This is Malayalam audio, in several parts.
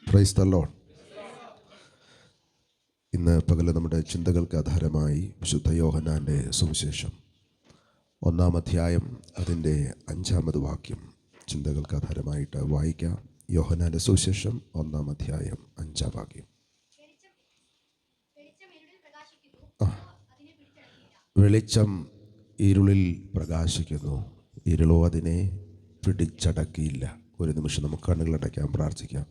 Price the Lord. ഇന്ന് പകല് നമ്മുടെ ചിന്തകൾക്ക് ആധാരമായി വിശുദ്ധ യോഹന്നാൻ്റെ സുവിശേഷം 1-ാം അധ്യായം അതിൻ്റെ 5-ാമത് വാക്യം ചിന്തകൾക്ക് ആധാരമായിട്ട് വായിക്കാം. യോഹന്നാൻ്റെ സുവിശേഷം 1-ാം അധ്യായം 5-ാം വാക്യം. വെളിച്ചം ഇരുളിൽ പ്രകാശിക്കുന്നു, ഇരുളോ അതിനെ പിടിച്ചടക്കിയില്ല. ഒരു നിമിഷം നമുക്ക് കണ്ണുകളടയ്ക്കാം, പ്രാർത്ഥിക്കാം.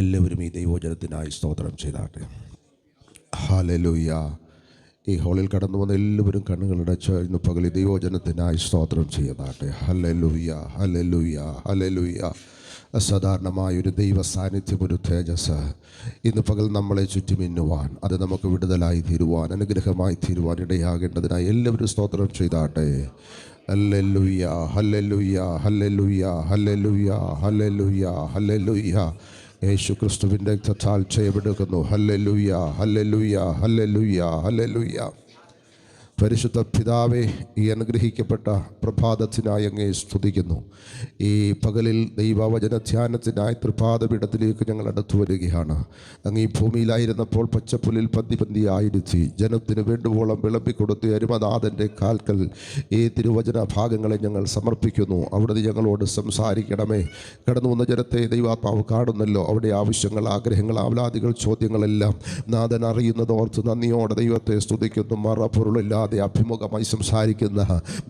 എല്ലാവരും ഈ ദൈവവചനത്തിനായി സ്തോത്രം ചെയ്താട്ടെ. ഹല്ലേലൂയ. ഈ ഹോളിൽ കടന്നു വന്ന എല്ലാവരും കണ്ണുകളടച്ച് ഇന്ന് പകൽ ദൈവവചനത്തിനായി സ്തോത്രം ചെയ്താട്ടെ. ഹല്ലേലൂയ, ഹല്ലേലൂയ, ഹല്ലേലൂയ. അസാധാരണമായൊരു ദൈവ സാന്നിധ്യം, ഒരു തേജസ് ഇന്ന് പകൽ നമ്മളെ ചുറ്റുമിന്നുവാൻ, അത് നമുക്ക് വിടുതലായി തീരുവാൻ, അനുഗ്രഹമായി തീരുവാൻ ഇടയാകേണ്ടതിനായി എല്ലാവരും സ്തോത്രം ചെയ്താട്ടെ. ഹല്ലേലൂയ, ഹല്ലേലൂയ, ഹല്ലേലൂയ, ഹല്ലേലൂയ, ഹല്ലേലൂയ, ഹല്ലേലൂയ. യേശു ക്രിസ്തുവിൻ്റെ രക്തത്താൽ ചെയ്യപ്പെടുന്നു. ഹല്ലേലൂയ, ഹല്ലേലൂയ, ഹല്ലേലൂയ, ഹല്ലേലൂയ. പരിശുദ്ധ പിതാവേ, ഈ അനുഗ്രഹിക്കപ്പെട്ട പ്രഭാതത്തിനായി അങ്ങേ സ്തുതിക്കുന്നു. ഈ പകലിൽ ദൈവവചന ധ്യാനത്തിനായി തൃപാദപീഠത്തിലേക്ക് ഞങ്ങൾ അടുത്തു വരികയാണ്. അങ്ങ് ഈ ഭൂമിയിലായിരുന്നപ്പോൾ പച്ചപ്പുല്ലിൽ പന്തിയായിരുത്തി ജനത്തിന് വേണ്ടുവോളം വിളമ്പിക്കൊടുത്ത അരുമനാഥൻ്റെ കാൽക്കൽ ഈ തിരുവചന ഭാഗങ്ങളെ ഞങ്ങൾ സമർപ്പിക്കുന്നു. അവിടുന്ന് ഞങ്ങളോട് സംസാരിക്കണമേ. കടന്നു വന്ന ജനത്തെ ദൈവാത്മാവ് കാണുന്നല്ലോ. അവിടെ ആവശ്യങ്ങൾ, ആഗ്രഹങ്ങൾ, ആവലാദികൾ, ചോദ്യങ്ങളെല്ലാം നാഥൻ അറിയുന്നതോർത്ത് നന്ദിയോടെ ദൈവത്തെ സ്തുതിക്കുന്നു. മറപ്പൊരുളില്ലാതെ അഭിമുഖമായി സംസാരിക്കുന്ന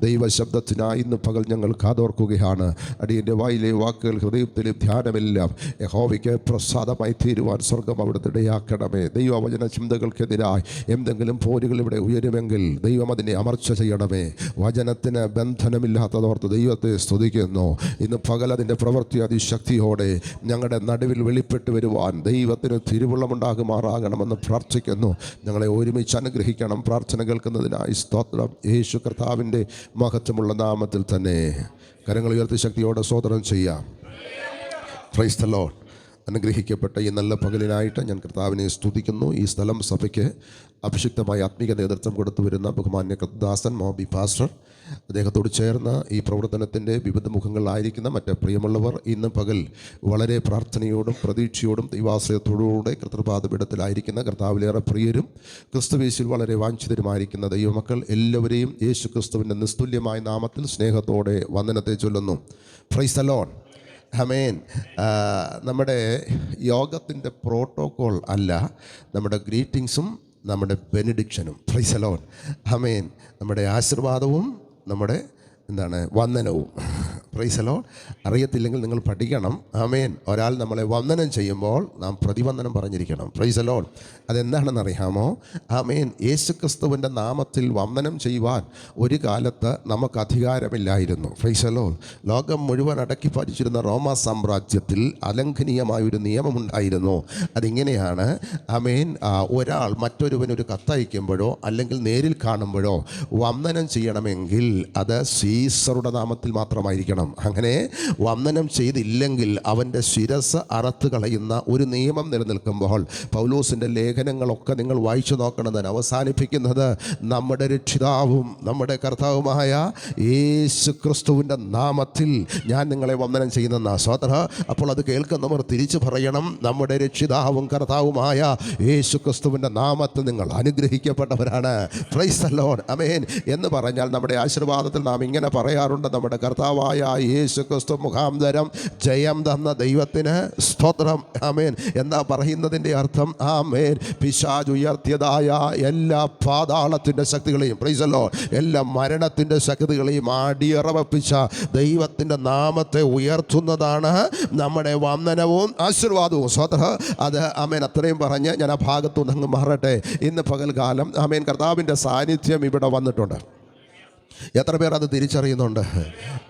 ദൈവശബ്ദത്തിനായി ഇന്ന് പകൽ ഞങ്ങൾ കാതോർക്കുകയാണ്. അടിയൻ്റെ വായിലെ വാക്കുകൾ, ഹൃദയത്തിലെ ധ്യാനമെല്ലാം യഹോവയ്ക്ക് പ്രസാദമായി തീരുവാൻ സ്വർഗം അവിടുത്തെ ഇടയാക്കണമേ. ദൈവവചന ചിന്തകൾക്കെതിരായി എന്തെങ്കിലും പോരുകൾ ഇവിടെ ഉയരുമെങ്കിൽ ദൈവം അതിനെ അമർച്ച ചെയ്യണമേ. വചനത്തിന് ബന്ധനമില്ലാത്തതോർത്ത് ദൈവത്തെ സ്തുതിക്കുന്നു. ഇന്ന് പകൽ അതിൻ്റെ പ്രവൃത്തി അതിശക്തിയോടെ ഞങ്ങളുടെ നടുവിൽ വെളിപ്പെട്ട് വരുവാൻ ദൈവത്തിന് തിരുവുള്ളമുണ്ടാകുമാറാകണമെന്ന് പ്രാർത്ഥിക്കുന്നു. ഞങ്ങളെ ഒരുമിച്ച് അനുഗ്രഹിക്കണം. പ്രാർത്ഥന കേൾക്കുന്നതിനായി സ്തോത്രം. യേശു കർത്താവിൻ്റെ മഹത്വമുള്ള നാമത്തിൽ തന്നെ കരങ്ങൾ ഉയർത്തി ശക്തിയോടെ സ്തോത്രം ചെയ്യാം. Price the Lord. അനുഗ്രഹിക്കപ്പെട്ട ഈ നല്ല പകലിനായിട്ട് ഞാൻ കർത്താവിനെ സ്തുതിക്കുന്നു. ഈ സ്ഥലം സഭയ്ക്ക് അഭിഷിക്തമായ ആത്മീക നേതൃത്വം കൊടുത്തു വരുന്ന ബഹുമാന്യ ദാസൻ മോബി പാസ്റ്റർ, അദ്ദേഹത്തോട് ചേർന്ന് ഈ പ്രവർത്തനത്തിൻ്റെ വിവിധ മുഖങ്ങളിലായിരിക്കുന്ന മറ്റ് പ്രിയമുള്ളവർ, ഇന്ന് പകൽ വളരെ പ്രാർത്ഥനയോടും പ്രതീക്ഷയോടും ദൈവാശ്രയത്തോടുകൂടെ കർത്തൃപാദപീഠത്തിലായിരിക്കുന്ന കർത്താവിലേറെ പ്രിയരും ക്രിസ്തുവേശുവിൽ വളരെ വാഞ്ചിതരുമായിരിക്കുന്ന ദൈവമക്കൾ എല്ലാവരെയും യേശു ക്രിസ്തുവിൻ്റെ നിസ്തുല്യമായ നാമത്തിൽ സ്നേഹത്തോടെ വന്ദനത്തെ ചൊല്ലുന്നു. Praise the Lord. ആമേൻ. നമ്മുടെ യോഗത്തിൻ്റെ പ്രോട്ടോക്കോൾ അല്ല നമ്മുടെ ഗ്രീറ്റിങ്സും നമ്മുടെ ബെനഡിക്ഷനും. Praise the Lord. ആമേൻ. നമ്മുടെ ആശീർവാദവും നമ്മുടെ വന്ദനവും. Praise the Lord. അറിയത്തില്ലെങ്കിൽ നിങ്ങൾ പഠിക്കണം. ആമേൻ. ഒരാൾ നമ്മളെ വന്ദനം ചെയ്യുമ്പോൾ നാം പ്രതിവന്ദനം പറഞ്ഞിരിക്കണം. Praise the Lord. അതെന്താണെന്ന് അറിയാമോ? ആമേൻ. യേശു ക്രിസ്തുവിൻ്റെ നാമത്തിൽ വന്ദനം ചെയ്യുവാൻ ഒരു കാലത്ത് നമുക്ക് അധികാരമില്ലായിരുന്നു. Price the Lord. ലോകം മുഴുവൻ അടക്കി ഭരിച്ചിരുന്ന റോമാ സാമ്രാജ്യത്തിൽ അലംഘനീയമായൊരു നിയമമുണ്ടായിരുന്നു. അതിങ്ങനെയാണ്. ആമേൻ. ഒരാൾ മറ്റൊരുവനൊരു കത്തയക്കുമ്പോഴോ അല്ലെങ്കിൽ നേരിൽ കാണുമ്പോഴോ വന്ദനം ചെയ്യണമെങ്കിൽ അത് സീസറുടെ നാമത്തിൽ മാത്രമായിരിക്കണം. അങ്ങനെ വന്ദനം ചെയ്തില്ലെങ്കിൽ അവൻ്റെ ശിരസ് അറുത്ത് കളയുന്ന ഒരു നിയമം നിലനിൽക്കുമ്പോൾ പൗലോസിൻ്റെ ലേഖനങ്ങളൊക്കെ നിങ്ങൾ വായിച്ചു നോക്കണമെന്ന് അവസാനിപ്പിക്കുന്നത് നമ്മുടെ രക്ഷിതാവും നമ്മുടെ കർത്താവുമായ യേശു ക്രിസ്തുവിൻ്റെ നാമത്തിൽ ഞാൻ നിങ്ങളെ വന്ദനം ചെയ്യുന്ന സ്വതന്ത്ര. അപ്പോൾ അത് കേൾക്കുന്നവർ തിരിച്ചു പറയണം, നമ്മുടെ രക്ഷിതാവും കർത്താവുമായ യേശു ക്രിസ്തുവിൻ്റെ നാമത്തിൽ നിങ്ങൾ അനുഗ്രഹിക്കപ്പെട്ടവരാണ്. Praise the Lord. ആമേൻ. എന്ന് പറഞ്ഞാൽ നമ്മുടെ ആശീർവാദത്തിൽ നാം ഇങ്ങനെ പറയാറുണ്ട്, നമ്മുടെ കർത്താവായ യേശു ക്രിസ്തു മുഖാന്തരം ജയം തന്ന ദൈവത്തിന് സ്തോത്രം. ആമേൻ. എന്താ പറയുന്നതിൻ്റെ അർത്ഥം? ആമേൻ. പിശാച് ഉയർത്തിയതായ എല്ലാ പാതാളത്തിൻ്റെ ശക്തികളെയും, പ്രൈസ് ദി ലോർഡ്, എല്ലാ മരണത്തിൻ്റെ ശക്തികളെയും അടിയറവപ്പിച്ച ദൈവത്തിൻ്റെ നാമത്തെ ഉയർത്തുന്നതാണ് നമ്മുടെ വന്ദനവും ആശീർവാദവും. സ്തോത്രം. അത് ആമേൻ. അത്രയും പറഞ്ഞ് ഞാൻ ആ ഭാഗത്തു നിന്ന് മാറട്ടെ. ഇന്ന് പകൽക്കാലം ആമേൻ കർത്താവിൻ്റെ സാന്നിധ്യം ഇവിടെ വന്നിട്ടുണ്ട്. എത്ര പേർ അത് തിരിച്ചറിയുന്നുണ്ട്?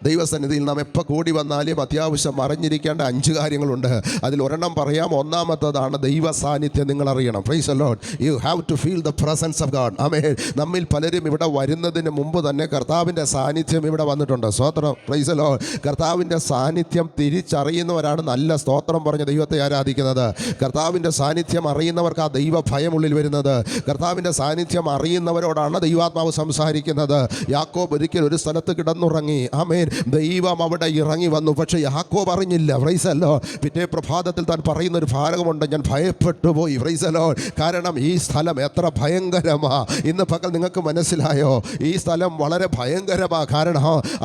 ദൈവസന്നിധിയിൽ നാം എപ്പോൾ കൂടി വന്നാലും അത്യാവശ്യം അറിഞ്ഞിരിക്കേണ്ട 5 കാര്യങ്ങളുണ്ട്. അതിൽ ഒരെണ്ണം പറയാം. ഒന്നാമത്തതാണ് ദൈവ സാന്നിധ്യം നിങ്ങൾ അറിയണം. Praise the Lord. You have to feel the presence of God. ആമേൻ. നമ്മിൽ പലരും ഇവിടെ വരുന്നതിന് മുമ്പ് തന്നെ കർത്താവിൻ്റെ സാന്നിധ്യം ഇവിടെ വന്നിട്ടുണ്ട്. സ്തോത്രം. Price the Lord. കർത്താവിൻ്റെ സാന്നിധ്യം തിരിച്ചറിയുന്നവരാണ് നല്ല സ്തോത്രം പറഞ്ഞ ദൈവത്തെ ആരാധിക്കുന്നത്. കർത്താവിൻ്റെ സാന്നിധ്യം അറിയുന്നവർക്ക് ആ ദൈവ ഭയം ഉള്ളിൽ വരുന്നത്. കർത്താവിൻ്റെ സാന്നിധ്യം അറിയുന്നവരോടാണ് ദൈവാത്മാവ് സംസാരിക്കുന്നത്. യാക്കോബ് ഒരിക്കൽ ഒരു സ്ഥലത്ത് കിടന്നുറങ്ങി. ആമേൻ. ദൈവം അവിടെ ഇറങ്ങി വന്നു. പക്ഷേ യാക്കോബ് അറിഞ്ഞില്ല. Price the Lord. പിറ്റേ പ്രഭാതത്തിൽ താൻ പറയുന്ന ഒരു ഭാഗമുണ്ട്, ഞാൻ ഭയപ്പെട്ടു പോയി. Price the Lord. കാരണം ഈ സ്ഥലം എത്ര ഭയങ്കരമാ. ഇന്ന് പകൽ നിങ്ങൾക്ക് മനസ്സിലായോ? ഈ സ്ഥലം വളരെ ഭയങ്കരമാ. കാരണം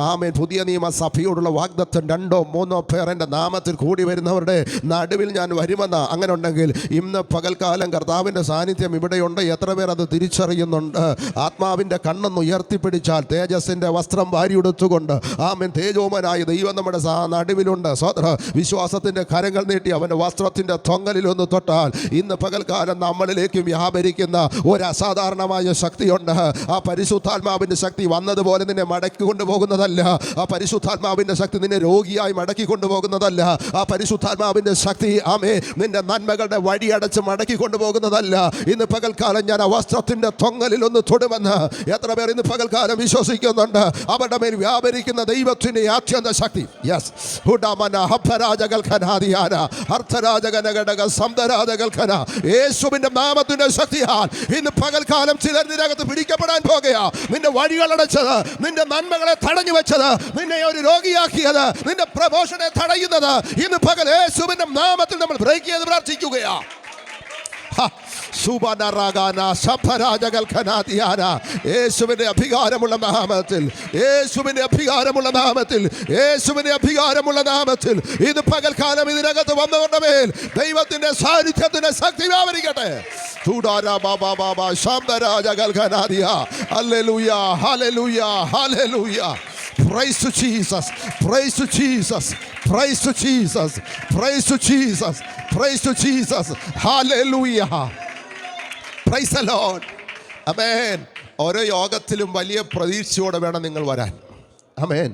ആമേൻ, പുതിയ നിയമ സഭയോടുള്ള വാഗ്ദത്തം 2 or 3 പേർ എൻ്റെ നാമത്തിൽ കൂടി വരുന്നവരുടെ നടുവിൽ ഞാൻ വരുമെന്ന്. അങ്ങനെ ഉണ്ടെങ്കിൽ ഇന്ന് പകൽക്കാലം കർത്താവിൻ്റെ സാന്നിധ്യം ഇവിടെയുണ്ട്. എത്ര പേർ അത് തിരിച്ചറിയുന്നുണ്ട്? ആത്മാവിൻ്റെ കണ്ണൊന്ന് ഉയർത്തിപ്പിടിച്ചാൽ തേജസ്സിൻ്റെ വസ്ത്രം വാരിയെടുത്തുകൊണ്ട് ആമേൻ തേജോമനായ ദൈവം നമ്മുടെ നടുവിലുണ്ട്. വിശ്വാസത്തിൻ്റെ കരങ്ങൾ നീട്ടി അവൻ്റെ വസ്ത്രത്തിൻ്റെ തൊങ്ങലിലൊന്ന് തൊട്ടാൽ ഇന്ന് പകൽക്കാലം നമ്മളിലേക്ക് വ്യാപരിക്കുന്ന ഒരു അസാധാരണമായ ശക്തിയുണ്ട്. ആ പരിശുദ്ധാത്മാവിൻ്റെ ശക്തി വന്നതുപോലെ നിന്നെ മടക്കി കൊണ്ടുപോകുന്നതല്ല. ആ പരിശുദ്ധാത്മാവിൻ്റെ ശക്തി നിന്നെ രോഗിയായി മടക്കി കൊണ്ടുപോകുന്നതല്ല. ആ പരിശുദ്ധാത്മാവിൻ്റെ ശക്തി ആമേ നിന്റെ നന്മകളുടെ വഴിയടച്ച് മടക്കി കൊണ്ടുപോകുന്നതല്ല. ഇന്ന് പകൽക്കാലം ഞാൻ ആ വസ്ത്രത്തിൻ്റെ തൊങ്ങലിൽ ഒന്ന് തൊടുമെന്ന് എത്ര പേർ ഇന്ന് പകൽക്കാലം വിശ്വസിക്കുന്നുണ്ട്? അവരുടെ മേൽ വ്യാപരിക്കുന്ന ദൈവത്തിൻ്റെ അത്യന്ത ശക്തി. യെസ്, യേശുവിന്റെ നാമത്തിന്റെ ശക്തിയാൽ ഇന്ന് പകൽക്കാലം ചിലർ നിരകത്ത് പിടിക്കപ്പെടാൻ പോകുകയാ. നിന്റെ വഴികളടച്ചത്, നിന്റെ നന്മകളെ തടഞ്ഞു വെച്ചത്, നിന്നെ ഒരു രോഗിയാക്കിയത്, നിന്റെ പ്രമോഷനെ തടയുന്നത് ഇന്ന് പകൽ യേശുവിന്റെ നാമത്തിൽ നമ്മൾ ബ്രേക്ക് ചെയ്ത് പ്രാർത്ഥിക്കുകയാ. യേശുവിന്റെ അധികാരമുള്ള നാമത്തിൽ, യേശുവിന്റെ അധികാരമുള്ള നാമത്തിൽ, യേശുവിന്റെ അധികാരമുള്ള നാമത്തിൽ ഇത് പകൽക്കാലം ഇതിനകത്ത് വന്നവരുടെ മേൽ ദൈവത്തിന്റെ സാന്നിധ്യത്തിന്റെ ശക്തി വ്യാപരിക്കട്ടെ. ഹല്ലേലൂയ, ഹല്ലേലൂയ, ഹല്ലേലൂയ. Praise to Jesus, praise to Jesus, praise to Jesus, praise to Jesus, praise to Jesus. Hallelujah. Praise the Lord. Amen. ഓരോ യോഗത്തിലും വലിയ പ്രതീക്ഷയോടെ വേണം നിങ്ങൾ വരാൻ. ആമേൻ.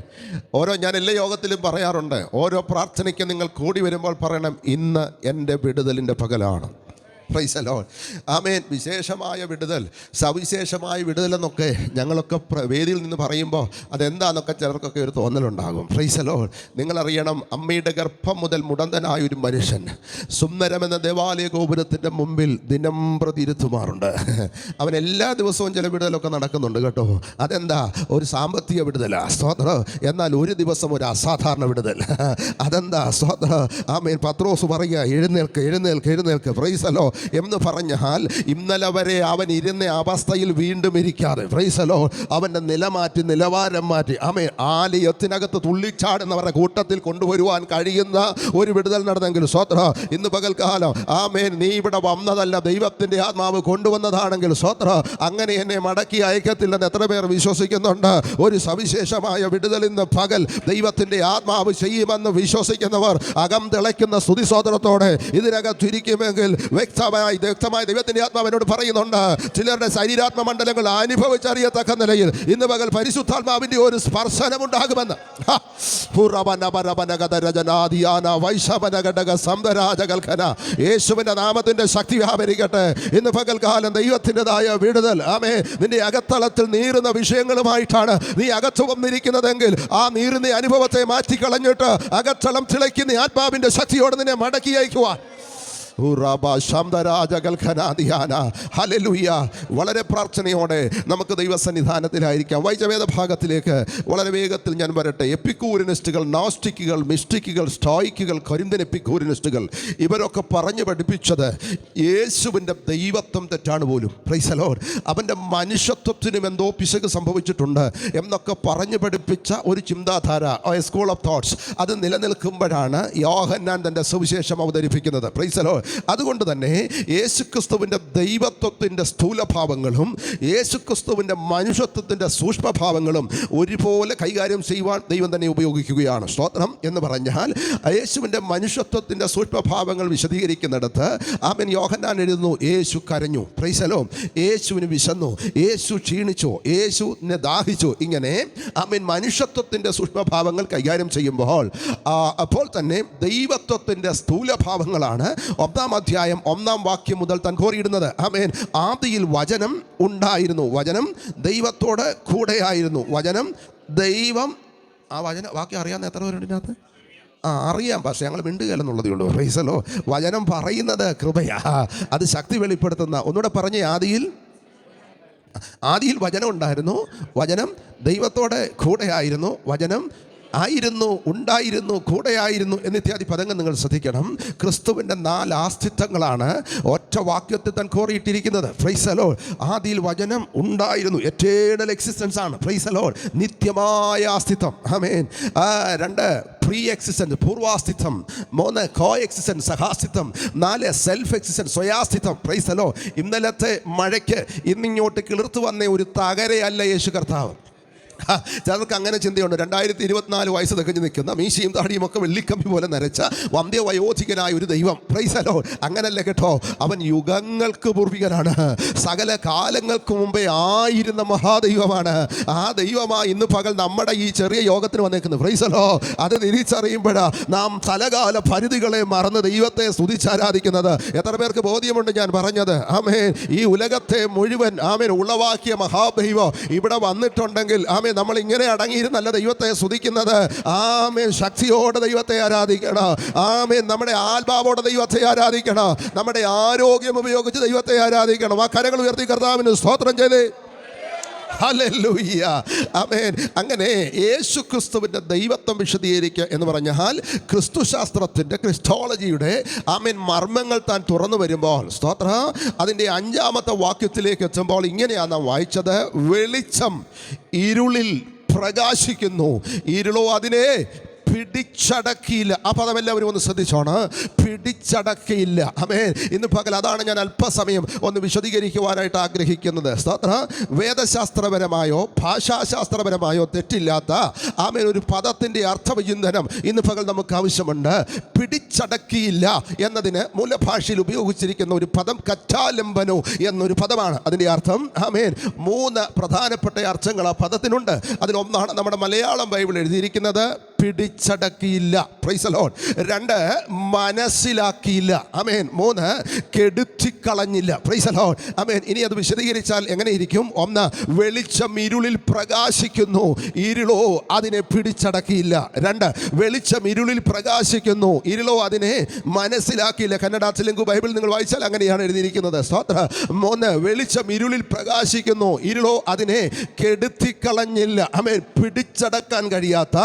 ഞാൻ എല്ലാ യോഗത്തിലും പറയാറുണ്ട്, ഓരോ പ്രാർത്ഥനയ്ക്ക് നിങ്ങൾ കൂടി വരുമ്പോൾ പറയണം, ഇന്ന് എൻ്റെ വിടുതലിൻ്റെ പകലാണ്. Praise the Lord. ആമേൻ. വിശേഷമായ വിടുതൽ, സവിശേഷമായ വിടുതൽ എന്നൊക്കെ ഞങ്ങളൊക്കെ വേദിയിൽ നിന്ന് പറയുമ്പോൾ അതെന്താണെന്നൊക്കെ ചിലർക്കൊക്കെ ഒരു തോന്നലുണ്ടാകും. Praise the Lord. നിങ്ങളറിയണം, അമ്മയുടെ ഗർഭം മുതൽ മുടന്തനായ ഒരു മനുഷ്യൻ സുന്ദരമെന്ന ദേവാലയ ഗോപുരത്തിൻ്റെ മുമ്പിൽ ദിനം പ്രതി ഇരുത്തുമാറുണ്ട്. അവൻ എല്ലാ ദിവസവും ചില വിടുതലൊക്കെ നടക്കുന്നുണ്ട് കേട്ടോ. അതെന്താ? ഒരു സാമ്പത്തിക വിടുതലാ. സ്തോത്രം. എന്നാൽ ഒരു ദിവസം ഒരു അസാധാരണ വിടുതൽ. അതെന്താ? സ്തോത്രം. ആമേൻ. പത്രോസ് പറയുക, എഴുന്നേൽക്ക്, എഴുന്നേൽക്ക്, എഴുന്നേൽക്ക്. പ്രൈസ് ദി ലോർഡ് എന്ന് പറഞ്ഞാൽ ഇന്നലെ വരെ അവൻ ഇരുന്ന അവസ്ഥയിൽ വീണ്ടും ഇരിക്കാതെ, പ്രൈസ് ദി ലോർഡ്, അവൻ്റെ നിലവാരം മാറ്റി ആമേൻ ആലയത്തിനകത്ത് തുള്ളിച്ചാടുന്നവരുടെ കൂട്ടത്തിൽ കൊണ്ടുവരുവാൻ കഴിയുന്ന ഒരു വിടുതൽ നടന്നെങ്കിൽ സ്വത്രം. ഇന്ന് പകൽക്കാലം ആമേൻ, നീ ഇവിടെ വന്നതല്ല, ദൈവത്തിൻ്റെ ആത്മാവ് കൊണ്ടുവന്നതാണെങ്കിൽ സ്വത്രം. അങ്ങനെ എന്നെ മടക്കി അയക്കത്തില്ലെന്ന് എത്ര പേർ വിശ്വസിക്കുന്നുണ്ട്? ഒരു സവിശേഷമായ വിടുതൽ ഇന്ന് പകൽ ദൈവത്തിൻ്റെ ആത്മാവ് ചെയ്യുമെന്ന് വിശ്വസിക്കുന്നവർ അകം തിളയ്ക്കുന്ന സ്തുതി സ്വതന്ത്രത്തോടെ ഇതിനകത്തിരിക്കുമെങ്കിൽ വ്യക്തമായി ദൈവത്തിൻ്റെ ആത്മാവിനോട് പറയുന്നുണ്ട്, ചിലരുടെ ശരീരാത്മ മണ്ഡലങ്ങൾ അനുഭവിച്ചറിയത്തക്ക നിലയിൽ ഇന്ന് പകൽ പരിശുദ്ധാത്മാവിൻ്റെ ഒരു സ്പർശനമുണ്ടാകുമെന്ന്. യേശുവിൻ്റെ നാമത്തിൻ്റെ ശക്തി വ്യാപരിക്കട്ടെ. ഇന്ന് പകൽക്കാലം ദൈവത്തിൻ്റെതായ വിടുതൽ ആമേ നിന്റെ അകത്തളത്തിൽ നീറുന്ന വിഷയങ്ങളുമായിട്ടാണ് നീ അകത്ത് വന്നിരിക്കുന്നതെങ്കിൽ ആ നീറുന്ന അനുഭവത്തെ മാറ്റിക്കളഞ്ഞിട്ട് അകത്തളം തിളയ്ക്കുന്ന ആത്മാവിൻ്റെ ശക്തിയോട് നിന്നെ മടക്കി അയക്കുവാൻ. വളരെ പ്രാർത്ഥനയോടെ നമുക്ക് ദൈവസന്നിധാനത്തിലായിരിക്കാം. വായിച്ച വേദഭാഗത്തിലേക്ക് വളരെ വേഗത്തിൽ ഞാൻ വരട്ടെ. എപ്പിക്കൂരിനിസ്റ്റുകൾ, നോസ്റ്റിക്കുകൾ, മിസ്റ്റിക്കുകൾ, സ്റ്റോയിക്കുകൾ, കൊരിന്ത്യൻ എപ്പിക്കൂരിനിസ്റ്റുകൾ ഇവരൊക്കെ പറഞ്ഞു പഠിപ്പിച്ചത് യേശുവിൻ്റെ ദൈവത്വം തെറ്റാണ് പോലും. Price the Lord. അവൻ്റെ മനുഷ്യത്വത്തിനും എന്തോ പിശക് സംഭവിച്ചിട്ടുണ്ട് എന്നൊക്കെ പറഞ്ഞു പഠിപ്പിച്ച ഒരു ചിന്താധാര, സ്കൂൾ ഓഫ് തോട്ട്സ്, അത് നിലനിൽക്കുമ്പോഴാണ് യോഹന്നാൻ തൻ്റെ സുവിശേഷം അവതരിപ്പിക്കുന്നത്. Price the Lord. അതുകൊണ്ട് തന്നെ യേശുക്രിസ്തുവിൻ്റെ ദൈവത്വത്തിൻ്റെ സ്ഥൂലഭാവങ്ങളും യേശുക്രിസ്തുവിൻ്റെ മനുഷ്യത്വത്തിൻ്റെ സൂക്ഷ്മഭാവങ്ങളും ഒരുപോലെ കൈകാര്യം ചെയ്യുവാൻ ദൈവം തന്നെ ഉപയോഗിക്കുകയാണ്. സ്തോത്രം. എന്ന് പറഞ്ഞാൽ യേശുവിൻ്റെ മനുഷ്യത്വത്തിൻ്റെ സൂക്ഷ്മഭാവങ്ങൾ വിശദീകരിക്കുന്നിടത്ത് ആമേൻ യോഹന്നാൻ എഴുതുന്നു, യേശു കരഞ്ഞു. Price the Lord. യേശുവിന് വിശന്നു, യേശു ക്ഷീണിച്ചു, യേശുവിനെ ദാഹിച്ചു. ഇങ്ങനെ ആമേൻ മനുഷ്യത്വത്തിൻ്റെ സൂക്ഷ്മഭാവങ്ങൾ കൈകാര്യം ചെയ്യുമ്പോൾ അപ്പോൾ തന്നെ ദൈവത്വത്തിൻ്റെ സ്ഥൂലഭാവങ്ങളാണ് 1-ാം അധ്യായം 1-ാം വാക്യം മുതൽ താൻ കോറിയിടുന്നത്. ആമേൻ. ആദിയിൽ വചനം ഉണ്ടായിരുന്നു, വചനം ദൈവത്തോട് കൂടെയായിരുന്നു, വചനം ദൈവം. ആ വാക്യം അറിയാവുന്ന എത്ര പേരുണ്ട് ഇതിനകത്ത്? അറിയാം, പക്ഷേ ഞങ്ങൾ മിണ്ടുകയല്ലെന്നുള്ളതേ ഉള്ളൂ. Price the Lord. വചനം പറയുന്നത് കൃപയാ, അത് ശക്തി വെളിപ്പെടുത്തുന്ന. ഒന്നുകൂടെ പറഞ്ഞേ, ആദിയിൽ ആദിയിൽ വചനം ഉണ്ടായിരുന്നു, വചനം ദൈവത്തോടെ കൂടെയായിരുന്നു, വചനം ആയിരുന്നു, ഉണ്ടായിരുന്നു, കൂടെയായിരുന്നു എന്നിത്യാദി പദങ്ങൾ നിങ്ങൾ ശ്രദ്ധിക്കണം. ക്രിസ്തുവിൻ്റെ 4 ആസ്തിത്വങ്ങളാണ് ഒറ്റ വാക്യത്തിൽ താൻ കോറിയിട്ടിരിക്കുന്നത്. Price the Lord. ആദിയിൽ വചനം ഉണ്ടായിരുന്നു, എറ്റേണൽ എക്സിസ്റ്റൻസ് ആണ്. Praise the Lord. നിത്യമായ ആസ്തിത്വം. ആമേൻ. 2 പ്രീ എക്സിസ്റ്റൻസ്, പൂർവാസ്തിത്വം. 3 കോ എക്സിസ്റ്റൻസ്, സഹാസ്തിത്വം. 4 സെൽഫ് എക്സിസ്റ്റൻസ്, സ്വയാസ്തിത്വം. Praise the Lord. ഇന്നലത്തെ മഴയ്ക്ക് ഇന്നിങ്ങോട്ട് കിളിർത്തു വന്ന ഒരു തകരയല്ല യേശു കർത്താവ്. ചിലർക്ക് അങ്ങനെ ചിന്തയുണ്ട്. 2024 വയസ്സ് തികഞ്ഞു നിൽക്കുന്ന മീശയും താടിയും ഒക്കെ വെള്ളിക്കമ്പി പോലെ നരച്ച വന്ധ്യവയോധികനായ ഒരു ദൈവം. Price the Lord. അങ്ങനല്ല കേട്ടോ. അവൻ യുഗങ്ങൾക്ക് പൂർവികനാണ്. സകല കാലങ്ങൾക്ക് മുമ്പേ ആയിരുന്ന മഹാദൈവമാണ്. ആ ദൈവമായി ഇന്ന് പകൽ നമ്മുടെ ഈ ചെറിയ യോഗത്തിന് വന്നേക്കുന്നത്. Price the Lord. അത് തിരിച്ചറിയുമ്പോഴാണ് നാം തലകാല പരിധികളെ മറന്ന് ദൈവത്തെ സ്തുതിച്ചാരാധിക്കുന്നത്. എത്ര പേർക്ക് ബോധ്യമുണ്ട് ഞാൻ പറഞ്ഞത്? ആമേൻ. ഈ ഉലകത്തെ മുഴുവൻ ആമേൻ ഉളവാക്കിയ മഹാദൈവം ഇവിടെ വന്നിട്ടുണ്ടെങ്കിൽ ആമേൻ നമ്മൾ ഇങ്ങനെ അടങ്ങിയിരുന്നല്ല ദൈവത്തെ സ്തുതിക്കുന്നത്. ആമേൻ. ശക്തിയോടെ ദൈവത്തെ ആരാധിക്കണം. ആമേൻ. നമ്മുടെ ആത്മാവോടെ ദൈവത്തെ ആരാധിക്കണം. നമ്മുടെ ആരോഗ്യം ഉപയോഗിച്ച് ദൈവത്തെ ആരാധിക്കണം. ആ കരങ്ങൾ ഉയർത്തി കർത്താവിന് സ്തോത്രം ചെയ്തേ. ഹല്ലേലൂയ. ആമേൻ. അങ്ങനെ യേശു ക്രിസ്തുവിൻ്റെ ദൈവത്വം വിശദീകരിക്കുക എന്ന് പറഞ്ഞാൽ ക്രിസ്തുശാസ്ത്രത്തിൻ്റെ, ക്രിസ്റ്റോളജിയുടെ ആമേൻ മർമ്മങ്ങൾ താൻ തുറന്നു വരുമ്പോൾ, സ്തോത്രം, അതിൻ്റെ 5-ാമത്തെ വാക്യത്തിലേക്ക് എത്തുമ്പോൾ ഇങ്ങനെയാണ് നാം വായിച്ചത്. വെളിച്ചം ഇരുളിൽ പ്രകാശിക്കുന്നു, ഇരുളോ അതിനെ പിടിച്ചടക്കിയില്ല. ആ പദം എല്ലാവരും ഒന്ന് ശ്രദ്ധിച്ചോണം. പിടിച്ചടക്കിയില്ല. ആമേൻ. ഇന്ന് പകൽ അതാണ് ഞാൻ അല്പസമയം ഒന്ന് വിശദീകരിക്കുവാനായിട്ട് ആഗ്രഹിക്കുന്നത്. സ്തോത്രം. വേദശാസ്ത്രപരമായോ ഭാഷാശാസ്ത്രപരമായോ തെറ്റില്ലാത്ത ആമേൻ ഒരു പദത്തിൻ്റെ അർത്ഥവിചിന്തനം ഇന്ന് പകൽ നമുക്ക് ആവശ്യമുണ്ട്. പിടിച്ചടക്കിയില്ല എന്നതിന് മൂലഭാഷയിൽ ഉപയോഗിച്ചിരിക്കുന്ന ഒരു പദം കറ്റാലംബനു എന്നൊരു പദമാണ്. അതിൻ്റെ അർത്ഥം ആമേൻ 3 പ്രധാനപ്പെട്ട അർത്ഥങ്ങൾ ആ പദത്തിനുണ്ട്. അതിലൊന്നാണ് നമ്മുടെ മലയാളം ബൈബിൾ എഴുതിയിരിക്കുന്നത്, പിടിച്ചടക്കിയില്ല. Praise the Lord. 2 മനസ്സിലാക്കിയില്ല. ആമേൻ. 3 കെടുത്തിക്കളഞ്ഞില്ല. Praise the Lord. ആമേൻ. ഇനി അത് വിശദീകരിച്ചാൽ എങ്ങനെയിരിക്കും? 1 വെളിച്ചം ഇരുളിൽ പ്രകാശിക്കുന്നു, ഇരുളോ അതിനെ പിടിച്ചടക്കിയില്ല. 2 വെളിച്ചം ഇരുളിൽ പ്രകാശിക്കുന്നു, ഇരുളോ അതിനെ മനസ്സിലാക്കിയില്ല. കന്നഡ, തെലുങ്ക് ബൈബിൾ നിങ്ങൾ വായിച്ചാൽ അങ്ങനെയാണ് എഴുതിയിരിക്കുന്നത്. സ്തോത്രം. 3 വെളിച്ചം ഇരുളിൽ പ്രകാശിക്കുന്നു, ഇരുളോ അതിനെ കെടുത്തിക്കളഞ്ഞില്ല. ആമേൻ. പിടിച്ചടക്കാൻ കഴിയാത്ത,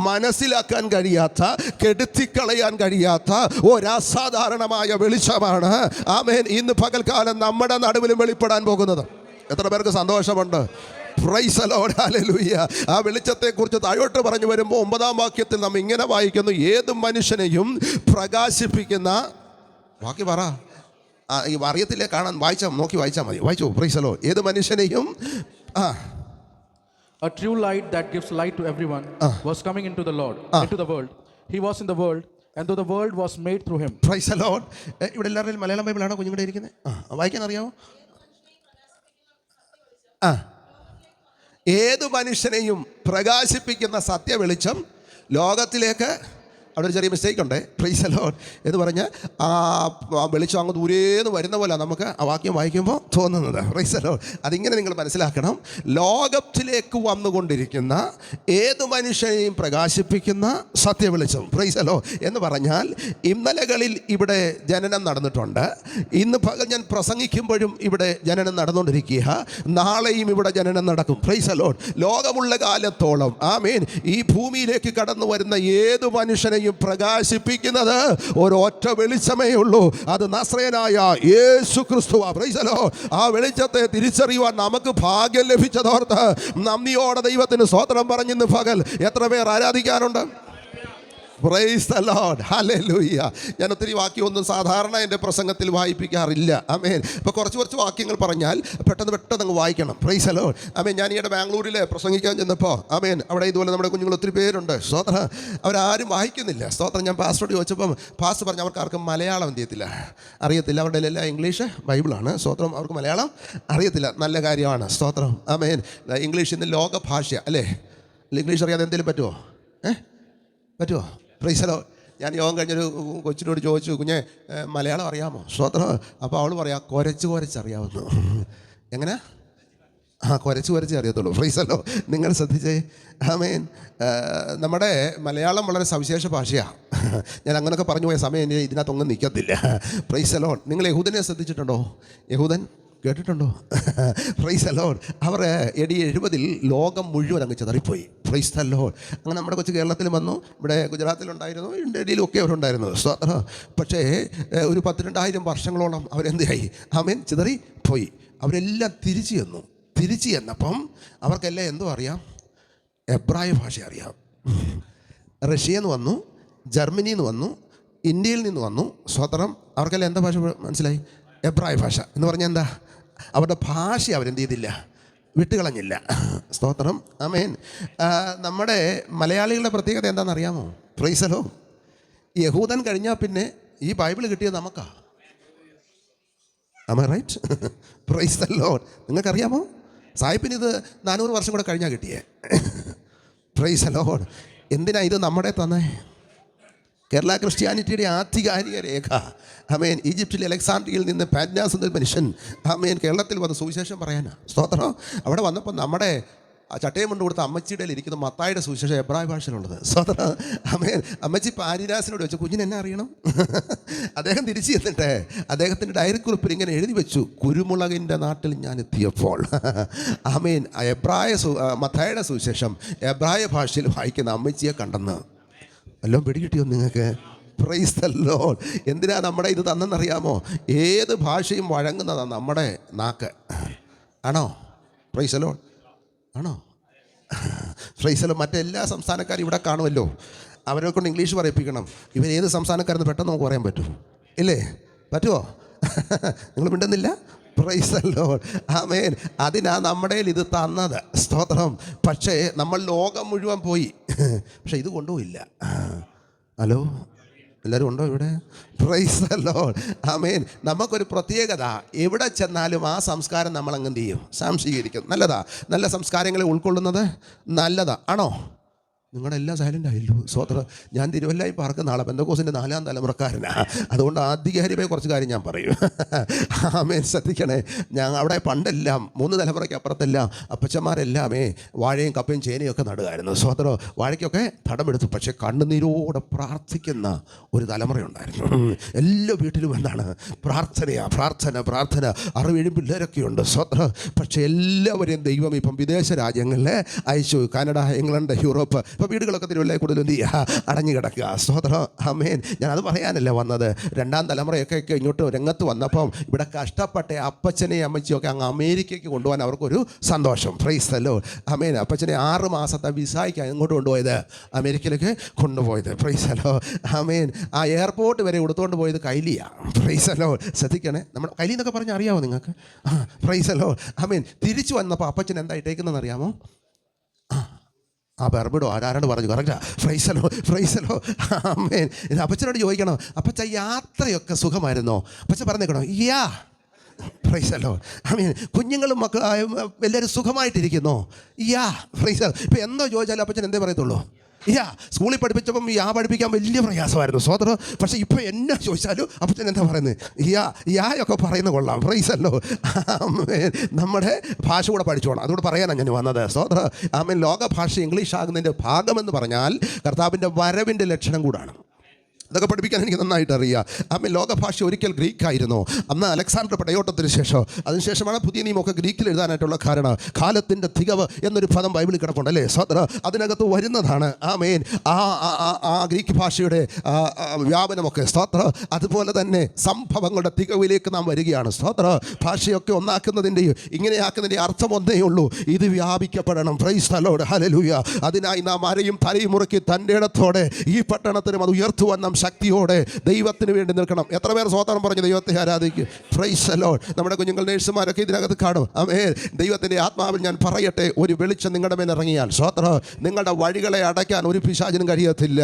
മനസ്സിലാക്കാൻ കഴിയാത്ത, കെടുത്തിക്കളയാൻ കഴിയാത്ത ഒരസാധാരണമായ വെളിച്ചമാണ് ആമേൻ ഇന്ന് പകൽക്കാലം നമ്മുടെ നടുവിലും വെളിപ്പെടാൻ പോകുന്നത്. എത്ര പേർക്ക് സന്തോഷമുണ്ട്? Price the Lord. ഹല്ലേലൂയ. ആ വെളിച്ചത്തെക്കുറിച്ച് താഴോട്ട് പറഞ്ഞു വരുമ്പോൾ 9-ാം വാക്യത്തിൽ നാം ഇങ്ങനെ വായിക്കുന്നു, ഏത് മനുഷ്യനെയും പ്രകാശിപ്പിക്കുന്ന, ബാക്കി പറ, ഈ അറിയത്തില്ലേ, കാണാൻ വായിച്ചാൽ നോക്കി വായിച്ചാൽ മതി. വായിച്ചു. Price the Lord. ഏത് മനുഷ്യനെയും A true light that gives light to everyone was coming into the Lord, into the world. He was in the world, and though the world was made through him. Praise the Lord. ഇവിടെ എല്ലാവരും മലയാളം ബൈബിളാണോ കുഞ്ഞുങ്ങളുടെ ഇരിക്കുന്നത്? വായിക്കാൻ അറിയാമോ? ഏത് മനുഷ്യനെയും പ്രകാശിപ്പിക്കുന്ന സത്യ വെളിച്ചം ലോകത്തിലേക്ക്, അവിടെ ഒരു ചെറിയ മിസ്റ്റേക്ക് ഉണ്ട്. പ്രൈസ് ദി ലോർഡ് എന്ന് പറഞ്ഞാൽ ആ വെളിച്ചം അങ്ങ് ദൂരേന്ന് വരുന്ന പോലെ നമുക്ക് ആ വാക്യം വായിക്കുമ്പോൾ തോന്നുന്നത്. Price the Lord. അതിങ്ങനെ നിങ്ങൾ മനസ്സിലാക്കണം. ലോകത്തിലേക്ക് വന്നുകൊണ്ടിരിക്കുന്ന ഏത് മനുഷ്യനെയും പ്രകാശിപ്പിക്കുന്ന സത്യ വെളിച്ചം. പ്രൈസ് ദി ലോർഡ് എന്ന് പറഞ്ഞാൽ ഇന്നലകളിൽ ഇവിടെ ജനനം നടന്നിട്ടുണ്ട്. ഇന്ന് പകൽ ഞാൻ പ്രസംഗിക്കുമ്പോഴും ഇവിടെ ജനനം നടന്നുകൊണ്ടിരിക്കുക. നാളെയും ഇവിടെ ജനനം നടക്കും. Price the Lord. ലോകമുള്ള കാലത്തോളം ആമേൻ ഈ ഭൂമിയിലേക്ക് കടന്നു വരുന്ന ഏത് മനുഷ്യനെയും പ്രകാശിപ്പിക്കുന്നത് ഒരൊറ്റ വെളിച്ചമേ ഉള്ളൂ. അത് നസ്രയനായ യേശു ക്രിസ്തുവാ. Praise the Lord. ആ വെളിച്ചത്തെ തിരിച്ചറിയുവാൻ നമുക്ക് ഭാഗ്യം ലഭിച്ചതോർത്ത് നന്ദിയോടെ ദൈവത്തിന് സ്തോത്രം പറഞ്ഞിന്ന് പകൽ എത്ര പേർ ആരാധിക്കാനുണ്ട്? Praise the Lord. ഹല്ലേലൂയ. ഞാൻ ഒത്തിരി വാക്യമൊന്നും സാധാരണ എൻ്റെ പ്രസംഗത്തിൽ വായിപ്പിക്കാറില്ല. ആമേൻ. ഇപ്പോൾ കുറച്ച് വാക്യങ്ങൾ പറഞ്ഞാൽ പെട്ടെന്ന് അങ്ങ് വായിക്കണം. Praise the Lord. ആമേൻ. ഞാൻ ഈയിടെ ബാംഗ്ലൂരിൽ പ്രസംഗിക്കാൻ ചെന്നപ്പോൾ ആമേൻ അവിടെ ഇതുപോലെ നമ്മുടെ കുഞ്ഞുങ്ങൾ ഒത്തിരി പേരുണ്ട്. സ്തോത്രം. അവരാരും വായിക്കുന്നില്ല. സ്തോത്രം. ഞാൻ പാസ്റ്ററോട് ചോദിച്ചപ്പം പാസ്റ്റർ പറഞ്ഞു അവർക്ക് ആർക്കും മലയാളം അറിയത്തില്ല. അവരുടെ എല്ലാം ഇംഗ്ലീഷ് ബൈബിളാണ്. സ്തോത്രം. അവർക്ക് മലയാളം അറിയത്തില്ല. നല്ല കാര്യമാണ്. സ്തോത്രം. ആമേൻ. ഇംഗ്ലീഷ് ഇന്ന് ലോക ഭാഷ അല്ലേ? ഇംഗ്ലീഷ് അറിയാതെ എന്തെങ്കിലും പറ്റുമോ? പറ്റുമോ? Price the lord. ഞാൻ യോഗം കഴിഞ്ഞൊരു കൊച്ചിനോട് ചോദിച്ചു, കുഞ്ഞെ മലയാളം അറിയാമോ? സ്തോത്രം. അപ്പോൾ അവൾ പറയാം കുരച്ച് അറിയാവുന്നു. എങ്ങനെ? കുരച്ച് അറിയത്തുള്ളൂ. Price the Lord. നിങ്ങൾ ശ്രദ്ധിച്ചേ. ആമേൻ. നമ്മുടെ മലയാളം വളരെ സവിശേഷ ഭാഷയാണ്. ഞാൻ അങ്ങനെയൊക്കെ പറഞ്ഞു പോയ സമയം ഇതിനകത്തൊന്നും നിൽക്കത്തില്ല. Praise the Lord. നിങ്ങൾ യഹൂദനെ ശ്രദ്ധിച്ചിട്ടുണ്ടോ? യഹൂദൻ കേട്ടിട്ടുണ്ടോ? Praise the Lord. അവർ AD 70 ലോകം മുഴുവൻ അങ്ങ് ചിതറിപ്പോയി. Price the Lord. അങ്ങനെ നമ്മുടെ കൊച്ചു കേരളത്തിൽ വന്നു, ഇവിടെ ഗുജറാത്തിലുണ്ടായിരുന്നു, ഇന്ത്യയിലും ഒക്കെ അവരുണ്ടായിരുന്നു. പക്ഷേ ഒരു 12,000 വർഷങ്ങളോളം അവരെന്തായി? ആമേൻ, ചിതറി പോയി. അവരെല്ലാം തിരിച്ചു ചെന്നപ്പം അവർക്കെല്ലാം എന്തോ അറിയാം? എബ്രായ ഭാഷ അറിയാം. റഷ്യയിൽ നിന്ന് വന്നു, ജർമ്മനിയിൽ നിന്ന് വന്നു, ഇന്ത്യയിൽ നിന്ന് വന്നു. സ്വതന്ത്രം. അവർക്കെല്ലാം എന്താ ഭാഷ മനസ്സിലായി? എബ്രായ ഭാഷ എന്ന് പറഞ്ഞാൽ എന്താ? അവരുടെ ഭാഷ അവരെന്ത് ചെയ്തില്ല? വിട്ടുകളഞ്ഞില്ല. സ്തോത്രം. ആമേൻ. നമ്മുടെ മലയാളികളുടെ പ്രത്യേകത എന്താണെന്ന് അറിയാമോ? Praise the Lord. യഹൂദൻ കഴിഞ്ഞാൽ പിന്നെ ഈ ബൈബിൾ കിട്ടിയത് നമുക്കാ. Am I right? Praise the Lord. നിങ്ങൾക്കറിയാമോ? സാഹിബിന് ഇത് 400 വർഷം കൂടെ കഴിഞ്ഞാൽ കിട്ടിയേ. Praise the Lord. എന്തിനാ ഇത് നമ്മുടെ തന്നെ? കേരള ക്രിസ്ത്യാനിറ്റിയുടെ ആധികാരിക രേഖ. ആമേൻ. ഈജിപ്തിലെ അലക്സാണ്ട്രിയയിൽ നിന്ന് പാറ്റ്നാസ് എന്നൊരു മനുഷ്യൻ ആമേൻ കേരളത്തിൽ വന്ന് സുവിശേഷം പറയാനാ. സ്തോത്രം. അവിടെ വന്നപ്പോൾ നമ്മുടെ ആ ചട്ടയം കൊണ്ട് കൊടുത്ത അമ്മച്ചിയുടെ ഇരിക്കുന്ന മത്തായിയുടെ സുവിശേഷം എബ്രായ ഭാഷയിലുള്ളത്. സ്തോത്രം. ആമേൻ. അമ്മച്ചി പാരിരാസിനോട് വെച്ചു, കുഞ്ഞിന് എന്നെ അറിയണം? അദ്ദേഹം തിരിച്ചു ചെന്നിട്ട് അദ്ദേഹത്തിൻ്റെ ഡയറി കുറിപ്പിൽ ഇങ്ങനെ എഴുതി വെച്ചു, കുരുമുളകിൻ്റെ നാട്ടിൽ ഞാൻ എത്തിയപ്പോൾ. ആമേൻ. മത്തായിയുടെ സുവിശേഷം എബ്രായ ഭാഷയിൽ വായിക്കുന്ന അമ്മച്ചിയെ കണ്ടെന്ന്. എല്ലാം പിടികിട്ടിയോ നിങ്ങൾക്ക്? Praise the Lord. എന്തിനാ നമ്മുടെ ഇത് തന്നെന്നറിയാമോ? ഏത് ഭാഷയും വഴങ്ങുന്നതാണ് നമ്മുടെ നാക്ക്. ആണോ? Praise the lord. ആണോ? Praise the lord. മറ്റെല്ലാ സംസ്ഥാനക്കാരും ഇവിടെ കാണുമല്ലോ. അവരെ കൊണ്ട് ഇംഗ്ലീഷ് പറയിപ്പിക്കണം. ഇവരേത് സംസ്ഥാനക്കാരെന്ന് പെട്ടെന്ന് നമുക്ക് പറയാൻ പറ്റുമോ? ഇല്ലേ? പറ്റുമോ? നിങ്ങൾ മിണ്ടുന്നില്ല? Praise the Lord. ആമേൻ. അതിനാ നമ്മുടെ ഇത് തന്നത്. സ്തോത്രം. പക്ഷേ നമ്മൾ ലോകം മുഴുവൻ പോയി, പക്ഷെ ഇത് കൊണ്ടുപോയില്ല. ഹലോ, എല്ലാവരും ഉണ്ടോ ഇവിടെ? Praise the Lord. ആമേൻ. നമുക്കൊരു പ്രത്യേകത, എവിടെ ചെന്നാലും ആ സംസ്കാരം നമ്മൾ അങ്ങ് എന്ത് ചെയ്യും? സംശീകരിക്കും. നല്ലതാ. നല്ല സംസ്കാരങ്ങളെ ഉൾക്കൊള്ളുന്നത് നല്ലതാ. ആണോ? നിങ്ങളെല്ലാം സൈലൻ്റ് ആയല്ലോ. സ്വതന്ത്രം. ഞാൻ തിരുവല്ലായി പാർക്കുന്ന ആളെ പെന്തക്കോസിൻ്റെ 4ാം തലമുറക്കാരനാണ്. അതുകൊണ്ട് ആധികാരികമായ കുറച്ച് കാര്യം ഞാൻ പറയും. ആമേൻ. ശ്രദ്ധിക്കണേ. ഞാൻ അവിടെ പണ്ടെല്ലാം 3 തലമുറയ്ക്ക് അപ്പുറത്തെല്ലാം അപ്പച്ചന്മാരെല്ലാമേ വാഴയും കപ്പയും ചേനയും ഒക്കെ നടുകയായിരുന്നു. സ്വതന്ത്രം. വാഴയ്ക്കൊക്കെ തടമെടുത്തു. പക്ഷേ കണ്ണുനീരോടെ പ്രാർത്ഥിക്കുന്ന ഒരു തലമുറയുണ്ടായിരുന്നു. എല്ലാ വീട്ടിലും എന്താണ്? പ്രാർത്ഥന. 6-7 പിള്ളേരൊക്കെയുണ്ട്. സ്വതന്ത്രം. പക്ഷേ എല്ലാവരെയും ദൈവം ഇപ്പം വിദേശ രാജ്യങ്ങളിൽ അയച്ചു. Canada, England, Europe. ഇപ്പോൾ വീടുകളൊക്കെ തിരുവല്ലയിൽ കൂടുതൽ എന്ത് ചെയ്യുക? അടഞ്ഞു കിടക്കുക. സ്തോത്രം. ആമേൻ. ഞാനത് പറയാനല്ല വന്നത്. 2ാം തലമുറയൊക്കെ ഇങ്ങോട്ട് രംഗത്ത് വന്നപ്പം ഇവിടെ കഷ്ടപ്പെട്ട അപ്പച്ചനെയും അമ്മച്ചിയൊക്കെ അങ്ങ് അമേരിക്കയ്ക്ക് കൊണ്ടുപോകാൻ അവർക്കൊരു സന്തോഷം. Praise the Lord. ആമേൻ. അപ്പച്ചനെ 6 മാസത്തെ വിസായ്ക്ക് അങ്ങോട്ട് കൊണ്ടുപോയത്, അമേരിക്കയിലേക്ക് കൊണ്ടുപോയത്. Praise the Lord. ആമേൻ. ആ എയർപോർട്ട് വരെ എടുത്തുകൊണ്ട് പോയത് കൈലിയാണ്. Price the Lord. ശ്രദ്ധിക്കണേ. നമ്മുടെ കൈലി എന്നൊക്കെ പറഞ്ഞാൽ അറിയാമോ നിങ്ങൾക്ക്? Praise the Lord. ആമേൻ. തിരിച്ചു വന്നപ്പോൾ അപ്പച്ചൻ എന്താ ഇട്ടേക്കുന്നതെന്ന് അറിയാമോ? ആ ബർബിഡോ ആരാണ്ട് പറഞ്ഞു. കറക്റ്റാ. ഫ്രൈസലോ. ആമേൻ. അപ്പച്ചനോട് ചോദിക്കണം, അപ്പച്ച യാത്രയൊക്കെ സുഖമായിരുന്നോ? അപ്പച്ച പറഞ്ഞേക്കണോ? യാ. പ്രൈസലോ. ആമേൻ. കുഞ്ഞുങ്ങളും മക്കളും എല്ലാവരും സുഖമായിട്ടിരിക്കുന്നോ? യാ. പ്രൈസലോ. ഇപ്പം എന്തോ ചോദിച്ചാലും അപ്പച്ചൻ എന്തേ പറയത്തുള്ളൂ? സ്കൂളിൽ പഠിപ്പിച്ചപ്പം പഠിപ്പിക്കാൻ വലിയ പ്രയാസമായിരുന്നു. സ്വതന്ത്രം. പക്ഷേ ഇപ്പോൾ എന്നാ ചോദിച്ചാലും അപ്പച്ചൻ എന്താ പറയുന്നത്? യായൊക്കെ പറയുന്നത് കൊള്ളാം. പ്രൈസല്ലോ. ആമേൻ. നമ്മുടെ ഭാഷ കൂടെ പഠിച്ചോണം. അതുകൂടെ പറയാനാണ് ഞാൻ വന്നത്. സ്വതന്ത്രം. ആമേൻ. ലോക ഭാഷ ഇംഗ്ലീഷ് ആകുന്നതിൻ്റെ ഭാഗമെന്ന് പറഞ്ഞാൽ കർത്താവിൻ്റെ വരവിൻ്റെ ലക്ഷണം കൂടാണ്. ഇതൊക്കെ പഠിപ്പിക്കാൻ എനിക്ക് നന്നായിട്ട് അറിയാം. ആമേൻ. ലോകഭാഷ ഒരിക്കൽ ഗ്രീക്കായിരുന്നു. അന്ന് അലക്സാണ്ടർ പടയോട്ടത്തിന് ശേഷം, അതിനുശേഷമാണ് പുതിയ നിയമമൊക്കെ ഗ്രീക്കിൽ എഴുതാനായിട്ടുള്ള കാരണം. കാലത്തിൻ്റെ തികവ് എന്നൊരു പദം ബൈബിളിൽ കിടപ്പുണ്ടല്ലേ? സ്വതന്ത്രം. അതിനകത്ത് വരുന്നതാണ്. ആമേൻ. ആ ഗ്രീക്ക് ഭാഷയുടെ വ്യാപനമൊക്കെ. സ്തോത്രം. അതുപോലെ തന്നെ സംഭവങ്ങളുടെ തികവിലേക്ക് നാം വരികയാണ്. സ്തോത്രം. ഭാഷയൊക്കെ ഒന്നാക്കുന്നതിൻ്റെയും ഇങ്ങനെയാക്കുന്നതിൻ്റെ അർത്ഥം ഒന്നേ ഉള്ളൂ, ഇത് വ്യാപിക്കപ്പെടണം. Praise the Lord. ഹല്ലേലൂയ. അതിനായി നാം ആരെയും തലയും മുറുക്കി തൻ്റെ ഇടത്തോടെ ഈ പട്ടണത്തിനും അത് ഉയർത്തുവാൻ നാം ശക്തിയോടെ ദൈവത്തിന് വേണ്ടി നിൽക്കണം. എത്ര പേർ സ്വതന്ത്രം പറഞ്ഞ് ദൈവത്തെ ആരാധിക്കും? Price the Lord. നമ്മുടെ കുഞ്ഞുങ്ങൾ നേഴ്സുമാരൊക്കെ ഇതിനകത്ത് കാണും. ആമേൻ. ദൈവത്തിൻ്റെ ആത്മാവിൽ ഞാൻ പറയട്ടെ, ഒരു വെളിച്ചം നിങ്ങളുടെ മേൽ ഇറങ്ങിയാൽ സ്വതന്ത്രം, നിങ്ങളുടെ വഴികളെ അടയ്ക്കാൻ ഒരു പിശാചിനും കഴിയത്തില്ല.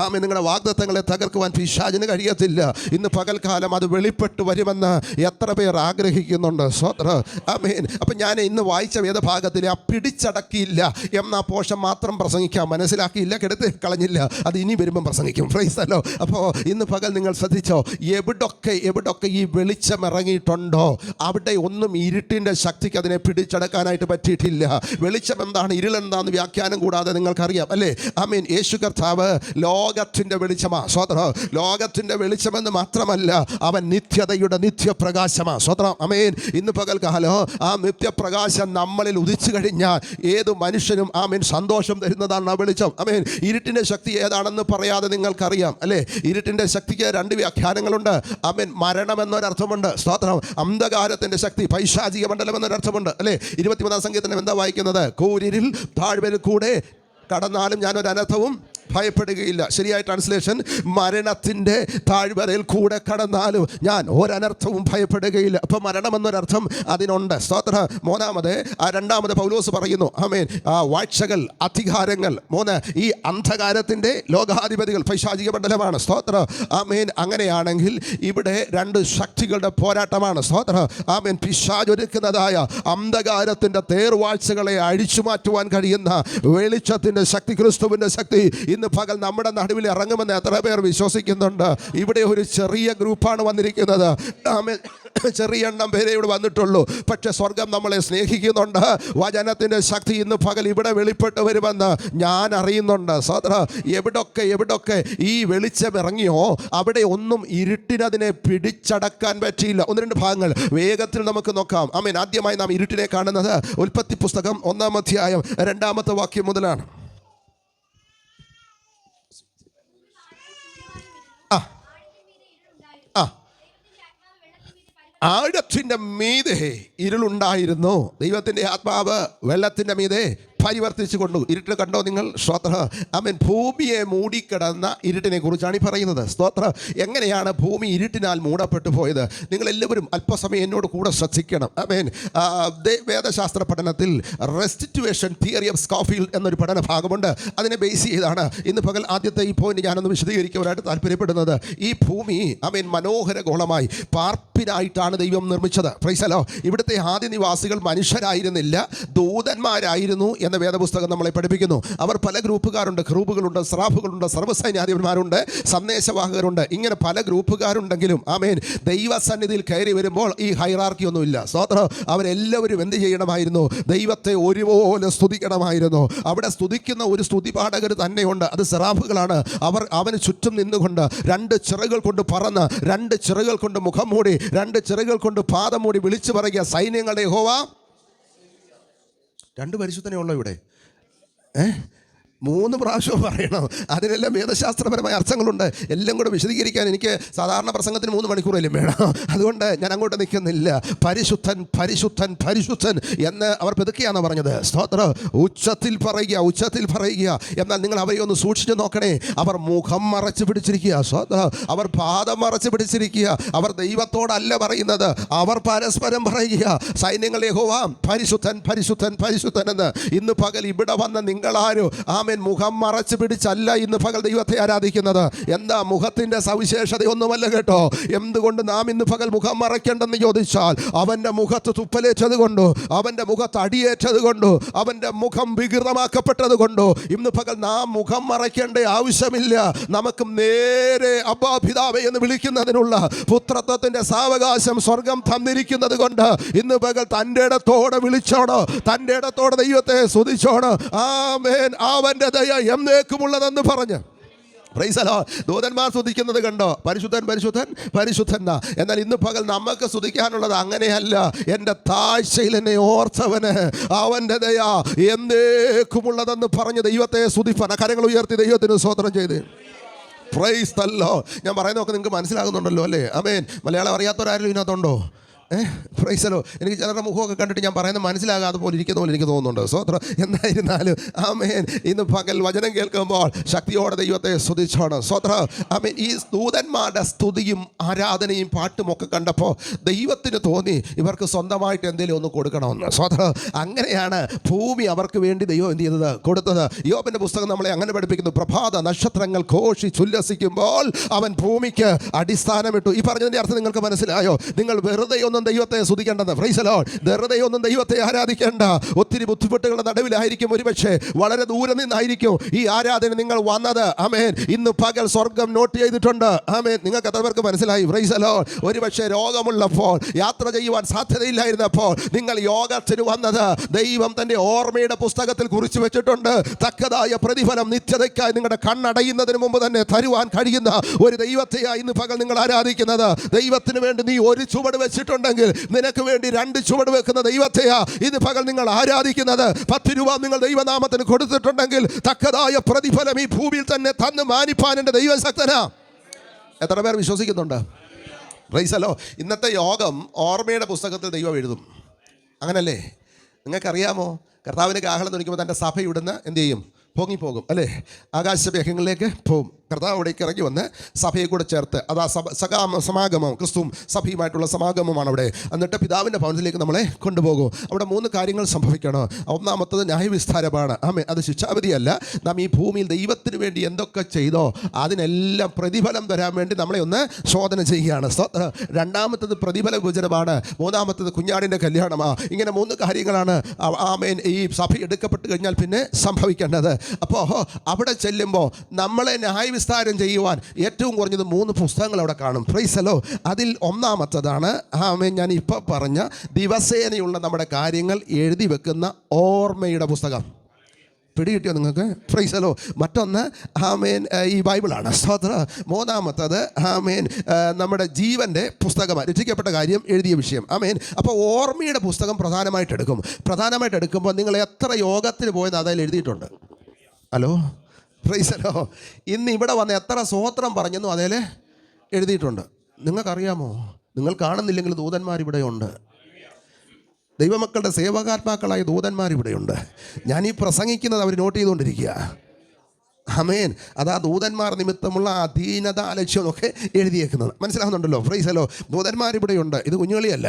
ആമേൻ. നിങ്ങളുടെ വാഗ്ദത്തങ്ങളെ തകർക്കുവാൻ പിശാചിന് കഴിയത്തില്ല. ഇന്ന് പകൽക്കാലം അത് വെളിപ്പെട്ട് വരുമെന്ന് എത്ര പേർ ആഗ്രഹിക്കുന്നുണ്ട്? സ്വതന്ത്രം. ആമേൻ. അപ്പം ഞാൻ ഇന്ന് വായിച്ച വേദഭാഗത്തിൽ ആ പിടിച്ചടക്കിയില്ല എന്ന പോഷം മാത്രം പ്രസംഗിക്കാം. മനസ്സിലാക്കിയില്ല, കെടുത്ത് കളഞ്ഞില്ല, അത് ഇനി വരുമ്പം പ്രസംഗിക്കും. Price the lord. അപ്പോൾ ഇന്ന് പകൽ നിങ്ങൾ ശ്രദ്ധിച്ചോ, എവിടൊക്കെ ഈ വെളിച്ചം ഇറങ്ങിയിട്ടുണ്ടോ അവിടെ ഒന്നും ഇരുട്ടിൻ്റെ ശക്തിക്ക് അതിനെ പിടിച്ചടക്കാനായിട്ട് പറ്റിയിട്ടില്ല. വെളിച്ചം എന്താണ്, ഇരുളെന്താണെന്ന് വ്യാഖ്യാനം കൂടാതെ നിങ്ങൾക്കറിയാം അല്ലേ? ആമേൻ. യേശു കർത്താവ് ലോകത്തിൻ്റെ വെളിച്ചമാണ്. സ്വതന്ത്രം. ലോകത്തിൻ്റെ വെളിച്ചമെന്ന് മാത്രമല്ല, അവൻ നിത്യതയുടെ നിത്യപ്രകാശമാണ്. സ്വതന്ത്രം. ആമേൻ. ഇന്ന് പകൽക്കാലം ആ നിത്യപ്രകാശം നമ്മളിൽ ഉദിച്ചു കഴിഞ്ഞാൽ ഏത് മനുഷ്യനും ആമേൻ സന്തോഷം തരുന്നതാണ് ആ വെളിച്ചം. ആമേൻ. ഇരുട്ടിൻ്റെ ശക്തി ഏതാണെന്ന് പറയാതെ നിങ്ങൾക്കറിയാം അല്ലേ? ഇരുട്ടിൻ്റെ ശക്തിക്ക് രണ്ട് വ്യാഖ്യാനങ്ങളുണ്ട്. ആമേൻ. മരണം എന്നൊരർത്ഥമുണ്ട്. സ്തോത്രം. അന്ധകാരത്തിൻ്റെ ശക്തി, പൈശാചിക മണ്ഡലം എന്നൊരർത്ഥമുണ്ട് അല്ലേ? 23-ാം സങ്കീർത്തനം എന്താ വായിക്കുന്നത്? കൂരിരുൾ താഴ്വരയിൽ കൂടെ കടന്നാലും ഞാനൊരു അനർത്ഥവും ഭയപ്പെടുകയില്ല. ശരിയായ ട്രാൻസ്ലേഷൻ, മരണത്തിൻ്റെ താഴ്വരയിൽ കൂടെ കടന്നാലും ഞാൻ ഒരനർത്ഥവും ഭയപ്പെടുകയില്ല. അപ്പം മരണമെന്നൊരർത്ഥം അതിനുണ്ട്. സ്തോത്ര. രണ്ടാമത് പൗലോസ് പറയുന്നു, ആമേൻ, വാഴ്ചകൾ, അധികാരങ്ങൾ, ഈ അന്ധകാരത്തിൻ്റെ ലോകാധിപതികൾ പൈശാചിക മണ്ഡലമാണ്. സ്തോത്ര. ആമേൻ. അങ്ങനെയാണെങ്കിൽ ഇവിടെ രണ്ട് ശക്തികളുടെ പോരാട്ടമാണ്. സ്തോത്ര. ആമേൻ. പിശാചൊരുക്കുന്നതായ അന്ധകാരത്തിൻ്റെ തേർവാഴ്ചകളെ അഴിച്ചു മാറ്റുവാൻ കഴിയുന്ന വെളിച്ചത്തിൻ്റെ ശക്തി, ക്രിസ്തുവിൻ്റെ ശക്തി ഇന്ന് പകൽ നമ്മുടെ നടുവിൽ ഇറങ്ങുമെന്ന് എത്ര പേർ വിശ്വസിക്കുന്നുണ്ട്? ഇവിടെ ഒരു ചെറിയ ഗ്രൂപ്പാണ് വന്നിരിക്കുന്നത്. ചെറിയ എണ്ണം പേരെ ഇവിടെ വന്നിട്ടുള്ളൂ. പക്ഷെ സ്വർഗം നമ്മളെ സ്നേഹിക്കുന്നുണ്ട്. വചനത്തിൻ്റെ ശക്തി ഇന്ന് പകൽ ഇവിടെ വെളിപ്പെട്ട് വരുമെന്ന് ഞാൻ അറിയുന്നുണ്ട്. സോദര, എവിടൊക്കെ ഈ വെളിച്ചം ഇറങ്ങിയോ അവിടെ ഒന്നും ഇരുട്ടിനതിനെ പിടിച്ചടക്കാൻ പറ്റിയില്ല. 1-2 ഭാഗങ്ങൾ വേഗത്തിൽ നമുക്ക് നോക്കാം. ആമേൻ. ആദ്യമായി നാം ഇരുട്ടിനെ കാണുന്നത് ഉൽപ്പത്തി പുസ്തകം 1-ാം അധ്യായം 2-ാമത്തെ വാക്യം മുതലാണ്. ആഴത്തിൻ്റെ മീതെ ഇരുളുണ്ടായിരുന്നു, ദൈവത്തിൻ്റെ ആത്മാവ് വെള്ളത്തിൻ്റെ മീതെ പരിവർത്തിച്ചു കൊണ്ടു. ഇരുട്ട് കണ്ടോ നിങ്ങൾ? സ്തോത്ര. ആമേൻ. ഭൂമിയെ മൂടിക്കിടന്ന ഇരുട്ടിനെ കുറിച്ചാണ് ഈ പറയുന്നത്. സ്തോത്ര. എങ്ങനെയാണ് ഭൂമി ഇരുട്ടിനാൽ മൂടപ്പെട്ടു പോയത്? നിങ്ങളെല്ലാവരും അല്പസമയം എന്നോട് കൂടെ ശ്രദ്ധിക്കണം. ആമേൻ. വേദശാസ്ത്ര പഠനത്തിൽ റെസ്റ്റിറ്റ്യൂഷൻ തിയറി ഓഫ് സ്കോഫീൽഡ് എന്നൊരു പഠന ഭാഗമുണ്ട്. അതിനെ ബേസ് ചെയ്താണ് ഇന്ന് പകൽ ആദ്യത്തെ ഈ പോയിന്റ് ഞാനൊന്ന് വിശദീകരിക്കുവാനായിട്ട് താല്പര്യപ്പെടുന്നത്. ഈ ഭൂമി ആമേൻ മനോഹര ഗോളമായി പാർപ്പിനായിട്ടാണ് ദൈവം നിർമ്മിച്ചത്. Price the Lord. ഇവിടുത്തെ ആദ്യ നിവാസികൾ മനുഷ്യരായിരുന്നില്ല, ദൂതന്മാരായിരുന്നു എന്ന വേദപുസ്തകം നമ്മളെ പഠിപ്പിക്കുന്നു. അവർ പല ഗ്രൂപ്പുകാരുണ്ട്. ക്രൂബുകളുണ്ട്, സ്രാഫുകളുണ്ട്, സർവ്വസൈന്യാധിപന്മാരുണ്ട്, സന്ദേശവാഹകരുണ്ട്. ഇങ്ങനെ പല ഗ്രൂപ്പുകാരുണ്ടെങ്കിലും ആമേൻ ദൈവസന്നിധിയിൽ കയറി വരുമ്പോൾ ഈ ഹൈറാർക്കി ഒന്നുമില്ല. സ്തോത്രം. അവരെല്ലാവരും എന്ത് ചെയ്യണമായിരുന്നു? ദൈവത്തെ ഒരുപോലെ സ്തുതിക്കണമായിരുന്നു. അവിടെ സ്തുതിക്കുന്ന ഒരു സ്തുതിപാഠകർ തന്നെയുണ്ട്. അത് സെറാഫുകളാണ്. അവർ അവന് ചുറ്റും നിന്നുകൊണ്ട് 2 ചിറകുകൾ കൊണ്ട് പറന്ന്, 2 ചിറകുകൾ കൊണ്ട് മുഖം മൂടി, 2 ചിറകുകൾ കൊണ്ട് പാദം മൂടി വിളിച്ചു പറയുക, സൈന്യങ്ങളുടെ യഹോവ. 2 പരിശുദ്ധനേ ഉള്ളൂ ഇവിടെ. 3 പ്രാവശ്യം പറയണം. അതിനെല്ലാം വേദശാസ്ത്രപരമായ അർത്ഥങ്ങളുണ്ട്. എല്ലാം കൂടെ വിശദീകരിക്കാൻ എനിക്ക് സാധാരണ പ്രസംഗത്തിന് 3 മണിക്കൂറേലും വേണം. അതുകൊണ്ട് ഞാൻ അങ്ങോട്ട് നിൽക്കുന്നില്ല. പരിശുദ്ധൻ പരിശുദ്ധൻ പരിശുദ്ധൻ എന്ന് അവർ പെതുക്കിയാന്ന് പറഞ്ഞത്. സ്തോത്രം. ഉച്ചത്തിൽ പറയുക. എന്നാൽ നിങ്ങൾ അവയെ ഒന്ന് സൂക്ഷിച്ച് നോക്കണേ. അവർ മുഖം മറച്ച് പിടിച്ചിരിക്കുക. സ്തോത്രം. അവർ പാദം മറച്ച് പിടിച്ചിരിക്കുക. അവർ ദൈവത്തോടല്ല പറയുന്നത്, അവർ പരസ്പരം പറയുക, സൈന്യങ്ങളെ യഹോവ പരിശുദ്ധൻ പരിശുദ്ധൻ പരിശുദ്ധൻ എന്ന്. ഇന്ന് പകൽ ഇവിടെ വന്ന നിങ്ങളാരും ആമേൻ മുഖം മറച്ച് പിടിച്ചല്ല ഇന്ന് പകൽ ദൈവത്തെ ആരാധിക്കുന്നത്. എന്താ? മുഖത്തിൻ്റെ സവിശേഷതയൊന്നുമല്ല കേട്ടോ. എന്തുകൊണ്ട് നാം ഇന്ന് പകൽ മുഖം മറയ്ക്കേണ്ടെന്ന് ചോദിച്ചാൽ, അവൻ്റെ മുഖത്ത് തുപ്പലേറ്റത് കൊണ്ടോ, അവൻ്റെ മുഖത്ത് അടിയേറ്റത് കൊണ്ടോ, അവൻ്റെ മുഖം വികൃതമാക്കപ്പെട്ടത് കൊണ്ടോ ഇന്ന് പകൽ നാം മുഖം മറയ്ക്കേണ്ട ആവശ്യമില്ല. നമുക്ക് നേരെ അബ്ബാ പിതാവേ എന്ന് വിളിക്കുന്നതിനുള്ള പുത്രത്വത്തിൻ്റെ സാവകാശം സ്വർഗം തന്നിരിക്കുന്നത് കൊണ്ട് ഇന്ന് പകൽ തൻ്റെ ഇടത്തോടെ വിളിച്ചോണോ, തൻ്റെ ഇടത്തോടെ ദൈവത്തെ സ്തുതിച്ചോണോ. ആമേൻ. അവൻ്റെ ദയ എന്നേക്കുമുള്ളതെന്ന് പറഞ്ഞ് പ്രൈസ് ദി ലോർഡ്. ദൂതന്മാർ സ്തുതിക്കുന്നത് കണ്ടോ? പരിശുദ്ധൻ പരിശുദ്ധൻ പരിശുദ്ധൻ. എന്നാൽ ഇന്ന് പകൽ നമുക്ക് സ്തുതിക്കാനുള്ളത് അങ്ങനെയല്ല. എൻ്റെ താഴ്ചയിൽ എന്നെ ഓർത്തവന് അവൻ്റെ ദയ എന്നേക്കുമുള്ളതെന്ന് പറഞ്ഞ് ദൈവത്തെ സ്തുതിപ്പാൻ കരങ്ങൾ ഉയർത്തി ദൈവത്തിന് സ്തോത്രം ചെയ്ത് പ്രൈസ് ദി ലോർഡ്. ഞാൻ പറയുന്നതൊക്കെ നിങ്ങൾക്ക് മനസ്സിലാകുന്നുണ്ടല്ലോ അല്ലേ? ആമേൻ. മലയാളം അറിയാത്തവരാരും ഇതിനകത്തുണ്ടോ? പ്രൈസലോ. എനിക്ക് ചിലരുടെ മുഖമൊക്കെ കണ്ടിട്ട് ഞാൻ പറയുന്നത് മനസ്സിലാകാതെ പോലെ ഇരിക്കുന്ന പോലെ എനിക്ക് തോന്നുന്നുണ്ട്. സ്വത്ര. എന്തായിരുന്നാലും ആമേൻ ഇന്ന് പകൽ വചനം കേൾക്കുമ്പോൾ ശക്തിയോടെ ദൈവത്തെ സ്തുതിച്ചോണം. സ്വത്ര. ആമേൻ. ഈ ദൂതന്മാരുടെ സ്തുതിയും ആരാധനയും പാട്ടുമൊക്കെ കണ്ടപ്പോൾ ദൈവത്തിന് തോന്നി ഇവർക്ക് സ്വന്തമായിട്ട് എന്തെങ്കിലും ഒന്ന് കൊടുക്കണമെന്ന്. സ്വത്ര. അങ്ങനെയാണ് ഭൂമി അവർക്ക് വേണ്ടി ദൈവം എന്ത് ചെയ്തത്? കൊടുത്തത്. യോബിൻ്റെ പുസ്തകം നമ്മളെ അങ്ങനെ പഠിപ്പിക്കുന്നു. പ്രഭാത നക്ഷത്രങ്ങൾ ഘോഷിച്ചുല്ലസിക്കുമ്പോൾ അവൻ ഭൂമിക്ക് അടിസ്ഥാനമിട്ടു. ഈ പറഞ്ഞതിൻ്റെ അർത്ഥം നിങ്ങൾക്ക് മനസ്സിലായോ? നിങ്ങൾ വെറുതെ ഒന്ന് വേണം ദൈവത്തെ സ്തുതിക്കേണ്ടത്. Praise the lord. വെറുതെയൊന്നും ദൈവത്തെ ആരാധിക്കേണ്ട. ഒത്തിരി ബുദ്ധിമുട്ടുകളുടെ നടുവിലായിരിക്കും, ഒരുപക്ഷെ വളരെ ദൂരെ നിന്നായിരിക്കും ഈ ആരാധന നിങ്ങൾ വന്നത്. ആമേൻ. ഇന്ന് പകൽ സ്വർഗം നോട്ട് ചെയ്തിട്ടുണ്ട്. ആമേൻ. നിങ്ങൾക്ക് എത്ര പേർക്ക് മനസ്സിലായി? Price the Lord. ഒരുപക്ഷെ രോഗമുള്ളപ്പോൾ, യാത്ര ചെയ്യുവാൻ സാധ്യതയില്ലായിരുന്നപ്പോൾ നിങ്ങൾ യോഗത്തിന് വന്നത് ദൈവം തൻ്റെ ഓർമ്മയുടെ പുസ്തകത്തിൽ കുറിച്ച് വെച്ചിട്ടുണ്ട്. തക്കതായ പ്രതിഫലം നിത്യതയ്ക്കായി നിങ്ങളുടെ കണ്ണടയുന്നതിന് മുമ്പ് തന്നെ തരുവാൻ കഴിയുന്ന ഒരു ദൈവത്തെയാണ് ഇന്ന് പകൽ നിങ്ങൾ ആരാധിക്കുന്നത്. ദൈവത്തിന് വേണ്ടി നീ ഒരു ചുവട് വെച്ചിട്ടുണ്ടെങ്കിൽ നിനക്ക് വേണ്ടി 2 ചുവട് വെക്കുന്ന ദൈവത്തെയാ ഇന്ന് പകൽ നിങ്ങൾ ആരാധിക്കുന്നത്. 10 രൂപ നിങ്ങൾ ദൈവനാമത്തിന് കൊടുത്തിട്ടുണ്ടെങ്കിൽ തക്കതായ പ്രതിഫലം ഈ ഭൂമിയിൽ തന്നെ തന്ന് മാനിപ്പാൻ എൻ്റെ ദൈവശക്തനാ. എത്ര പേർ വിശ്വസിക്കുന്നുണ്ട്? Price the Lord. ഇന്നത്തെ യോഗം ഓർമ്മയുടെ പുസ്തകത്തിൽ ദൈവം എഴുതും. അങ്ങനല്ലേ? നിങ്ങൾക്കറിയാമോ, കർത്താവിൻ്റെ കാഹളം തുണിക്കുമ്പോൾ തൻ്റെ സഭ ഇവിടുന്ന് എന്ത് ചെയ്യും? പൊങ്ങിപ്പോകും അല്ലേ? ആകാശമേഘങ്ങളിലേക്ക് പോകും. കർത്താവ് അവിടേക്ക് ഇറങ്ങി വന്ന് സഭയെ കൂടെ ചേർത്ത്, അത് ആ സമാഗമം, ക്രിസ്തുവും സഭയുമായിട്ടുള്ള സമാഗമമാണ് അവിടെ. എന്നിട്ട് പിതാവിൻ്റെ ഭവനത്തിലേക്ക് നമ്മളെ കൊണ്ടുപോകും. അവിടെ 3 കാര്യങ്ങൾ സംഭവിക്കണം. ഒന്നാമത്തത് ന്യായവിസ്താരമാണ്. ആമേൻ. അത് ശിക്ഷാവിധിയല്ല. നാം ഈ ഭൂമിയിൽ ദൈവത്തിന് വേണ്ടി എന്തൊക്കെ ചെയ്തോ അതിനെല്ലാം പ്രതിഫലം തരാൻ വേണ്ടി നമ്മളെ ഒന്ന് ശോധന ചെയ്യുകയാണ്. രണ്ടാമത്തത് പ്രതിഫല വിഭജനമാണ്. മൂന്നാമത്തത് കുഞ്ഞാടിൻ്റെ കല്യാണമാണ്. ഇങ്ങനെ 3 കാര്യങ്ങളാണ് ആമേൻ ഈ സഭ എടുക്കപ്പെട്ട് കഴിഞ്ഞാൽ പിന്നെ സംഭവിക്കേണ്ടത്. അപ്പോൾ അവിടെ ചെല്ലുമ്പോൾ നമ്മളെ ന്യായവിസ്താരം ചെയ്യുവാൻ ഏറ്റവും കുറഞ്ഞത് 3 പുസ്തകങ്ങൾ അവിടെ കാണും. Price the Lord. അതിൽ ഒന്നാമത്തതാണ് ആമേൻ ഞാൻ ഇപ്പോൾ പറഞ്ഞ ദിവസേനയുള്ള നമ്മുടെ കാര്യങ്ങൾ എഴുതി വെക്കുന്ന ഓർമ്മയുടെ പുസ്തകം. പിടികിട്ടിയോ നിങ്ങൾക്ക്? Praise the Lord. മറ്റൊന്ന് ആമേൻ ഈ ബൈബിളാണ്. സ്തോത്രം. മൂന്നാമത്തത് ആമേൻ നമ്മുടെ ജീവൻ്റെ പുസ്തകമാണ്. രക്ഷിക്കപ്പെട്ട കാര്യം എഴുതിയ വിഷയം. ആമേൻ. അപ്പോൾ ഓർമ്മയുടെ പുസ്തകം പ്രധാനമായിട്ട് എടുക്കും. പ്രധാനമായിട്ട് എടുക്കുമ്പോൾ നിങ്ങൾ എത്ര യോഗത്തിന് പോയെന്ന് അതിൽ എഴുതിയിട്ടുണ്ട്? Hello, praise the Lord. ഇന്ന് ഇവിടെ വന്ന് എത്ര സ്തോത്രം പറഞ്ഞെന്നും അതിൽ എഴുതിയിട്ടുണ്ട്. നിങ്ങൾക്കറിയാമോ? നിങ്ങൾ കാണുന്നില്ലെങ്കിൽ ദൂതന്മാർ ഇവിടെയുണ്ട്. ദൈവമക്കളുടെ സേവകാത്മാക്കളായ ദൂതന്മാർ ഇവിടെയുണ്ട്. ഞാനീ പ്രസംഗിക്കുന്നത് അവർ നോട്ട് ചെയ്തുകൊണ്ടിരിക്കുക. ആമേൻ. അതാ ദൂതന്മാർ നിമിത്തമുള്ള അധീനത, അലക്ഷ്യമൊക്കെ എഴുതിയേക്കുന്നത്. മനസ്സിലാകുന്നുണ്ടല്ലോ? Praise the lord. ദൂതന്മാരിവിടെയുണ്ട്. ഇത് കുഞ്ഞുകളിയല്ല.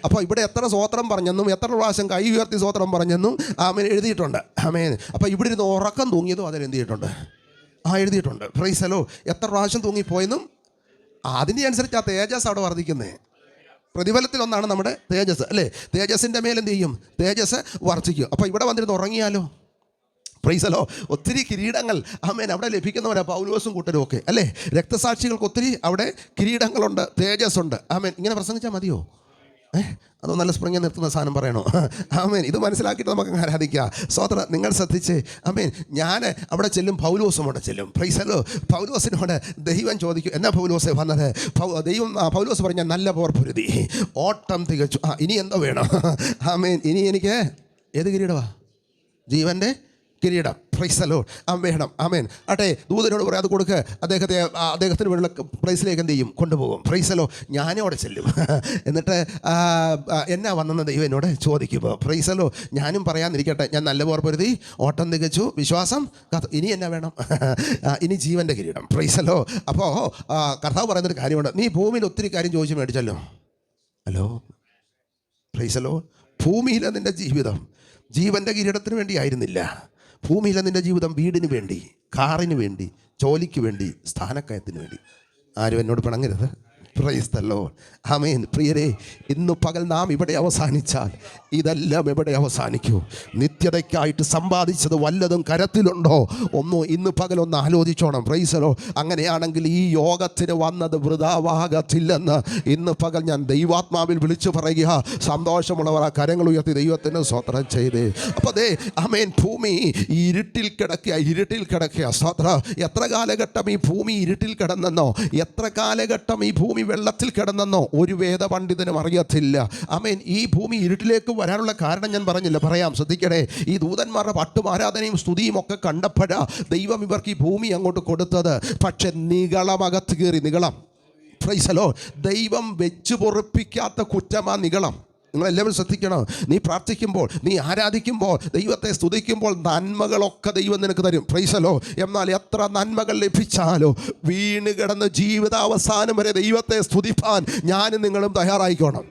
അപ്പോൾ ഇവിടെ എത്ര സ്തോത്രം പറഞ്ഞെന്നും എത്ര പ്രാവശ്യം കൈ ഉയർത്തി സ്തോത്രം പറഞ്ഞെന്നും ആമേൻ എഴുതിയിട്ടുണ്ട്. ആമേൻ. അപ്പോൾ ഇവിടെ ഇരുന്ന് ഉറക്കം തൂങ്ങിയതും അതിൽ എന്ത് ചെയ്തിട്ടുണ്ട്? എഴുതിയിട്ടുണ്ട്. Price the Lord. എത്ര പ്രാവശ്യം തൂങ്ങിപ്പോയെന്നും അതിൻ്റെ അനുസരിച്ച് ആ തേജസ് അവിടെ വർദ്ധിക്കുന്നത്. പ്രതിഫലത്തിലൊന്നാണ് നമ്മുടെ തേജസ് അല്ലേ? തേജസ്സിൻ്റെ മേൽ എന്ത് ചെയ്യും? തേജസ് വർദ്ധിക്കും. അപ്പോൾ ഇവിടെ വന്നിരുന്ന് ഉറങ്ങിയാലോ? Price the Lord. ഒത്തിരി കിരീടങ്ങൾ ആമേൻ അവിടെ ലഭിക്കുന്നവരാ പൗലോസും കൂട്ടരും ഒക്കെ അല്ലേ? രക്തസാക്ഷികൾക്ക് ഒത്തിരി അവിടെ കിരീടങ്ങളുണ്ട്, തേജസ്സുണ്ട്. ആമേൻ. ഇങ്ങനെ പ്രസംഗിച്ചാൽ മതിയോ? അതോ നല്ല സ്പ്രിങ് നിർത്തുന്ന സാധനം പറയണോ? ആമേൻ. ഇത് മനസ്സിലാക്കിയിട്ട് നമുക്ക് ആരാധിക്കാം. സ്തോത്രം. നിങ്ങൾ ശ്രദ്ധിച്ച് ആമേൻ. ഞാൻ അവിടെ ചെല്ലും, പൗലോസും അവിടെ ചെല്ലും. Price the Lord. പൗലോസിനോട് ദൈവം ചോദിക്കും, എന്നാ പൗലോസേ വന്നത്? ദൈവം പൗലോസ് പറഞ്ഞ നല്ല പോർ പൊരുതി, ഓട്ടം തികച്ചു. ഇനി എന്തോ വേണം? ആമേൻ. ഇനി എനിക്ക് ഏത് കിരീടമാണ്? ജീവൻ്റെ കിരീടം. Praise the Lord. വേണം. ആമേൻ. ആട്ടെ, ദൂതനോട് പറയാം, അത് കൊടുക്ക്. അദ്ദേഹത്തിന് വേണ്ട പ്ലേസിലേക്ക് എന്ത് ചെയ്യും? കൊണ്ടുപോകും. Price the Lord. ഞാനും അവിടെ ചെല്ലും. എന്നിട്ട് എന്നാ വന്നെന്ന് ദൈവം എന്നോട് ചോദിക്കുമ്പോൾ പ്രൈസ് ദി ലോർഡ് ഞാനും പറയാതിരിക്കട്ടെ, ഞാൻ നല്ല പോർ പൊരുതി, ഓട്ടം തികച്ചു, വിശ്വാസം കാത്തു. ഇനി എന്നാ വേണം? ഇനി ജീവൻ്റെ കിരീടം. Praise the lord. അപ്പോൾ കർത്താവ് പറയുന്നൊരു കാര്യമുണ്ട്. നീ ഭൂമിയിൽ ഒത്തിരി കാര്യം ചോദിച്ച് മേടിച്ചല്ലോ. Hello, praise the lord. ഭൂമിയിലെ നിൻ്റെ ജീവിതം ജീവൻ്റെ കിരീടത്തിന് വേണ്ടി ആയിരുന്നില്ല. ഭൂമിയിലെ നിൻ്റെ ജീവിതം വീടിന് വേണ്ടി, കാറിന് വേണ്ടി, ജോലിക്ക് വേണ്ടി, സ്ഥാനക്കയത്തിന് വേണ്ടി. ആരും എന്നോട് പിണങ്ങരുത്. Praise the Lord. ആമേൻ. പ്രിയരെ, ഇന്നു പകൽ നാം ഇവിടെ അവസാനിച്ചാൽ ഇതെല്ലാം എവിടെ അവസാനിക്കൂ? നിത്യതയ്ക്കായിട്ട് സമ്പാദിച്ചത് വല്ലതും കരത്തിലുണ്ടോ? ഇന്ന് പകൽ ഒന്ന് ആലോചിച്ചോണം. Price the Lord. അങ്ങനെയാണെങ്കിൽ ഈ യോഗത്തിന് വന്നത് വൃഥാവാകത്തില്ലെന്ന് ഇന്ന് പകൽ ഞാൻ ദൈവാത്മാവിൽ വിളിച്ചു പറയുക. സന്തോഷമുള്ളവർ ആ കരങ്ങൾ ഉയർത്തി ദൈവത്തിന് സ്തോത്രം ചെയ്തേ. അപ്പോൾ അതേ ആമേൻ. ഭൂമി ഇരുട്ടിൽ കിടക്കുക. സ്തോത്രം. എത്ര കാലഘട്ടം ഈ ഭൂമി ഇരുട്ടിൽ കിടന്നെന്നോ, എത്ര കാലഘട്ടം ഈ ഭൂമി വെള്ളത്തിൽ കിടന്നെന്നോ ഒരു വേദപണ്ഡിതനും അറിയത്തില്ല. ആമേൻ. ഈ ഭൂമി ഇരുട്ടിലേക്ക് വരാനുള്ള കാരണം ഞാൻ പറഞ്ഞില്ല, പറയാം. ശ്രദ്ധിക്കണേ. ഈ ദൂതന്മാരുടെ പട്ടും ആരാധനയും സ്തുതിയും ഒക്കെ കണ്ടപ്പോഴാ ദൈവം ഇവർക്ക് ഈ ഭൂമി അങ്ങോട്ട് കൊടുത്തത്. പക്ഷെ നികളമകത്ത് കയറി. നികളം. Praise the lord. ദൈവം വെച്ച് പൊറുപ്പിക്കാത്ത കുറ്റമാ നികളം. നിങ്ങളെല്ലാവരും ശ്രദ്ധിക്കണം. നീ പ്രാർത്ഥിക്കുമ്പോൾ, നീ ആരാധിക്കുമ്പോൾ, ദൈവത്തെ സ്തുതിക്കുമ്പോൾ നന്മകളൊക്കെ ദൈവം നിനക്ക് തരും. Price the Lord. എന്നാൽ എത്ര നന്മകൾ ലഭിച്ചാലോ വീണ് കിടന്ന് ജീവിതാവസാനം വരെ ദൈവത്തെ സ്തുതിപ്പാൻ ഞാനും നിങ്ങളും തയ്യാറായിക്കോണം.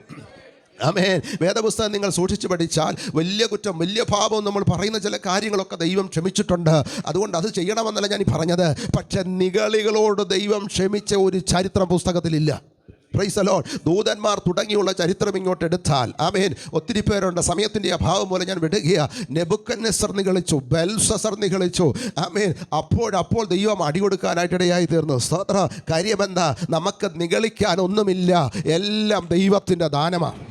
ആമേൻ. വേദപുസ്തകം നിങ്ങൾ സൂക്ഷിച്ച് പഠിച്ചാൽ വലിയ കുറ്റം, വലിയ പാപം നമ്മൾ പറയുന്ന ചില കാര്യങ്ങളൊക്കെ ദൈവം ക്ഷമിച്ചിട്ടുണ്ട്. അതുകൊണ്ട് അത് ചെയ്യണമെന്നല്ല ഞാൻ പറഞ്ഞത്. പക്ഷെ നിഗളികളോട് ദൈവം ക്ഷമിച്ച ഒരു ചരിത്രം പുസ്തകത്തിലില്ല. Price the Lord. ദൂതന്മാർ തുടങ്ങിയുള്ള ചരിത്രം ഇങ്ങോട്ട് എടുത്താൽ ആമേൻ ഒത്തിരി പേരുണ്ട്. സമയത്തിൻ്റെ അഭാവം പോലെ ഞാൻ വിടുകയാ. നെബൂഖദ്നേസർ നിഗളിച്ചു, ബെൽഷസ്സർ നിഗളിച്ചു. ആമേൻ അപ്പോൾ ദൈവം അടികൊടുക്കാനായിട്ടിടയായി തീർന്നു. സ്തോത്ര. കാര്യമെന്താ? നമുക്ക് നിഗളിക്കാൻ ഒന്നുമില്ല, എല്ലാം ദൈവത്തിൻ്റെ ദാനമാണ്.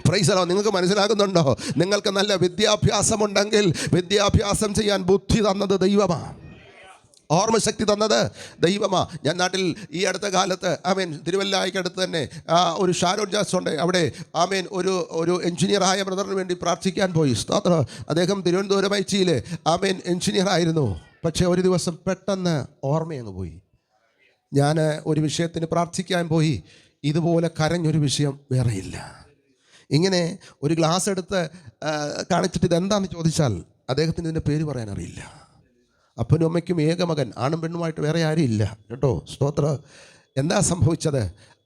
Price the Lord. നിങ്ങൾക്ക് മനസ്സിലാകുന്നുണ്ടോ? നിങ്ങൾക്ക് നല്ല വിദ്യാഭ്യാസമുണ്ടെങ്കിൽ വിദ്യാഭ്യാസം ചെയ്യാൻ ബുദ്ധി തന്നത് ദൈവമാണ്, ഓർമ്മശക്തി തന്നത് ദൈവമാ. ഞാൻ നാട്ടിൽ ഈ അടുത്ത കാലത്ത് തിരുവല്ലായ്ക്കടുത്ത് തന്നെ ഒരു ഷാരോൺ ജാസ് ഉണ്ട്. അവിടെ ഒരു എഞ്ചിനീയറായ ബ്രദറിന് വേണ്ടി പ്രാർത്ഥിക്കാൻ പോയി. സ്തോത്രം. അദ്ദേഹം തിരുവനന്തപുരം ഐച്ചിയിൽ എഞ്ചിനീയർ ആയിരുന്നു. പക്ഷേ ഒരു ദിവസം പെട്ടെന്ന് ഓർമ്മയങ്ങ് പോയി. ഞാൻ ഒരു വിഷയത്തിന് പ്രാർത്ഥിക്കാൻ പോയി, ഇതുപോലെ കരഞ്ഞൊരു വിഷയം വേറെയില്ല. ഇങ്ങനെ ഒരു ഗ്ലാസ് എടുത്ത് കാണിച്ചിട്ട് ഇതെന്താണെന്ന് ചോദിച്ചാൽ അദ്ദേഹത്തിന് ഇതിൻ്റെ പേര് പറയാൻ അറിയില്ല. അപ്പനും അമ്മയ്ക്കും ഏകമകൻ, ആണും പെണ്ണുമായിട്ട് വേറെ ആരും ഇല്ല കേട്ടോ. സ്തോത്ര. എന്താ സംഭവിച്ചത്?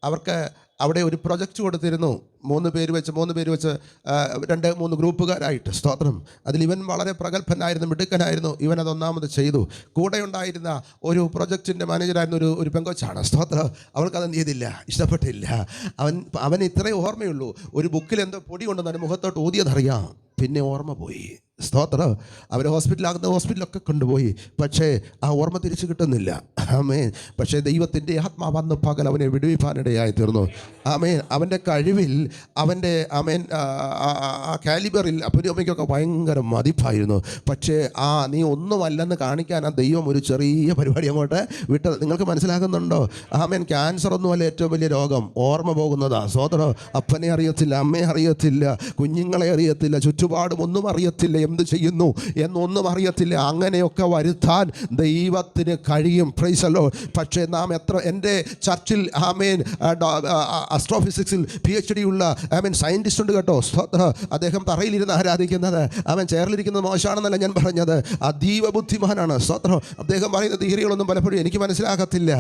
അവർക്ക് അവിടെ ഒരു പ്രൊജക്റ്റ് കൊടുത്തിരുന്നു. 3 പേര് വെച്ച് 2-3 ഗ്രൂപ്പുകാരായിട്ട്. സ്തോത്രം. അതിൽ ഇവൻ വളരെ പ്രഗത്ഭനായിരുന്നു, മിടുക്കനായിരുന്നു. ഇവൻ അതൊന്നാമത് ചെയ്തു. കൂടെ ഉണ്ടായിരുന്ന ഒരു പ്രൊജക്റ്റിൻ്റെ മാനേജറായിരുന്ന ഒരു പെങ്കൊച്ചാണ്. സ്തോത്രം. അവൾക്കതെന്ത് ചെയ്തില്ല, ഇഷ്ടപ്പെട്ടില്ല. അവന് ഇത്രേ ഓർമ്മയുള്ളൂ, ഒരു ബുക്കിൽ എന്തോ പൊടി കൊണ്ടുവന്ന് മുഖത്തോട്ട് ഊതിയതറിയാം, പിന്നെ ഓർമ്മ പോയി. സ്തോത്രം. അവരെ ഹോസ്പിറ്റലൊക്കെ കൊണ്ടുപോയി, പക്ഷേ ആ ഓർമ്മ തിരിച്ചു കിട്ടുന്നില്ല. ആമേൻ. പക്ഷേ ദൈവത്തിൻ്റെ ആത്മാവ് വന്ന് പകൽ അവനെ വിടുവിപ്പാനിടയായി തീർന്നു. ആമേൻ. അവൻ്റെ കഴിവിൽ, അവൻ്റെ ആ കാലിബറിൽ അപ്പനും അമ്മയ്ക്കൊക്കെ ഭയങ്കര മതിപ്പായിരുന്നു. പക്ഷേ നീ ഒന്നുമല്ലെന്ന് കാണിക്കാൻ ആ ദൈവം ഒരു ചെറിയ പരിപാടി അങ്ങോട്ട് വിട്ടത്. നിങ്ങൾക്ക് മനസ്സിലാകുന്നുണ്ടോ? ആമേൻ. ക്യാൻസർ ഒന്നുമല്ല ഏറ്റവും വലിയ രോഗം, ഓർമ്മ പോകുന്നതാണ്. സ്തോത്രം. അപ്പനെ അറിയത്തില്ല, അമ്മയെ അറിയത്തില്ല, കുഞ്ഞുങ്ങളെ അറിയത്തില്ല, ചുറ്റുപാടും ഒന്നും അറിയത്തില്ല, എന്ത് ചെയ്യുന്നു എന്നൊന്നും അറിയത്തില്ല. അങ്ങനെയൊക്കെ വരുത്താൻ ദൈവത്തിന് കഴിയും. Price the Lord. പക്ഷേ നാം എൻ്റെ ചർച്ചിൽ അസ്ട്രോഫിസിക്സിൽ PhD ഉള്ള സയൻറ്റിസ്റ്റ് ഉണ്ട് കേട്ടോ. അദ്ദേഹം തറയിലിരുന്ന് ആരാധിക്കുന്നത്, ചെയറിലിരിക്കുന്നത് മോശമാണെന്നല്ല ഞാൻ പറഞ്ഞത്, അതീവ ബുദ്ധിമാനാണ്. സ്തോത്രം. അദ്ദേഹം പറയുന്ന തിയറികളൊന്നും പലപ്പോഴും എനിക്ക് മനസ്സിലാകത്തില്ല.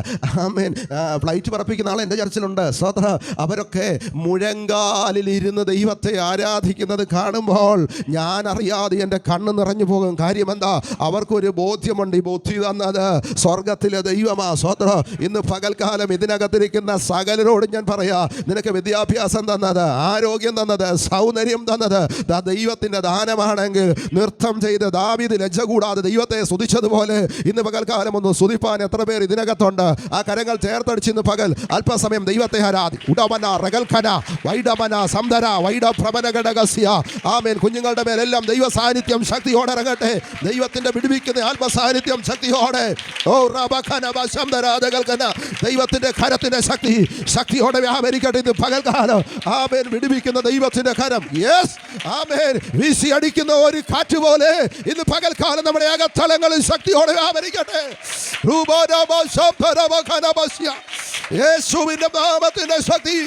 ഫ്ലൈറ്റ് പറപ്പിക്കുന്ന ആൾ എൻ്റെ ചർച്ചിലുണ്ട്. സ്തോത്രം. അവരൊക്കെ മുഴങ്കാലിലിരുന്ന് ദൈവത്തെ ആരാധിക്കുന്നത് കാണുമ്പോൾ ഞാൻ അറിയാതെ എൻ്റെ കണ്ണ് നിറഞ്ഞു പോകും. കാര്യമെന്താ? അവർക്കൊരു ബോധ്യമുണ്ട്, ഈ ബുദ്ധി തന്നത് സ്വർഗത്തിലെ ദൈവമാ. സ്തോത്രം. ഇന്ന് പകൽക്കാലം ഇതിനകത്തിരിക്കുന്ന സകലരോടും ഞാൻ പറയാ, നിനക്ക് വിദ്യാഭ്യാസം തന്നത്, ആരോഗ്യം തന്നത്, സൗന്ദര്യം തന്നത് ദൈവത്തിൻ്റെ ദാനമാണെങ്കിൽ നൃത്തം ചെയ്ത് ദാവീദ് ലജ്ജ കൂടാതെ ദൈവത്തെ സ്തുതിച്ചതുപോലെ ഇന്ന് പകൽക്കാലം ഒന്ന് സ്തുതിപ്പാൻ എത്ര പേർ ഇതിനകത്തുണ്ട്? ആ കരങ്ങൾ ചേർത്തടിച്ച് ഇന്ന് പകൽ അല്പസമയം ദൈവത്തെ ആരാധി. ഉടമന റഗൽഖന വൈഡമന സംധര വൈഡ പ്രബനഘടകസ്യ. ആമേൻ. കുഞ്ഞുങ്ങളുടെ മേലെല്ലാം ദൈവ സാന്നിധ്യം ശക്തിയോടെ ഇറങ്ങട്ടെ. ദൈവത്തിൻ്റെ വിടുവിക്കുന്ന ആത്മസാന്നിധ്യം ശക്തിയോടെ. ഓ റബഖന വശംധരാദകൽഖന. ദൈവത്തിൻ്റെ കരത്തിൻ്റെ ശക്തിയോടെ വ്യാപരിക്കട്ടെ ഇന്ന് പകൽക്കാലം. ആമേൻ. വിടുവിക്കുന്ന ദൈവത്തിൻ്റെ കരം. യെസ്. ആമേൻ. വീശി അടിക്കുന്ന ഒരു കാറ്റ് പോലെ ഇന്ന് പകൽക്കാലം നമ്മുടെ അകത്തളങ്ങളിൽ ശക്തിയോടെ വ്യാപരിക്കട്ടെ. യേശുവിന്റെ നാമത്തിന്റെ ശക്തി.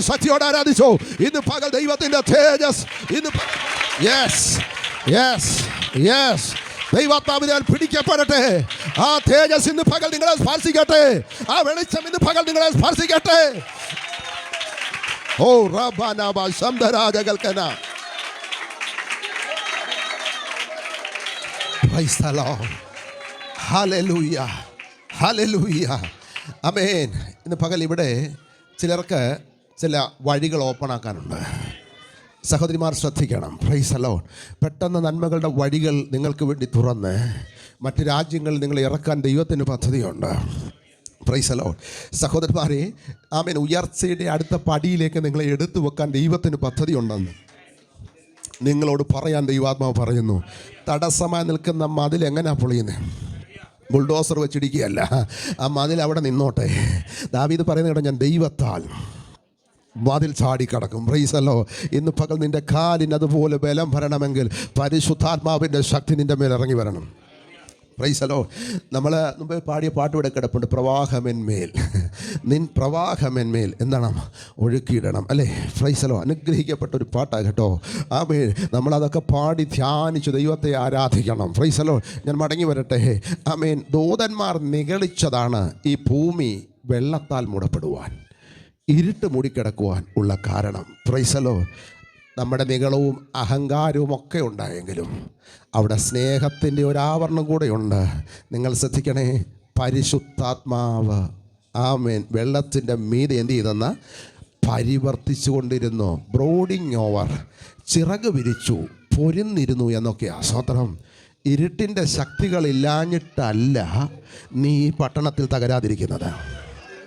ശക്തിയോടെ ആരാധിച്ചോ ഇന്ന് പകൽ ദൈവത്തിന്റെ തേജസ്. ദൈവാത്മാവിനാൽ പിടിക്കപ്പെടട്ടെ. ആ തേജസ് ഇന്ന് പകൽ നിങ്ങളെ സ്പർശിക്കട്ടെ. ആ വെളിച്ചം ഇന്ന് പകൽ നിങ്ങളെ സ്പർശിക്കട്ടെ. ഓ റബ്ബന ശംദരാജകൽക്കന. Praise the Lord. Hallelujah. Hallelujah. Amen. ഇന്ന് പകൽ ഇവിടെ ചിലർക്ക് ചില വഴികൾ ഓപ്പൺ ആക്കാനുണ്ട്. സഹോദരിമാർ ശ്രദ്ധിക്കണം. Price the Lord. പെട്ടെന്ന് നന്മകളുടെ വഴികൾ നിങ്ങൾക്ക് വേണ്ടി തുറന്ന് മറ്റ് രാജ്യങ്ങളിൽ നിങ്ങളെ ഇറക്കാൻ ദൈവത്തിന് പദ്ധതിയുണ്ട്. Price the Lord. സഹോദരന്മാരെ, ആമേൻ. ഉയർച്ചയുടെ അടുത്ത പടിയിലേക്ക് നിങ്ങളെ എടുത്തു വെക്കാൻ ദൈവത്തിന് പദ്ധതിയുണ്ടെന്ന് നിങ്ങളോട് പറയാൻ ദൈവാത്മാവ് പറയുന്നു. തടസ്സമായി നിൽക്കുന്ന മതിൽ എങ്ങനെയാണ് പൊളിയുന്നത്? ബുൾഡോസർ വെച്ചിടിക്കുകയല്ല. ആ മതിൽ അവിടെ നിന്നോട്ടെ. ദാവീദ് പറയുന്ന കേട്ടോ, ഞാൻ ദൈവത്താൽ വാതിൽ ചാടിക്കടക്കും. Price the Lord. ഇന്ന് പകൽ നിൻ്റെ കാലിന് അതുപോലെ ബലം വരണമെങ്കിൽ പരിശുദ്ധാത്മാവിൻ്റെ ശക്തി നിൻ്റെ മേൽ ഇറങ്ങി വരണം. Price the Lord. നമ്മൾ മുമ്പ് പാടിയ പാട്ട് ഇവിടെ കിടപ്പുണ്ട്. പ്രവാഹമെന്മേൽ പ്രവാഹമെന്മേൽ എന്താണ്? ഒഴുക്കിയിടണം അല്ലേ? Praise the Lord. അനുഗ്രഹിക്കപ്പെട്ട ഒരു പാട്ടാണ് കേട്ടോ. ആമേൻ. നമ്മളതൊക്കെ പാടി ധ്യാനിച്ച് ദൈവത്തെ ആരാധിക്കണം. Praise the lord. ഞാൻ മടങ്ങി വരട്ടെ. ആമേൻ. ദൂതന്മാർ നിഗളിച്ചതാണ് ഈ ഭൂമി വെള്ളത്താൽ മൂടപ്പെടുവാൻ, ഇരുട്ട് മൂടിക്കിടക്കുവാൻ ഉള്ള കാരണം. Price the Lord. നമ്മുടെ നിഗളവും അഹങ്കാരവും ഒക്കെ ഉണ്ടായെങ്കിലും അവിടെ സ്നേഹത്തിൻ്റെ ഒരാവരണം കൂടെയുണ്ട്. നിങ്ങൾ ശ്രദ്ധിക്കണേ, പരിശുദ്ധാത്മാവ് ആമേൻ വെള്ളത്തിൻ്റെ മീതെ എന്ത് ചെയ്തെന്ന് പരിവർത്തിച്ചു കൊണ്ടിരുന്നു. ബ്രോഡിങ് ഓവർ, ചിറക് വിരിച്ചു, പൊരുന്നിരുന്നു എന്നൊക്കെയാണ്. സ്വതന്ത്രം ഇരുട്ടിൻ്റെ ശക്തികളില്ലാഞ്ഞിട്ടല്ല നീ ഈ പട്ടണത്തിൽ തകരാതിരിക്കുന്നത്.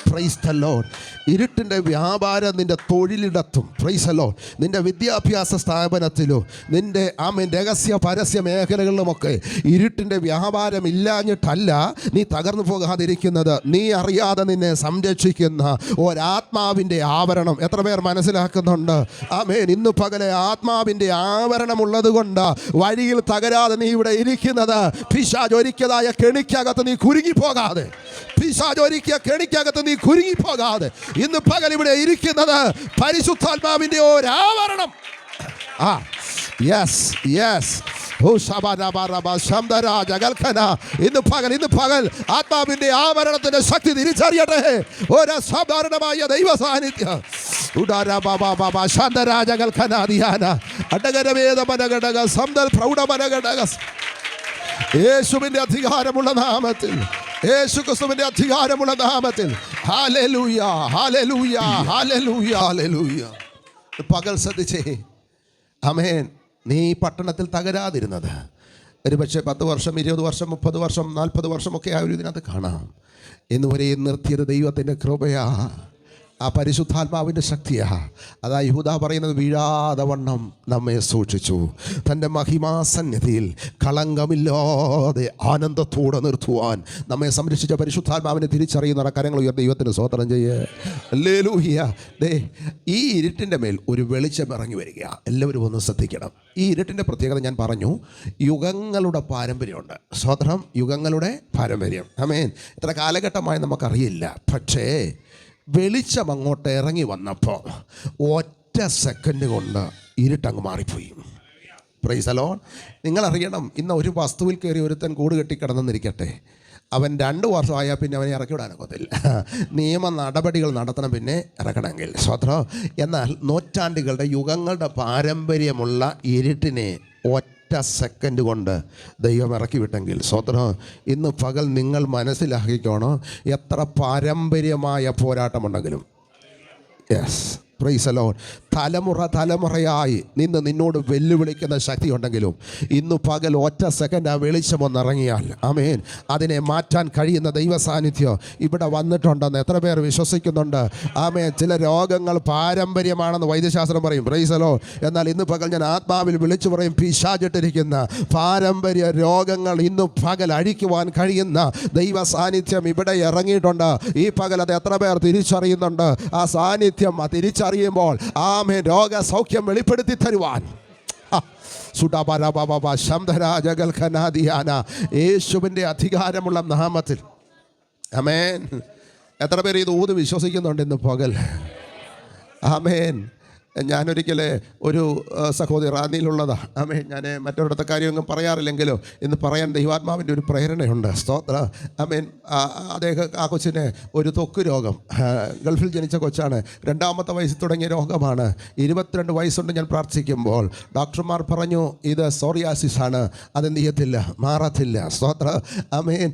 Praise the Lord. ഇരുട്ടിൻ്റെ വ്യാപാരം നിൻ്റെ തൊഴിലിടത്തും, പ്രൈസ് ദ ലോർഡ്, നിൻ്റെ വിദ്യാഭ്യാസ സ്ഥാപനത്തിലും, നിൻ്റെ രഹസ്യ പരസ്യ മേഖലകളിലുമൊക്കെ ഇരുട്ടിൻ്റെ വ്യാപാരം ഇല്ലാഞ്ഞിട്ടല്ല നീ തകർന്നു പോകാതിരിക്കുന്നത്. നീ അറിയാതെ നിന്നെ സംരക്ഷിക്കുന്ന ഒരാത്മാവിൻ്റെ ആവരണം എത്ര പേർ മനസ്സിലാക്കുന്നുണ്ട്? ആമേൻ. ഇന്ന് പകലെ ആത്മാവിൻ്റെ ആവരണമുള്ളത് കൊണ്ട് വഴിയിൽ തകരാതെ നീ ഇവിടെ ഇരിക്കുന്നത്. പിശാച് ഒരുക്കിയതായ കെണിക്കകത്ത് നീ കുരുങ്ങിപ്പോകാതെ, പിശാച് ഒരുക്കിയ കെണിക്കകത്ത് നീ കുരുങ്ങിപ്പോകാതെ ഇന്ന് പകൽ ഇവിടെ ഇരിക്കുന്നത് പരിശുദ്ധാത്മാവിൻ്റെ ഒരാവരണം. ഇന്ന് പകൽ ആത്മാവിന്റെ ആവരണത്തിന്റെ ശക്തി തിരിച്ചറിയട്ടെ. ഒരു അസാധാരണമായ ദൈവ സാന്നിധ്യം. യേശുവിന്റെ അധികാരമുള്ള നാമത്തിൽ, യേശു ക്രിസ്തുവിന്റെ അധികാരമുള്ള നാമത്തിൽ ഹല്ലേലൂയ, ഹല്ലേലൂയ, ഹല്ലേലൂയ, ഹല്ലേലൂയ. പകൽ ശ്രദ്ധിച്ചേ. ആമേൻ. നീ പട്ടണത്തിൽ തകരാതിരുന്നത് ഒരു പക്ഷേ 10 വർഷം, 20 വർഷം, 30 വർഷം, 40 വർഷമൊക്കെ ആയൊരു ഇതിനകത്ത് കാണാം. എന്നുവരെ നിർത്തിയത് ദൈവത്തിൻ്റെ കൃപയാ, ആ പരിശുദ്ധാത്മാവിൻ്റെ ശക്തിയാ. അതാ യഹൂദാ പറയുന്നത്, വീഴാതെ വണ്ണം നമ്മെ സൂക്ഷിച്ചു, തൻ്റെ മഹിമാസന്നിധിയിൽ കളങ്കമില്ലാതെ ആനന്ദത്തോടെ നിർത്തുവാൻ നമ്മെ സംരക്ഷിച്ച പരിശുദ്ധാത്മാവിനെ തിരിച്ചറിയുന്ന കരങ്ങൾ ഉയർത്തി ദൈവത്തിന് സ്തോത്രം ചെയ്യേ. ഹല്ലേലൂയ. ഈ ഇരുട്ടിൻ്റെ മേൽ ഒരു വെളിച്ചം ഇറങ്ങി വരിക. എല്ലാവരും ഒന്ന് ശ്രദ്ധിക്കണം. ഈ ഇരുട്ടിൻ്റെ പ്രത്യേകത ഞാൻ പറഞ്ഞു, യുഗങ്ങളുടെ പാരമ്പര്യമുണ്ട്. സ്തോത്രം. യുഗങ്ങളുടെ പാരമ്പര്യം. ആമേൻ. എത്ര കാലഘട്ടമായി നമുക്കറിയില്ല. പക്ഷേ വെളിച്ചം അങ്ങോട്ട് ഇറങ്ങി വന്നപ്പോൾ ഒറ്റ സെക്കൻഡ് കൊണ്ട് ഇരുട്ടങ്ങ് മാറിപ്പോയി. Price the Lord. നിങ്ങളറിയണം, ഇന്ന് ഒരു വസ്തുവിൽ കയറി ഒരുത്തൻ കൂട് കെട്ടിക്കിടന്നെന്നിരിക്കട്ടെ, അവൻ 2 വർഷമായാൽ പിന്നെ അവനെ ഇറക്കി വിടാനൊക്കത്തില്ല. നിയമ നടപടികൾ നടത്തണം പിന്നെ ഇറക്കണമെങ്കിൽ. സ്വത്രം. എന്നാൽ നൂറ്റാണ്ടുകളുടെ യുഗങ്ങളുടെ പാരമ്പര്യമുള്ള ഇരുട്ടിനെ ഒറ്റ സെക്കൻഡ് കൊണ്ട് ദൈവം ഇറക്കി വിട്ടെങ്കിൽ സ്വത്രം. ഇന്ന് പകൽ നിങ്ങൾ മനസ്സിലാക്കിക്കോണം, എത്ര പാരമ്പര്യമായ പോരാട്ടമുണ്ടെങ്കിലും. Yes, praise the lord. തലമുറയായി നിന്നോട് വെല്ലുവിളിക്കുന്ന ശക്തി ഉണ്ടെങ്കിലും ഇന്ന് പകൽ ഒറ്റ സെക്കൻഡ് ആ വെളിച്ചമൊന്നിറങ്ങിയാൽ, ആമേൻ, അതിനെ മാറ്റാൻ കഴിയുന്ന ദൈവ സാന്നിധ്യം ഇവിടെ വന്നിട്ടുണ്ടെന്ന് എത്ര പേർ വിശ്വസിക്കുന്നുണ്ട്? ആമേൻ. ചില രോഗങ്ങൾ പാരമ്പര്യമാണെന്ന് വൈദ്യശാസ്ത്രം പറയും. Price the Lord. എന്നാൽ ഇന്ന് പകൽ ഞാൻ ആത്മാവിൽ വിളിച്ചു പറയും, പിശാചിട്ടിരിക്കുന്ന പാരമ്പര്യ രോഗങ്ങൾ ഇന്ന് പകൽ അഴിക്കുവാൻ കഴിയുന്ന ദൈവ സാന്നിധ്യം ഇവിടെ ഇറങ്ങിയിട്ടുണ്ട്. ഈ പകൽ അത് എത്ര പേർ തിരിച്ചറിയുന്നുണ്ട്? ആ സാന്നിധ്യം തിരിച്ചറിയുമ്പോൾ ആമേൻ, രോഗസൗഖ്യം വെളിപ്പെടുത്തി തരുവാൻ യേശുവിൻ്റെ അധികാരമുള്ള നാമത്തിൽ. ആമേൻ. എത്ര പേര് ഇത് ഊത് വിശ്വസിക്കുന്നുണ്ട് ഇന്ന് പകൽ? ആമേൻ. ഞാനൊരിക്കൽ ഒരു സഹോദരി റാന്നിയിലുള്ളതാണ്. ആമേൻ. ഞാൻ മറ്റൊരിടത്തെ കാര്യമൊന്നും പറയാറില്ലെങ്കിലും ഇന്ന് പറയാൻ ദൈവാത്മാവിൻ്റെ ഒരു പ്രേരണയുണ്ട്. സ്തോത്ര. ആമേൻ. ആ കൊച്ചിന് ഒരു ത്വക്ക് രോഗം, ഗൾഫിൽ ജനിച്ച കൊച്ചാണ്. 2ാമത്തെ വയസ്സിൽ തുടങ്ങിയ രോഗമാണ്. 22 വയസ്സുണ്ട് ഞാൻ പ്രാർത്ഥിക്കുമ്പോൾ ഡോക്ടർമാർ പറഞ്ഞു, ഇത് സോറിയാസിസ് ആണ്, അതെന്ത് ചെയ്യത്തില്ല, മാറത്തില്ല. സ്തോത്ര. ആമേൻ.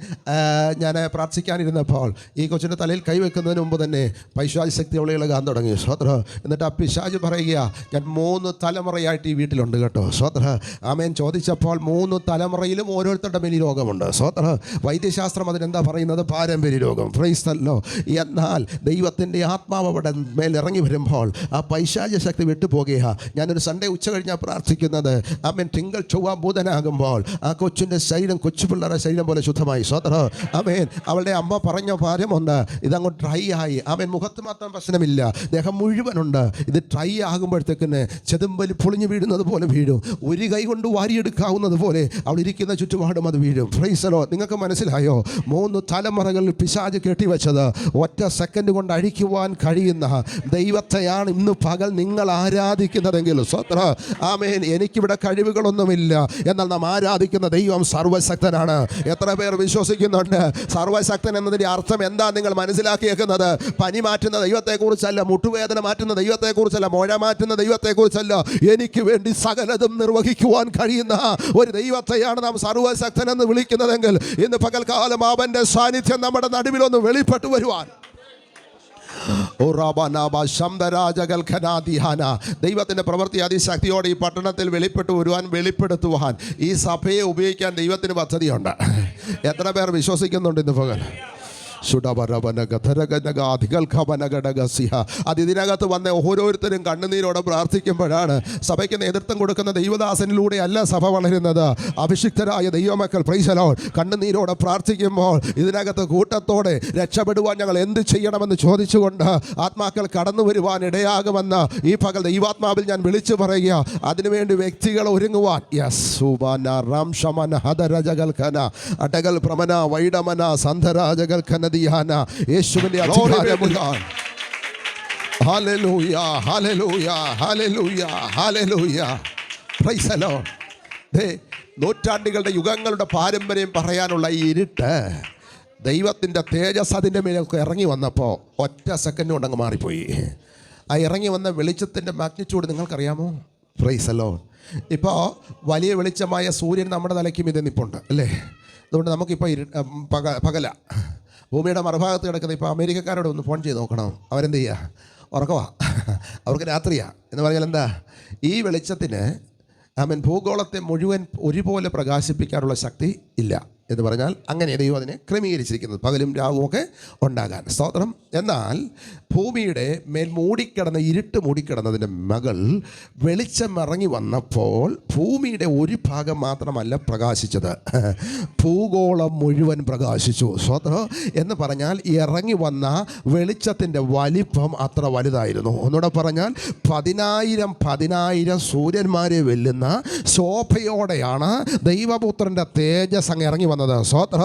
ഞാൻ പ്രാർത്ഥിക്കാനിരുന്നപ്പോൾ ഈ കൊച്ചിൻ്റെ തലയിൽ കൈവെക്കുന്നതിന് മുമ്പ് തന്നെ പൈശാചി ശക്തി അവളെ ഇളകാൻ തുടങ്ങി. സ്തോത്ര. എന്നിട്ട് ആ പിശാച് പറയുക, ഞാൻ 3 തലമുറയായിട്ട് ഈ വീട്ടിലുണ്ട് കേട്ടോ. സ്വത്ര. ആമേൻ. ചോദിച്ചപ്പോൾ 3 തലമുറയിലും ഓരോരുത്തരുടെ മേൽ രോഗമുണ്ട്. സ്വത്ര. വൈദ്യശാസ്ത്രം അതിനെന്താ പറയുന്നത്? പാരമ്പര്യ രോഗം. Price the Lord. എന്നാൽ ദൈവത്തിൻ്റെ ആത്മാവ് അവിടെ മേൽ ഇറങ്ങി വരുമ്പോൾ ആ പൈശാചിക ശക്തി വിട്ടുപോകുക. ഞാനൊരു സൺഡേ ഉച്ച കഴിഞ്ഞാൽ പ്രാർത്ഥിക്കുന്നത്, ആമേൻ, തിങ്കൾ ചൊവ്വ ബുധനാകുമ്പോൾ ആ കൊച്ചിൻ്റെ ശരീരം കൊച്ചു പിള്ളേരുടെ ശരീരം പോലെ ശുദ്ധമായി. സ്വത്ര. ആമേൻ. അവളുടെ അമ്മ പറഞ്ഞ കാര്യമുണ്ട്, ഇതങ്ങോട്ട് ഡ്രൈ ആയി. ആമേൻ. മുഖത്ത് മാത്രം പ്രശ്നമില്ല, ദേഹം മുഴുവനുണ്ട്. ഇത് ഡ്രൈ ആകുമ്പോഴത്തേക്കിന് ചെതുമ്പൽ പൊളിഞ്ഞു വീഴുന്നത് പോലെ വീഴും. ഒരു കൈ കൊണ്ട് വാരിയെടുക്കാവുന്നത് പോലെ അവൾ ഇരിക്കുന്ന ചുറ്റുപാടും അത് വീഴും. Price the Lord. നിങ്ങൾക്ക് മനസ്സിലായോ? 3 തലമുറകളിൽ പിശാച് കെട്ടിവെച്ചത് ഒറ്റ സെക്കൻഡ് കൊണ്ട് അഴിക്കുവാൻ കഴിയുന്ന ദൈവത്തെയാണ് ഇന്ന് പകൽ നിങ്ങൾ ആരാധിക്കുന്നതെങ്കിൽ. സ്വത്ര. ആമേൻ. എനിക്കിവിടെ കഴിവുകളൊന്നുമില്ല, എന്നാൽ നാം ആരാധിക്കുന്ന ദൈവം സർവ്വശക്തനാണ്. എത്ര പേർ വിശ്വസിക്കുന്നുണ്ട്? സർവ്വശക്തൻ എന്നതിൻ്റെ അർത്ഥം എന്താ നിങ്ങൾ മനസ്സിലാക്കിയേക്കുന്നത്? പനി മാറ്റുന്ന ദൈവത്തെക്കുറിച്ചല്ല, മുട്ടുവേദന മാറ്റുന്ന ദൈവത്തെക്കുറിച്ചല്ല, മോഴ പുഴ മാറ്റുന്ന ദൈവത്തെക്കുറിച്ചല്ല, എനിക്ക് വേണ്ടി സകലതും നിർവഹിക്കുവാൻ കഴിയുന്ന ഒരു ദൈവത്തെയാണ് നാം സർവ്വശക്തൻ എന്ന് വിളിക്കുന്നതെങ്കിൽ ഇന്ന് പകൽക്കാലം അവൻ്റെ സാന്നിധ്യം നമ്മുടെ നടുവിലൊന്ന് വെളിപ്പെട്ടു വരുവാൻ ദൈവത്തിൻ്റെ പ്രവൃത്തി അതിശക്തിയോടെ ഈ പട്ടണത്തിൽ വെളിപ്പെടുത്തുവാൻ ഈ സഭയെ ഉപയോഗിക്കാൻ ദൈവത്തിന് പദ്ധതിയുണ്ട്. എത്ര പേർ വിശ്വസിക്കുന്നുണ്ട് ഇന്ന് പകൽ? അതിനകത്ത് വന്ന ഓരോരുത്തരും കണ്ണുനീരോടെ പ്രാർത്ഥിക്കുമ്പോഴാണ് സഭയ്ക്ക് നേതൃത്വം കൊടുക്കുന്ന ദൈവദാസനിലൂടെ അല്ല സഭ വളരുന്നത്. അഭിഷിക്തരായ ദൈവമക്കൾ പ്രൈസ് ദി ലോർഡ് കണ്ണുനീരോടെ പ്രാർത്ഥിക്കുമ്പോൾ ഇതിനകത്ത് കൂട്ടത്തോടെ രക്ഷപ്പെടുവാൻ ഞങ്ങൾ എന്ത് ചെയ്യണമെന്ന് ചോദിച്ചുകൊണ്ട് ആത്മാക്കൾ കടന്നു വരുവാൻ ഇടയാകുമെന്ന് ഈ പകൽ ദൈവാത്മാവിൽ ഞാൻ വിളിച്ചു പറയുക. അതിനുവേണ്ടി വ്യക്തികൾ ഒരുങ്ങുവാൻ അടകൽ പ്രമന വൈഡമന സന്ധരാജകൽഖന യേശുവിന്റെ അധികാരമുള്ളാൻ. ഹല്ലേലൂയ ഹല്ലേലൂയ ഹല്ലേലൂയ ഹല്ലേലൂയ പ്രൈസ് ദി ലോർഡ്. നൂറ്റാണ്ടുകളുടെ യുഗങ്ങളുടെ പാരമ്പര്യം പറയാനുള്ള ഈ ഇരുട്ട് ദൈവത്തിൻ്റെ തേജസ് അതിൻ്റെ മേലൊക്കെ ഇറങ്ങി വന്നപ്പോൾ ഒറ്റ സെക്കൻഡ് കൊണ്ടങ്ങ് മാറിപ്പോയി. ആ ഇറങ്ങി വന്ന വെളിച്ചത്തിൻ്റെ മാഗ്നിറ്റ്യൂഡ് നിങ്ങൾക്കറിയാമോ? Praise the Lord. ഇപ്പോൾ വലിയ വെളിച്ചമായ സൂര്യൻ നമ്മുടെ തലയ്ക്ക് മീതെ നിൽപ്പുണ്ട് അല്ലേ? അതുകൊണ്ട് നമുക്കിപ്പോൾ പകല ഭൂമിയുടെ മറുഭാഗത്ത് കിടക്കുന്ന ഇപ്പോൾ അമേരിക്കക്കാരോട് ഒന്ന് ഫോൺ ചെയ്ത് നോക്കണം. അവരെന്ത് ചെയ്യുക? ഉറക്കവാ, അവർക്ക് രാത്രിയാ എന്ന് പറഞ്ഞാൽ എന്താ? ഈ വെളിച്ചത്തിന് ഭൂഗോളത്തെ മുഴുവൻ ഒരുപോലെ പ്രകാശിപ്പിക്കാനുള്ള ശക്തി ഇല്ല എന്ന് പറഞ്ഞാൽ അങ്ങനെ ദൈവം അതിനെ ക്രമീകരിച്ചിരിക്കുന്നത്, പകലും രാവും ഒക്കെ ഉണ്ടാകാൻ. സ്തോത്രം. എന്നാൽ ഭൂമിയുടെ മേൽ മൂടിക്കിടന്ന ഇരുട്ട് മൂടിക്കിടന്നതിൻ്റെ മകൾ വെളിച്ചം ഇറങ്ങി വന്നപ്പോൾ ഭൂമിയുടെ ഒരു ഭാഗം മാത്രമല്ല പ്രകാശിച്ചത്, ഭൂഗോളം മുഴുവൻ പ്രകാശിച്ചു. സ്തോത്രം. എന്ന് പറഞ്ഞാൽ ഇറങ്ങി വന്ന വെളിച്ചത്തിൻ്റെ വലിപ്പം അത്ര വലുതായിരുന്നു. ഒന്നുകൂടെ പറഞ്ഞാൽ 10,000 സൂര്യന്മാരെ വെല്ലുന്ന ശോഭയോടെയാണ് ദൈവപുത്രൻ്റെ തേജസ് അങ്ങ് ഇറങ്ങി വന്നത്. സ്വത്ര.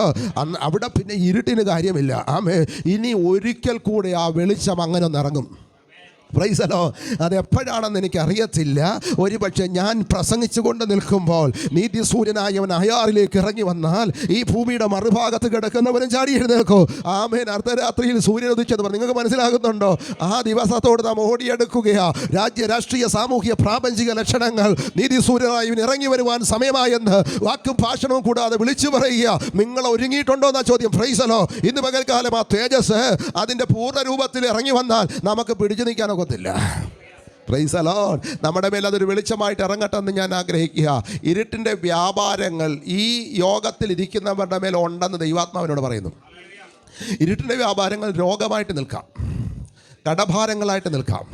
അവിടെ പിന്നെ ഇരുട്ടിന് കാര്യമില്ല. ആമേ. ഇനി ഒരിക്കൽ കൂടെ ആ വെളിച്ചം അങ്ങനെ ഒന്ന് ഇറങ്ങും. പ്രൈസലോ. അതെപ്പോഴാണെന്ന് എനിക്കറിയത്തില്ല. ഒരുപക്ഷെ ഞാൻ പ്രസംഗിച്ചു കൊണ്ട് നിൽക്കുമ്പോൾ നീതിസൂര്യനായവൻ അയാറിലേക്ക് ഇറങ്ങി വന്നാൽ ഈ ഭൂമിയുടെ മറുഭാഗത്ത് കിടക്കുന്നവരും ചാടി എഴുന്നേൽക്കോ. ആമേൻ. അർദ്ധരാത്രിയിൽ സൂര്യൻ ഉദിച്ചത് നിങ്ങൾക്ക് മനസ്സിലാകുന്നുണ്ടോ? ആ ദിവസത്തോട് നാം ഓടിയെടുക്കുകയാ. രാജ്യ രാഷ്ട്രീയ സാമൂഹ്യ പ്രാപഞ്ചിക ലക്ഷണങ്ങൾ നീതിസൂര്യനായവൻ ഇറങ്ങി വരുവാൻ സമയമായെന്ന് വാക്കും ഭാഷണവും കൂടാതെ വിളിച്ചു പറയുക. നിങ്ങൾ ഒരുങ്ങിയിട്ടുണ്ടോ എന്നാ ചോദ്യം. പ്രൈസലോ. ഇന്ന് പകൽക്കാലം ആ തേജസ് അതിൻ്റെ പൂർണ്ണ രൂപത്തിൽ ഇറങ്ങി വന്നാൽ നമുക്ക് പിടിച്ചു നിൽക്കാനൊക്കെ പ്രൈസ് ദി ലോർഡ്. നമ്മുടെ മേൽ അതൊരു വെളിച്ചമായിട്ട് ഇറങ്ങട്ടെ എന്ന് ഞാൻ ആഗ്രഹിക്കുക. ഇരുട്ടിൻ്റെ വ്യാപാരങ്ങൾ ഈ യോഗത്തിൽ ഇരിക്കുന്നവരുടെ മേൽ ഉണ്ടെന്ന് ദൈവാത്മാവിനോട് പറയുന്നു. ഇരുട്ടിൻ്റെ വ്യാപാരങ്ങൾ രോഗമായിട്ട് നിൽക്കാം, കടഭാരങ്ങളായിട്ട് നിൽക്കാം,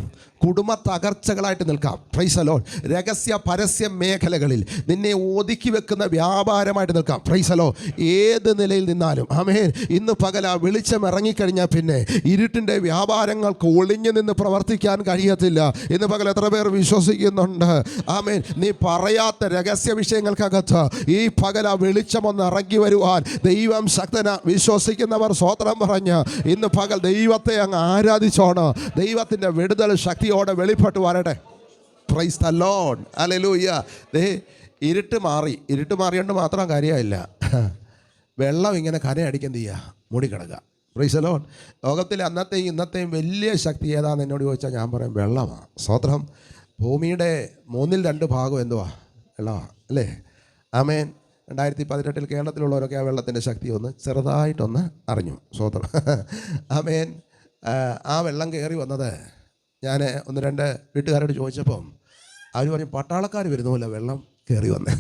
കുടുംബ തകർച്ചകളായിട്ട് നിൽക്കാം. Price the Lord. രഹസ്യ പരസ്യ മേഖലകളിൽ നിന്നെ ഒതുക്കി വെക്കുന്ന വ്യാപാരമായിട്ട് നിൽക്കാം. Price the Lord. ഏത് നിലയിൽ നിന്നാലും ആമേൻ. ഇന്ന് പകൽ ആ വെളിച്ചം ഇറങ്ങിക്കഴിഞ്ഞാൽ പിന്നെ ഇരുട്ടിൻ്റെ വ്യാപാരങ്ങൾക്ക് ഒളിഞ്ഞു നിന്ന് പ്രവർത്തിക്കാൻ കഴിയത്തില്ല. ഇന്ന് പകൽ എത്ര പേർ വിശ്വസിക്കുന്നുണ്ട്? ആമേൻ. നീ പറയാത്ത രഹസ്യ വിഷയങ്ങൾക്കകത്ത് ഈ പകൽ ആ വെളിച്ചം ഒന്ന് ഇറങ്ങി വരുവാൻ ദൈവം ശക്തന. വിശ്വസിക്കുന്നവർ സ്വോത്രം പറഞ്ഞ് ഇന്ന് പകൽ ദൈവത്തെ അങ്ങ് ആരാധിച്ചോണം. ദൈവത്തിൻ്റെ വിടുതൽ ശക്തിയോടെ വെളിപ്പെട്ട് വരട്ടെ. Price the Lord. ഹല്ലേലൂയ. ഇരുട്ട് മാറിയോണ്ട് മാത്രം കാര്യമില്ല. വെള്ളം ഇങ്ങനെ കരയടിക്കാൻ ചെയ്യുക, മൂടിക്കിടക്കുക. Price the Lord. ലോകത്തിലെ അന്നത്തെയും ഇന്നത്തെയും വലിയ ശക്തി ഏതാണെന്ന് എന്നോട് ചോദിച്ചാൽ ഞാൻ പറയും വെള്ളമാണ്. സ്തോത്രം. ഭൂമിയുടെ 2/3 ഭാഗം എന്തുവാ? വെള്ളമാണ് അല്ലേ? ആമേൻ. 2018 കേരളത്തിലുള്ളവരൊക്കെ ആ വെള്ളത്തിൻ്റെ ശക്തി ഒന്ന് ചെറുതായിട്ടൊന്ന് അറിഞ്ഞു. സ്തോത്രം. ആമേൻ. ആ വെള്ളം കയറി വന്നത് ഞാൻ 1-2 വീട്ടുകാരോട് ചോദിച്ചപ്പം അവർ പറയും പട്ടാളക്കാർ വരുന്നില്ല വെള്ളം കയറി വന്ന്.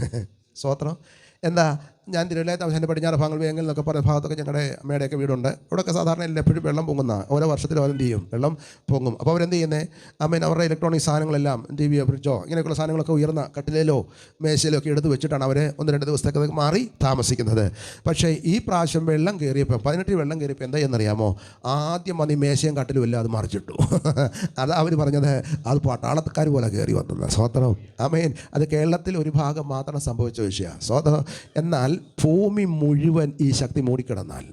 സ്തോത്രം. എന്താ? ഞാൻ തിരുവല്ലത്ത് അവസാനം പടിഞ്ഞാറ് ഭാഗങ്ങൾ വേങ്ങൽ എന്നൊക്കെ പറയുന്ന ഭാഗത്തൊക്കെ ഞങ്ങളുടെ അമ്മയുടെയൊക്കെ വീടുണ്ട്. ഇവിടെയൊക്കെ സാധാരണ എപ്പോഴും വെള്ളം പൊങ്ങുന്ന ഓരോ വർഷത്തിലും അവരെന്ത് ചെയ്യും? വെള്ളം പൊങ്ങും. അപ്പോൾ അവരെന്ത് ചെയ്യുന്നത്? ആമേൻ. അവരുടെ ഇലക്ട്രോണിക് സാധനങ്ങളെല്ലാം ടിവിയോ ഫ്രിഡ്ജോ ഇങ്ങനെയൊക്കെയുള്ള സാധനങ്ങളൊക്കെ ഉയർന്ന കട്ടിലേലോ മേശയിലോ ഒക്കെ എടുത്ത് വെച്ചിട്ടാണ് അവർ 1-2 ദിവസത്തേക്ക് മാറി താമസിക്കുന്നത്. പക്ഷേ ഈ പ്രാവശ്യം വെള്ളം കയറിയപ്പോൾ 18 വെള്ളം കയറിയപ്പോൾ എന്താ എന്നറിയാമോ? ആദ്യം വന്ന് ഈ മേശയും കട്ടിലും എല്ലാം അത് മറിച്ചിട്ടു. അത് അവർ പറഞ്ഞത് അത് പട്ടാളക്കാർ പോലെ കയറി വന്നത്. സ്വതന്ത്രം. ആമേൻ. അത് കേരളത്തിൽ ഒരു ഭാഗം മാത്രം സംഭവിച്ച വിഷയമാണ്. സ്വതന്ത്രം. എന്നാൽ ഭൂമി മുഴുവൻ ഈ ശക്തി മൂടിക്കിടന്നാൽ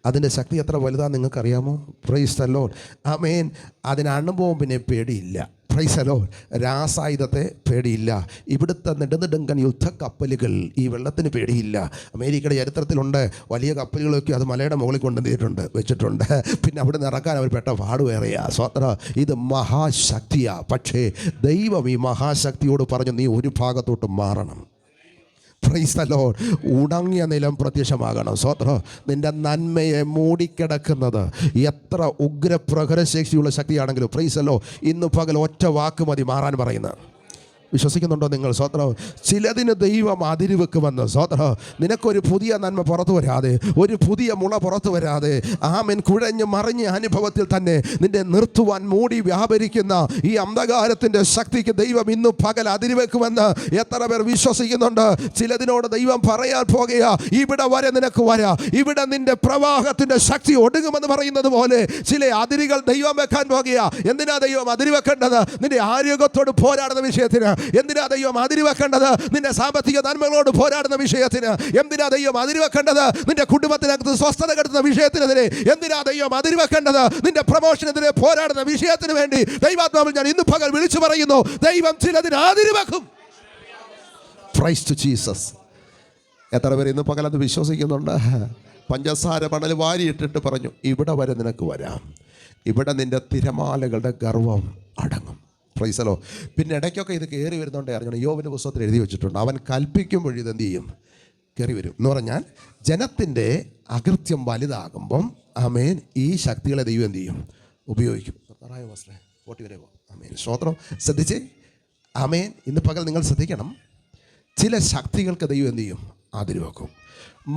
അതിൻ്റെ ശക്തി എത്ര വലുതാണെന്ന് നിങ്ങൾക്കറിയാമോ? Praise the Lord. ആമേൻ. അതിന് അണുബോംബിനെ പേടിയില്ല. Price the Lord. രാസായുധത്തെ പേടിയില്ല. ഇവിടുത്തെ നെടുനെടുങ്കൻ യുദ്ധക്കപ്പലുകൾ ഈ വെള്ളത്തിന് പേടിയില്ല. അമേരിക്കയുടെ ചരിത്രത്തിലുണ്ട്, വലിയ കപ്പലുകളൊക്കെ അത് മലയുടെ മുകളിൽ കൊണ്ടുവന്നിട്ടുണ്ട് വെച്ചിട്ടുണ്ട്. പിന്നെ അവിടെ നിന്ന് ഇറക്കാൻ അവർ പെട്ട പാടുവേറെയാ. സ്വതന്ത്ര ഇത് മഹാശക്തിയാ. പക്ഷേ ദൈവം ഈ മഹാശക്തിയോട് പറഞ്ഞു, നീ ഒരു ഭാഗത്തോട്ട് മാറണം. Price the Lord. ഉണങ്ങിയ നിലം പ്രത്യക്ഷമാകണം. സ്വതന്ത്ര നിന്റെ നന്മയെ മൂടിക്കിടക്കുന്നത് എത്ര ഉഗ്രപ്രഹരശേഷിയുള്ള ശക്തിയാണെങ്കിലും പ്രൈസ് ദി ലോർഡ് ഇന്ന് പകൽ ഒറ്റ വാക്ക് മതി മാറാൻ പറയുന്നത്. വിശ്വസിക്കുന്നുണ്ടോ നിങ്ങൾ? സ്വതന്ത്ര ചിലതിന് ദൈവം അതിരുവെക്കുമെന്ന്. സ്വതന്ത്ര നിനക്കൊരു പുതിയ നന്മ പുറത്തു വരാതെ, ഒരു പുതിയ മുള പുറത്തു വരാതെ, ആമേൻ, കുഴഞ്ഞ് മറിഞ്ഞ അനുഭവത്തിൽ തന്നെ നിന്നെ നിർത്തുവാൻ മൂടി വ്യാപരിക്കുന്ന ഈ അന്ധകാരത്തിൻ്റെ ശക്തിക്ക് ദൈവം ഇന്ന് പകൽ അതിരുവെക്കുമെന്ന് എത്ര പേർ വിശ്വസിക്കുന്നുണ്ട്? ചിലതിനോട് ദൈവം പറയാൻ പോകുക, ഇവിടെ വരെ നിനക്ക് വരാം, ഇവിടെ നിന്റെ പ്രവാഹത്തിൻ്റെ ശക്തി ഒടുങ്ങുമെന്ന് പറയുന്നത് പോലെ ചില അതിരുകൾ ദൈവം വെക്കാൻ പോകുക. എന്തിനാ ദൈവം അതിര് വെക്കേണ്ടത്? നിന്റെ ആരോഗ്യത്തോട് പോരാടുന്ന വിഷയത്തിന്. എന്തിനാ ദൈവം അതിര് വെക്കേണ്ടത്? നിന്റെ സാമ്പത്തിക നന്മകളോട് പോരാടുന്ന വിഷയത്തിന്. എന്തിനാ ദൈവം അതിര് വെക്കേണ്ടത്? നിന്റെ കുടുംബത്തിനകത്ത് സ്വസ്ഥത കെടുത്തുന്ന വിഷയത്തിനെതിരെ. എന്തിനാ ദൈവം അതിര് വെക്കേണ്ടത്? നിന്റെ പ്രമോഷനെതിരെ പോരാടുന്ന വിഷയത്തിന് വേണ്ടി ദൈവാത്മാവിൽ ഞാൻ ഇന്ന് പകൽ വിളിച്ചു പറയുന്നു, ദൈവം ചിലതിന് അതിര് വെക്കും. Praise to Jesus. എത്ര പേര് ഇന്ന് പകൽ അത് വിശ്വസിക്കുന്നുണ്ട്? പഞ്ചസാര മണൽ വാരിയിട്ടിട്ട് പറഞ്ഞു, ഇവിടെ വരെ നിനക്ക് വരാം, ഇവിടെ നിന്റെ തിരമാലകളുടെ ഗർവം അടങ്ങും. പ്രൈസലോ. പിന്നെ ഇടയ്ക്കൊക്കെ ഇത് കയറി വരുന്നതുകൊണ്ട് അറിഞ്ഞു, യോബിൻ്റെ പുസ്തകത്തിൽ എഴുതി വെച്ചിട്ടുണ്ട്, അവൻ കൽപ്പിക്കുമ്പോൾ ഇതെന്ത് ചെയ്യും? കയറി വരും എന്ന് പറഞ്ഞാൽ ജനത്തിൻ്റെ അകൃത്യം വലുതാകുമ്പം ആമേൻ ഈ ശക്തികളെ ദൈവം എന്ത് ചെയ്യും? ഉപയോഗിക്കും. ആമേൻ. സ്തോത്രം. ശ്രദ്ധിച്ചേ. ആമേൻ. ഇന്ന് പകൽ നിങ്ങൾ ശ്രദ്ധിക്കണം, ചില ശക്തികൾക്ക് ദൈവം എന്ത് ചെയ്യും? അതിര് വെക്കും.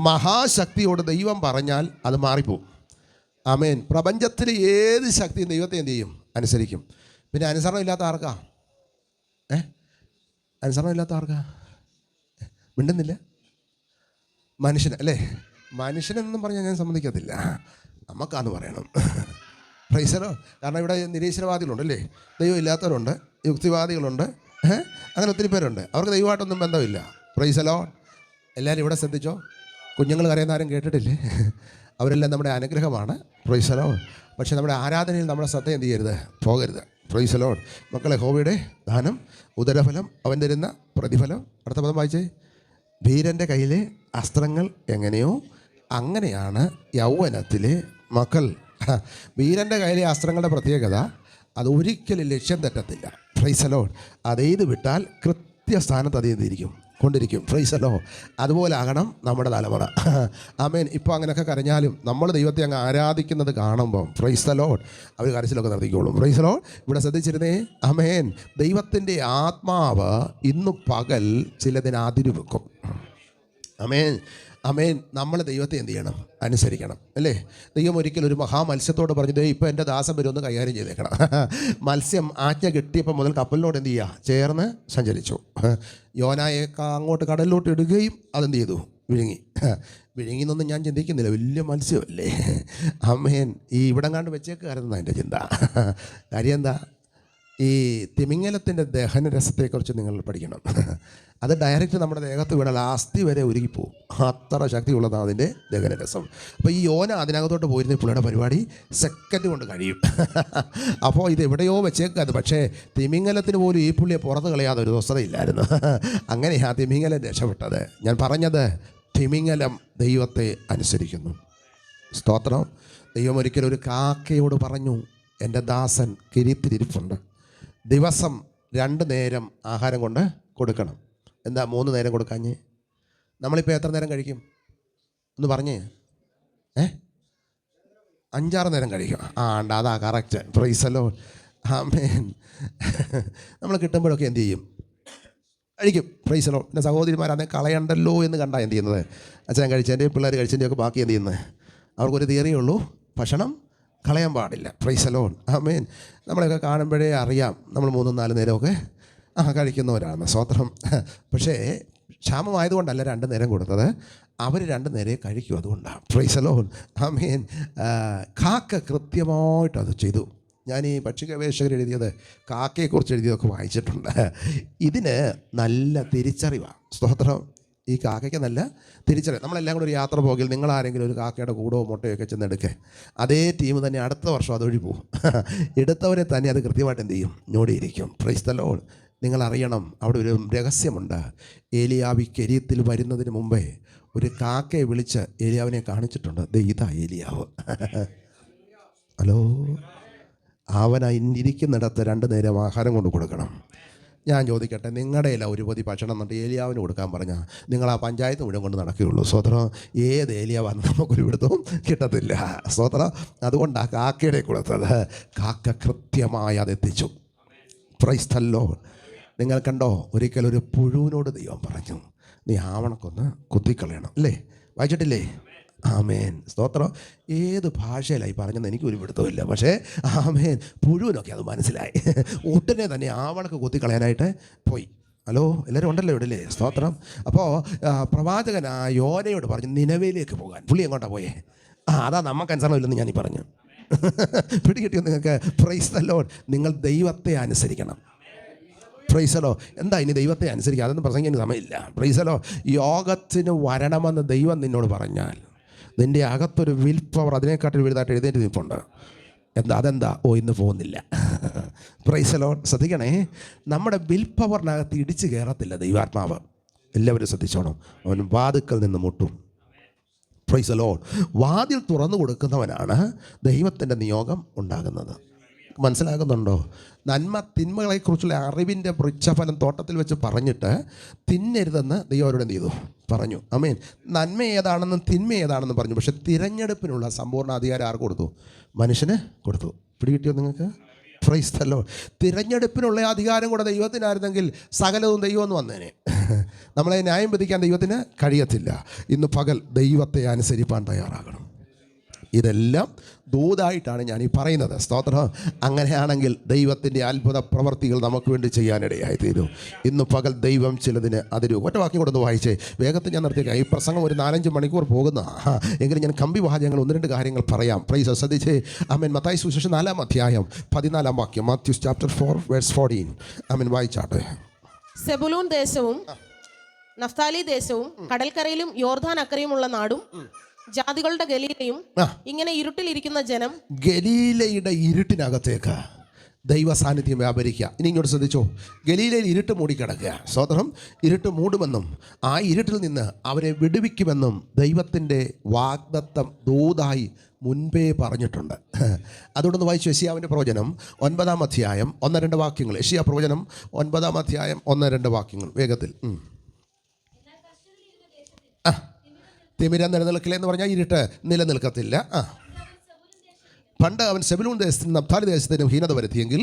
മഹാശക്തിയോട് ദൈവം പറഞ്ഞാൽ അത് മാറിപ്പോവും. ആമേൻ. പ്രപഞ്ചത്തിൽ ഏത് ശക്തിയും ദൈവത്തെ എന്ത് ചെയ്യും? അനുസരിക്കും. പിന്നെ അനുസരണം ഇല്ലാത്ത ആർക്കാ? അനുസരണം ഇല്ലാത്ത ആർക്കാ? മിണ്ടുന്നില്ല. മനുഷ്യന് അല്ലേ? മനുഷ്യനെന്നും പറഞ്ഞാൽ ഞാൻ സമ്മതിക്കത്തില്ല, നമുക്കാന്ന് പറയണം. പ്രൈസലോ. കാരണം ഇവിടെ നിരീശ്വരവാദികളുണ്ട് അല്ലേ, ദൈവം ഇല്ലാത്തവരുണ്ട്, യുക്തിവാദികളുണ്ട്, അങ്ങനെ ഒത്തിരി പേരുണ്ട്. അവർക്ക് ദൈവമായിട്ടൊന്നും ബന്ധമില്ല. പ്രൈസലോ. എല്ലാവരും ഇവിടെ ശ്രദ്ധിച്ചോ. കുഞ്ഞുങ്ങൾ കരയുന്ന ആരും കേട്ടിട്ടില്ലേ? അവരെല്ലാം നമ്മുടെ അനുഗ്രഹമാണ്. പ്രൈസലോ. പക്ഷേ നമ്മുടെ ആരാധനയിൽ നമ്മുടെ ശ്രദ്ധ എന്ത് ചെയ്യരുത്? പോകരുത്. Price the Lord. മക്കളെ, യഹോവയുടെ ദാനം ഉദരഫലം, അവൻ തരുന്ന പ്രതിഫലം. അടുത്ത പദം വായിച്ചേ. ധീരൻ്റെ കയ്യിലെ അസ്ത്രങ്ങൾ എങ്ങനെയോ അങ്ങനെയാണ് യൗവനത്തിലെ മക്കൾ. വീരൻ്റെ കയ്യിലെ അസ്ത്രങ്ങളുടെ പ്രത്യേകത, അത് ഒരിക്കലും ലക്ഷ്യം തെറ്റത്തില്ല. Praise the lord. അതെയ്ത് വിട്ടാൽ കൃത്യസ്ഥാനത്ത് അത് ചെയ്തിരിക്കും, കൊണ്ടിരിക്കും. Praise the lord. അതുപോലെ ആകണം നമ്മുടെ തലമുറ. ആമേൻ. ഇപ്പോൾ അങ്ങനെയൊക്കെ കരഞ്ഞാലും നമ്മൾ ദൈവത്തെ അങ്ങ് ആരാധിക്കുന്നത് കാണുമ്പം പ്രൈസ് ദി ലോർഡ് അവർ കരച്ചിലൊക്കെ നിർത്തിക്കോളും. Praise the lord. ഇവിടെ ശ്രദ്ധിച്ചിരുന്നേ. ആമേൻ. ദൈവത്തിൻ്റെ ആത്മാവ് ഇന്ന് പകൽ ചിലതിന് അതിര് വെക്കും. ആമേൻ. ആമേൻ. നമ്മൾ ദൈവത്തെ എന്ത് ചെയ്യണം? അനുസരിക്കണം അല്ലേ? ദൈവം ഒരിക്കലും ഒരു മഹാമത്സ്യത്തോട് പറഞ്ഞു, ദേ ഇപ്പോൾ എൻ്റെ ദാസം വരുമെന്ന് കൈകാര്യം ചെയ്തേക്കണം. മത്സ്യം ആജ്ഞ കിട്ടിയപ്പോൾ മുതൽ കപ്പലിനോട് എന്ത് ചെയ്യുക? ചേർന്ന് സഞ്ചരിച്ചു. യോനായെ അങ്ങോട്ട് കടലിലോട്ട് ഇടുകയും അതെന്ത് ചെയ്തു? വിഴുങ്ങി. വിഴുങ്ങിന്നൊന്നും ഞാൻ ചിന്തിക്കുന്നില്ല, വലിയ മത്സ്യമല്ലേ. ആമേൻ. ഈ ഇവിടം കണ്ട് വെച്ചേക്കാരെന്നാണ് എൻ്റെ ചിന്ത. കാര്യം എന്താ? ഈ തിമിംഗലത്തിൻ്റെ ദഹനരസത്തെക്കുറിച്ച് നിങ്ങൾ പഠിക്കണം. അത് ഡയറക്റ്റ് നമ്മുടെ ദേഹത്ത് വീണാൽ അസ്ഥി വരെ ഉരുകിപ്പോവും. അത്ര ശക്തിയുള്ളതാണ് അതിൻ്റെ ദഹനരസം. അപ്പോൾ ഈ യോന അതിനകത്തോട്ട് പോയിരുന്ന പുള്ളിയുടെ പരിപാടി സെക്കൻഡ് കൊണ്ട് കഴിയും. അപ്പോൾ ഇത് എവിടെയോ വെച്ചേക്കാത്. പക്ഷേ തിമിംഗലത്തിന് പോലും ഈ പുള്ളിയെ പുറത്ത് കളയാതെ ഒരു സ്വസ്ഥതയില്ലായിരുന്നു. അങ്ങനെയാണ് തിമിംഗലം രക്ഷപ്പെട്ടത്. ഞാൻ പറഞ്ഞത്, തിമിംഗലം ദൈവത്തെ അനുസരിക്കുന്നു. സ്തോത്രം. ദൈവം ഒരിക്കലും ഒരു കാക്കയോട് പറഞ്ഞു, എൻ്റെ ദാസൻ കിരീത്തിരിപ്പുണ്ട്, ദിവസം 2 നേരം ആഹാരം കൊണ്ട് കൊടുക്കണം. എന്താ 3 നേരം കൊടുക്കാഞ്ഞ്? നമ്മളിപ്പോൾ എത്ര നേരം കഴിക്കും? ഒന്ന് പറഞ്ഞേ. 5-6 നേരം കഴിക്കും. അതാ കറക്റ്റ്. Praise the Lord. ആമേൻ. നമ്മൾ കിട്ടുമ്പോഴൊക്കെ എന്ത് ചെയ്യും? കഴിക്കും. Praise the lord. പിന്നെ സഹോദരിമാരതെ കളയണ്ടല്ലോ എന്ന് കണ്ടാൽ എന്ത് ചെയ്യുന്നത്? അച്ഛൻ കഴിച്ചതിൻ്റെ പിള്ളേർ കഴിച്ചതിൻ്റെയൊക്കെ ബാക്കി എന്ത് ചെയ്യുന്നത്? അവർക്കൊരു തിയറിയേ ഉള്ളൂ, ഭക്ഷണം കളയാൻ പാടില്ല. Praise the Lord. ആമേൻ. നമ്മളെയൊക്കെ കാണുമ്പോഴേ അറിയാം നമ്മൾ 3-4 നേരമൊക്കെ കഴിക്കുന്നവരാണ്. സ്തോത്രം. പക്ഷേ ക്ഷാമമായതുകൊണ്ടല്ല 2 നേരം കൊടുത്തത്, അവർ 2 നേരമേ കഴിക്കും, അതുകൊണ്ടാണ്. Praise the Lord. ആമേൻ. കാക്ക കൃത്യമായിട്ട് അത് ചെയ്തു. ഞാൻ ഈ പക്ഷി ഗവേഷകർ എഴുതിയത്, കാക്കയെക്കുറിച്ച് എഴുതിയതൊക്കെ വായിച്ചിട്ടുണ്ട്. ഇതിന് നല്ല തിരിച്ചറിവാണ്. സ്തോത്രം. ഈ കാക്കയ്ക്ക് നല്ല തിരിച്ചറിയാം. നമ്മളെല്ലാം കൂടെ ഒരു യാത്ര പോകിൽ നിങ്ങളാരെങ്കിലും ഒരു കാക്കയുടെ കൂടോ മുട്ടയോ ഒക്കെ ചെന്നെടുക്കേ, അതേ ടീം തന്നെ അടുത്ത വർഷം അതൊഴി പോകും. എടുത്തവരെ തന്നെ അത് കൃത്യമായിട്ട് എന്ത് ചെയ്യും? ഞോടിയിരിക്കും. Praise the Lord. നിങ്ങളറിയണം, അവിടെ ഒരു രഹസ്യമുണ്ട്. ഏലിയാവ് കെരീത്തിൽ വരുന്നതിന് മുമ്പേ ഒരു കാക്കയെ വിളിച്ച് ഏലിയാവിനെ കാണിച്ചിട്ടുണ്ട്. ദേ ഇതാ ഏലിയാവ്. ഹലോ, അവനാ ഇരിക്കുന്നിടത്ത് 2 നേരം ആഹാരം കൊണ്ട് കൊടുക്കണം. ഞാൻ ചോദിക്കട്ടെ, നിങ്ങളുടെ എല്ലാം ഒരു പൊതി ഭക്ഷണം എന്നിട്ട് ഏലിയാവിന് കൊടുക്കാൻ പറഞ്ഞാൽ നിങ്ങൾ ആ പഞ്ചായത്ത് മുഴുവൻ കൊണ്ട് നടക്കുകയുള്ളൂ. സ്വതന്ത്രം ഏത് ഏലിയാവാന്ന് നമുക്കൊരു ഇവിടുത്തും കിട്ടത്തില്ല. സ്വതന്ത്രം അതുകൊണ്ടാണ് കാക്കയുടെ കൊടുത്തത്. കാക്ക കൃത്യമായി അതെത്തിച്ചു. Price the Lord. നിങ്ങൾ കണ്ടോ, ഒരിക്കലൊരു പുഴുവിനോട് ദൈവം പറഞ്ഞു, നീ ആവണക്കൊന്ന് കുത്തിക്കളയണം. അല്ലേ? വായിച്ചിട്ടില്ലേ? ആമേൻ, സ്തോത്രം. ഏത് ഭാഷയിലായി പറഞ്ഞെന്ന് എനിക്കൊരു പിടുത്തമില്ല, പക്ഷേ ആമേൻ, പുഴുവിനൊക്കെ അത് മനസ്സിലായി. ഉടനെ തന്നെ ആവണക്ക് കുത്തിക്കളയാനായിട്ട് പോയി. ഹലോ, എല്ലാവരും ഉണ്ടല്ലോ ഇവിടെ, അല്ലേ? സ്തോത്രം. അപ്പോൾ പ്രവാചകൻ ആ യോനയോട് പറഞ്ഞു നിനവേലേക്ക് പോകാൻ. പുള്ളി എങ്ങോട്ടാണ് പോയേ? അതാ നമുക്കനുസരണമില്ലെന്ന് ഞാനീ പറഞ്ഞു. പിടികിട്ടിയോ നിങ്ങൾക്ക്? Praise the Lord. നിങ്ങൾ ദൈവത്തെ അനുസരിക്കണം. Price the Lord. എന്താ ഇനി ദൈവത്തെ അനുസരിക്കുക? അതൊന്നും പ്രസംഗിക്കാൻ സമയമില്ല. Price the Lord. യോഗത്തിന് വരണമെന്ന് ദൈവം നിന്നോട് പറഞ്ഞാൽ നിൻ്റെ അകത്തൊരു വിൽ പവർ അതിനെക്കാട്ടിൽ വലുതായിട്ട് എഴുന്നേറ്റ് നിൽപ്പുണ്ട്. അതെന്താ? ഇന്ന് പോകുന്നില്ല. Price the Lord. ശ്രദ്ധിക്കണേ, നമ്മുടെ വിൽ പവറിനകത്ത് ഇടിച്ച് കയറത്തില്ല ദൈവാത്മാവ്. എല്ലാവരും ശ്രദ്ധിച്ചോണം. അവൻ വാതിൽക്കൽ നിന്ന് മുട്ടും. Price the Lord. വാതിൽ തുറന്നു കൊടുക്കുന്നവനാണ് ദൈവത്തിൻ്റെ നിയോഗം ഉണ്ടാകുന്നത്. മനസ്സിലാകുന്നുണ്ടോ? നന്മ തിന്മകളെക്കുറിച്ചുള്ള അറിവിൻ്റെ വൃക്ഷഫലം തോട്ടത്തിൽ വെച്ച് പറഞ്ഞിട്ട് തിന്നരുതെന്ന് ദൈവം അവരോട് എന്ത് ചെയ്തു? പറഞ്ഞു. ആമേൻ. നന്മ ഏതാണെന്നും തിന്മ ഏതാണെന്നും പറഞ്ഞു. പക്ഷെ തിരഞ്ഞെടുപ്പിനുള്ള സമ്പൂർണ്ണ അധികാരം ആർക്ക് കൊടുത്തു? മനുഷ്യന് കൊടുത്തു. പിടികിട്ടിയോ നിങ്ങൾക്ക്? Praise the Lord. തിരഞ്ഞെടുപ്പിനുള്ള അധികാരം കൂടെ ദൈവത്തിനായിരുന്നെങ്കിൽ സകലവും ദൈവമെന്ന് വന്നേനെ. നമ്മളെ ന്യായം വിധിക്കാൻ ദൈവത്തിന് കഴിയത്തില്ല. ഇന്ന് പകൽ ദൈവത്തെ അനുസരിപ്പാൻ തയ്യാറാകണം. ഇതെല്ലാം ദൂതായിട്ടാണ് ഞാൻ ഈ പറയുന്നത്. സ്തോത്രം. അങ്ങനെയാണെങ്കിൽ ദൈവത്തിൻ്റെ അത്ഭുത പ്രവർത്തികൾ നമുക്ക് വേണ്ടി ചെയ്യാനിടയായി തീരും. ഇന്ന് പകൽ ദൈവം ചിലതിന് അതിന് ഒറ്റ വാക്യം കൊണ്ടൊന്ന് വായിച്ചേ. വേഗത്തിൽ ഞാൻ നിർത്തിയേക്കാം. ഈ പ്രസംഗം ഒരു 4-5 മണിക്കൂർ പോകുന്ന എങ്കിലും ഞാൻ കമ്പി വാചകങ്ങൾ 1-2 കാര്യങ്ങൾ പറയാം. പ്രൈസ് ശ്രദ്ധിച്ചേ. ആമേൻ. മത്തായി സുവിശേഷം 4-ാം അധ്യായം 14-ാം വാക്യം. Matthew chapter 4:14. ആമേൻ, വായിച്ചാട്ടെ. സെബുലൂൻ ദേശവും നഫ്താലി ദേശവും കടൽക്കരയിലും യോർദാൻ അക്കരയുമുള്ള നാടും ജാതികളുടെ ഗലീലയും ഇങ്ങനെ ഇരുട്ടിലിരിക്കുന്ന ജനം. ഗലീലയുടെ ഇരുട്ടിനകത്തേക്ക് ദൈവ സാന്നിധ്യം വ്യാപരിക്കുക. ഇനി ഇങ്ങോട്ട് ശ്രദ്ധിച്ചോ. ഗലീലയിൽ ഇരുട്ട് മൂടിക്കിടക്കുക. സ്വതന്ത്രം. ഇരുട്ട് മൂടുമെന്നും ആ ഇരുട്ടിൽ നിന്ന് അവരെ വിടുവിക്കുമെന്നും ദൈവത്തിൻ്റെ വാഗ്ദത്തം ദൂതായി മുൻപേ പറഞ്ഞിട്ടുണ്ട്. അതുകൊണ്ടൊന്ന് വായിച്ചു. യെശയ്യാവിൻ്റെ പ്രവചനം 9-ാം അധ്യായം 1-2 വാക്യങ്ങൾ. യെശയ്യാ പ്രവചനം 9-ാം അധ്യായം 1-2 വാക്യങ്ങൾ വേഗത്തിൽ. തിമിരം നിലനിൽക്കില്ല എന്ന് പറഞ്ഞാൽ ഇരുട്ട് നിലനിൽക്കത്തില്ല. പണ്ട് അവൻ സെബുലൂൻ ദേശത്തിനും നഫ്താലി ദേശത്തിനും ഹീനത വരുത്തിയെങ്കിൽ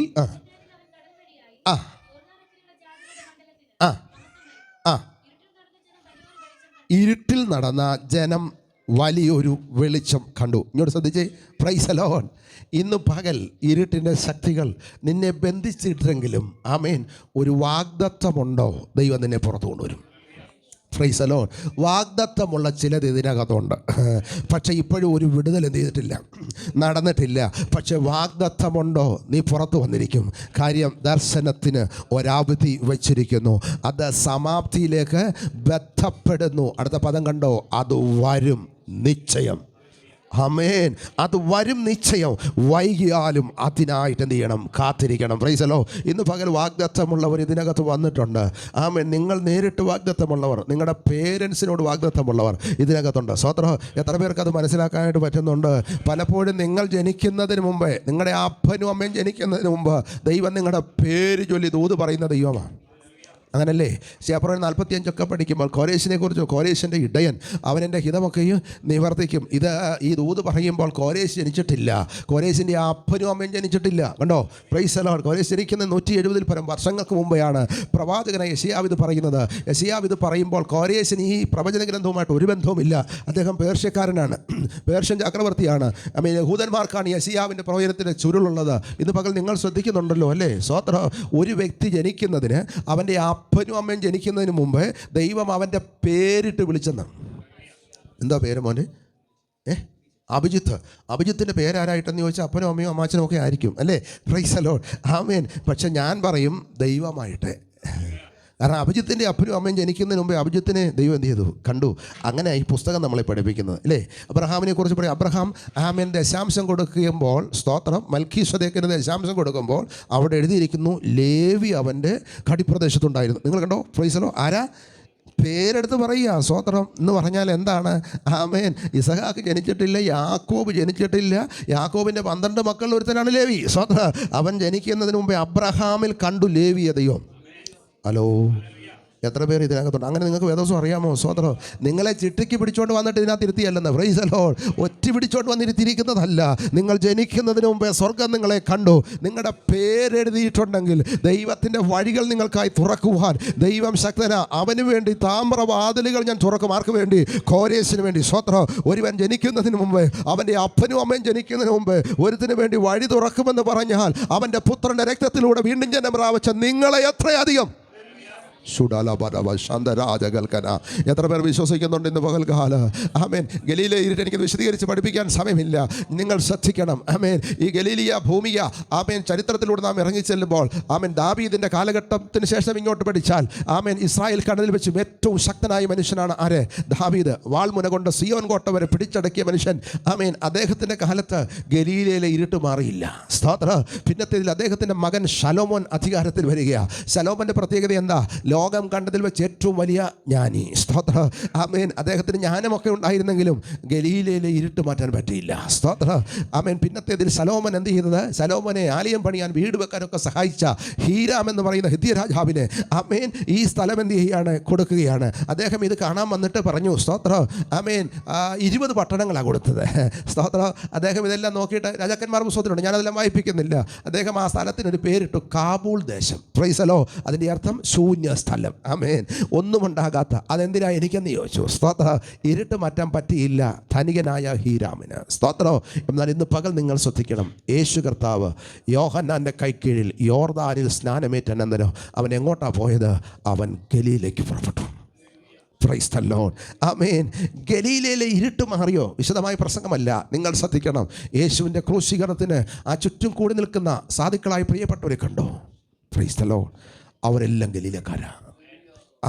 ഇരുട്ടിൽ നടന്ന ജനം വലിയൊരു വെളിച്ചം കണ്ടു. ഇങ്ങോട്ട് ശ്രദ്ധിച്ചേ. Price the Lord. ഇന്ന് പകൽ ഇരുട്ടിൻ്റെ ശക്തികൾ നിന്നെ ബന്ധിച്ചിട്ടെങ്കിലും ആമേൻ, ഒരു വാഗ്ദത്തമുണ്ടോ? ദൈവം നിന്നെ പുറത്തു കൊണ്ടുവരും. Price the Lord. വാഗ്ദത്തമുള്ള ചിലത് ഇതിനകത്തുണ്ട്. പക്ഷേ ഇപ്പോഴും ഒരു വിടുതൽ എന്ത് ചെയ്തിട്ടില്ല, നടന്നിട്ടില്ല. പക്ഷെ വാഗ്ദത്തമുണ്ടോ? നീ പുറത്തു വന്നിരിക്കും. കാര്യം ദർശനത്തിന് ഒരവധി വച്ചിരിക്കുന്നു. അത് സമാപ്തിയിലേക്ക് ബന്ധപ്പെടുന്നു. അടുത്ത പദം കണ്ടോ? അത് വരും നിശ്ചയം. ആമേൻ. അത് വരും നിശ്ചയം. വൈകിയാലും അതിനായിട്ട് എന്ത് ചെയ്യണം? കാത്തിരിക്കണം. Price the Lord. ഇന്ന് പകൽ വാഗ്ദത്തമുള്ളവർ ഇതിനകത്ത് വന്നിട്ടുണ്ട്. ആമേൻ. നിങ്ങൾ നേരിട്ട് വാഗ്ദത്തമുള്ളവർ, നിങ്ങളുടെ പേരൻസിനോട് വാഗ്ദത്തമുള്ളവർ ഇതിനകത്തുണ്ട്. സ്വതന്ത്രം. എത്ര പേർക്ക് അത് മനസ്സിലാക്കാനായിട്ട് പറ്റുന്നുണ്ട്? പലപ്പോഴും നിങ്ങൾ ജനിക്കുന്നതിന് മുമ്പേ, നിങ്ങളുടെ അപ്പനും അമ്മയും ജനിക്കുന്നതിന് മുമ്പ് ദൈവം നിങ്ങളുടെ പേര് ചൊല്ലി ദൂത് പറയുന്ന ദൈവമാണ്. അങ്ങനല്ലേ? ശേപ്രോൻ 45 പഠിക്കുമ്പോൾ കോരേശിനെ കുറിച്ച്, കോരേശിൻ്റെ ഇടയൻ അവനെൻ്റെ ഹിതമൊക്കെയും നിവർത്തിക്കും. ഈ ദൂത് പറയുമ്പോൾ കോരേശ് ജനിച്ചിട്ടില്ല. കോരേശിൻ്റെ അപ്പനും അമ്മയും ജനിച്ചിട്ടില്ല. കണ്ടോ? Price the Lord. കോരേശ് ജനിക്കുന്ന 170 പരം വർഷങ്ങൾക്ക് മുമ്പെയാണ് പ്രവാചകനായ യെശയ്യാവ് ഇത് പറയുന്നത്. യെശയ്യാവ് ഇത് പറയുമ്പോൾ കോരേശിന് ഈ പ്രവചന ഗ്രന്ഥവുമായിട്ട് ഒരു ബന്ധവുമില്ല. അദ്ദേഹം പേർഷ്യക്കാരനാണ്, പേർഷ്യൻ ചക്രവർത്തിയാണ്. യഹൂദന്മാർക്കാണ് യെശയ്യാവിൻ്റെ പ്രവചനത്തിൻ്റെ ചുരുളുള്ളത്. ഇന്ന് പകൽ നിങ്ങൾ ശ്രദ്ധിക്കുന്നുണ്ടല്ലോ, അല്ലേ? സ്വതന്ത്രം. ഒരു വ്യക്തി ജനിക്കുന്നതിന് അവൻ്റെ അപ്പനും അമ്മയും ജനിക്കുന്നതിന് മുമ്പ് ദൈവം അവൻ്റെ പേരിട്ട് വിളിച്ചെന്ന്. എന്താ പേര് മോനെ? അഭിജിത്ത്. അഭിജിത്തിൻ്റെ പേരാരായിട്ടെന്ന് ചോദിച്ചാൽ അപ്പനും അമ്മയും അമ്മാച്ചനും ഒക്കെ ആയിരിക്കും, അല്ലേ? Praise the Lord. ആമേൻ. പക്ഷെ ഞാൻ പറയും ദൈവമായിട്ട്. കാരണം അഭിജിത്തിൻ്റെ അപ്പനും അമ്മയും ജനിക്കുന്നതിന് മുമ്പേ അഭിജിത്തിനെ ദൈവം എന്ത് ചെയ്തു? കണ്ടു. അങ്ങനെ ഈ പുസ്തകം നമ്മളെ പഠിപ്പിക്കുന്നത് അല്ലേ? അബ്രഹാമിനെ കുറിച്ച് പറയും. അബ്രഹാം ദശാംശം കൊടുക്കുമ്പോൾ, സ്തോത്രം, മൽക്കീസദേക്കിന് ദശാംശം കൊടുക്കുമ്പോൾ അവിടെ എഴുതിയിരിക്കുന്നു ലേവി അവൻ്റെ കടിപ്രദേശത്തുണ്ടായിരുന്നു. നിങ്ങൾ കണ്ടോ? പ്രൈസലോ. ആരാ? പേരെടുത്ത് പറയുക. സ്തോത്രം എന്ന് പറഞ്ഞാൽ എന്താണ്? ആമേൻ. ഇസഹാക്ക് ജനിച്ചിട്ടില്ല, യാക്കോബ് ജനിച്ചിട്ടില്ല. യാക്കോബിൻ്റെ 12 മക്കളിൽ ഒരുത്തനാണ് ലേവി. സ്തോത്രം. അവൻ ജനിക്കുന്നതിന് മുമ്പേ അബ്രഹാമിൽ കണ്ടു ലേവിയെ ദൈവം. ഹലോ, എത്ര പേര് ഇതിനകത്തുണ്ട്? അങ്ങനെ നിങ്ങൾക്ക് വേദോസം അറിയാമോ? സ്വതന്ത്രം. നിങ്ങളെ ചിട്ടിക്ക് പിടിച്ചോണ്ട് വന്നിട്ട് ഇതിനകത്ത് ഇരുത്തിയല്ലെന്ന്. Price the Lord. ഒറ്റ പിടിച്ചോണ്ട് വന്നിരുത്തിയിരിക്കുന്നതല്ല. നിങ്ങൾ ജനിക്കുന്നതിന് മുമ്പേ സ്വർഗം നിങ്ങളെ കണ്ടു. നിങ്ങളുടെ പേരെഴുതിയിട്ടുണ്ടെങ്കിൽ ദൈവത്തിൻ്റെ വഴികൾ നിങ്ങൾക്കായി തുറക്കുവാൻ ദൈവം ശക്തന. അവന് വേണ്ടി താമ്രവാതിലുകൾ ഞാൻ തുറക്കും. ആർക്ക് വേണ്ടി? കോരേശിന് വേണ്ടി. സ്വതന്ത്രം. ഒരുവൻ ജനിക്കുന്നതിന് മുമ്പ്, അവൻ്റെ അപ്പനും അമ്മയും ജനിക്കുന്നതിന് മുമ്പ് ഒരുത്തിന് വേണ്ടി വഴി തുറക്കുമെന്ന് പറഞ്ഞാൽ അവൻ്റെ പുത്രൻ്റെ രക്തത്തിലൂടെ വീണ്ടും ജന്മം പ്രാപിച്ച നിങ്ങളെ എത്രയധികം. എത്ര പേർ വിശ്വസിക്കുന്നുണ്ട് ഇന്ന് പകൽക്കാല? ആമേൻ. ഗലീലയിരുട്ട് എനിക്ക് വിശദീകരിച്ച് പഠിപ്പിക്കാൻ സമയമില്ല. നിങ്ങൾ ശ്രദ്ധിക്കണം. ആമേൻ. ഈ ഗലീലിയ ഭൂമിയ, ആമേൻ, ചരിത്രത്തിലൂടെ നാം ഇറങ്ങിച്ചെല്ലുമ്പോൾ, ആമേൻ, ദാവീദിൻ്റെ കാലഘട്ടത്തിന് ശേഷം ഇങ്ങോട്ട് പഠിച്ചാൽ, ആമേൻ, ഇസ്രായേൽ കടലിൽ വെച്ച് ഏറ്റവും ശക്തനായ മനുഷ്യനാണ് ആര്? ദാവീദ്. വാൾമുന കൊണ്ട് സിയോൻ കോട്ട വരെ പിടിച്ചടക്കിയ മനുഷ്യൻ. ആമേൻ. അദ്ദേഹത്തിൻ്റെ കാലത്ത് ഗലീലയിലെ ഇരുട്ട് മാറിയില്ല. സ്തോത്രം. പിന്നത്തേതിൽ അദ്ദേഹത്തിൻ്റെ മകൻ ശലോമോൻ അധികാരത്തിൽ വരികയാണ്. ശലോമോൻ്റെ പ്രത്യേകത എന്താ? ലോകം കണ്ടതിൽ വെച്ച് ഏറ്റവും വലിയ ജ്ഞാനി. സ്തോത്രം. ആമേൻ. അദ്ദേഹത്തിന് ജ്ഞാനമൊക്കെ ഉണ്ടായിരുന്നെങ്കിലും ഗലീലയിലെ ഇരുട്ട് മാറ്റാൻ പറ്റിയില്ല. സ്തോത്രം. ആമേൻ. പിന്നത്തേതിൽ ശലോമൻ എന്ത് ചെയ്തത്? ശലോമനെ ആലയം പണിയാൻ, വീട് വെക്കാനൊക്കെ സഹായിച്ച ഹീരാം എന്ന് പറയുന്ന ഹിത്യ രാജാവിന്, ആമേൻ, ഈ സ്ഥലം എന്ത് ചെയ്യുകയാണ്? കൊടുക്കുകയാണ്. അദ്ദേഹം ഇത് കാണാൻ വന്നിട്ട് പറഞ്ഞു. സ്തോത്രം. ആമേൻ. 20 പട്ടണങ്ങളാണ് കൊടുത്തത്. സ്തോത്രം. അദ്ദേഹം ഇതെല്ലാം നോക്കിയിട്ട്, രാജാക്കന്മാർ പുസ്തകത്തിലുണ്ട്, ഞാനതെല്ലാം വായിപ്പിക്കുന്നില്ല. അദ്ദേഹം ആ സ്ഥലത്തിനൊരു പേരിട്ടു കാബൂൾ ദേശം. പ്രൈസലോ. അതിൻ്റെ അർത്ഥം ശൂന്യ സ്ഥലം. ആമേൻ. ഒന്നും ഉണ്ടാകാത്ത. അതെന്തിനാ എനിക്കെന്ന് ചോദിച്ചു. സ്തോത്രം. ഇരുട്ട് മാറ്റാൻ പറ്റിയില്ല ധനികനായ ഹീരാമിന്. സ്തോത്രം. എന്നാൽ ഇന്ന് പകൽ നിങ്ങൾ ശ്രദ്ധിക്കണം. യേശു കർത്താവ് യോഹന്നാൻ്റെ കൈക്കീഴിൽ യോർദാനിൽ സ്നാനമേറ്റനന്തരം അവൻ എങ്ങോട്ടാ പോയത്? അവൻ ഗലീലയ്ക്ക് പുറപ്പെട്ടു. Praise the Lord. ആമേൻ. ഗലീലയിലെ ഇരുട്ട് മാറിയോ? വിശദമായ പ്രസംഗമല്ല. നിങ്ങൾ ശ്രദ്ധിക്കണം. യേശുവിൻ്റെ ക്രൂശീകരണത്തിന് ആ ചുറ്റും കൂടി നിൽക്കുന്ന സാധുക്കളായ പ്രിയപ്പെട്ടവരെ കണ്ടോ? Price the Lord. അവരെല്ലാം ഗലീലക്കാരാണ്.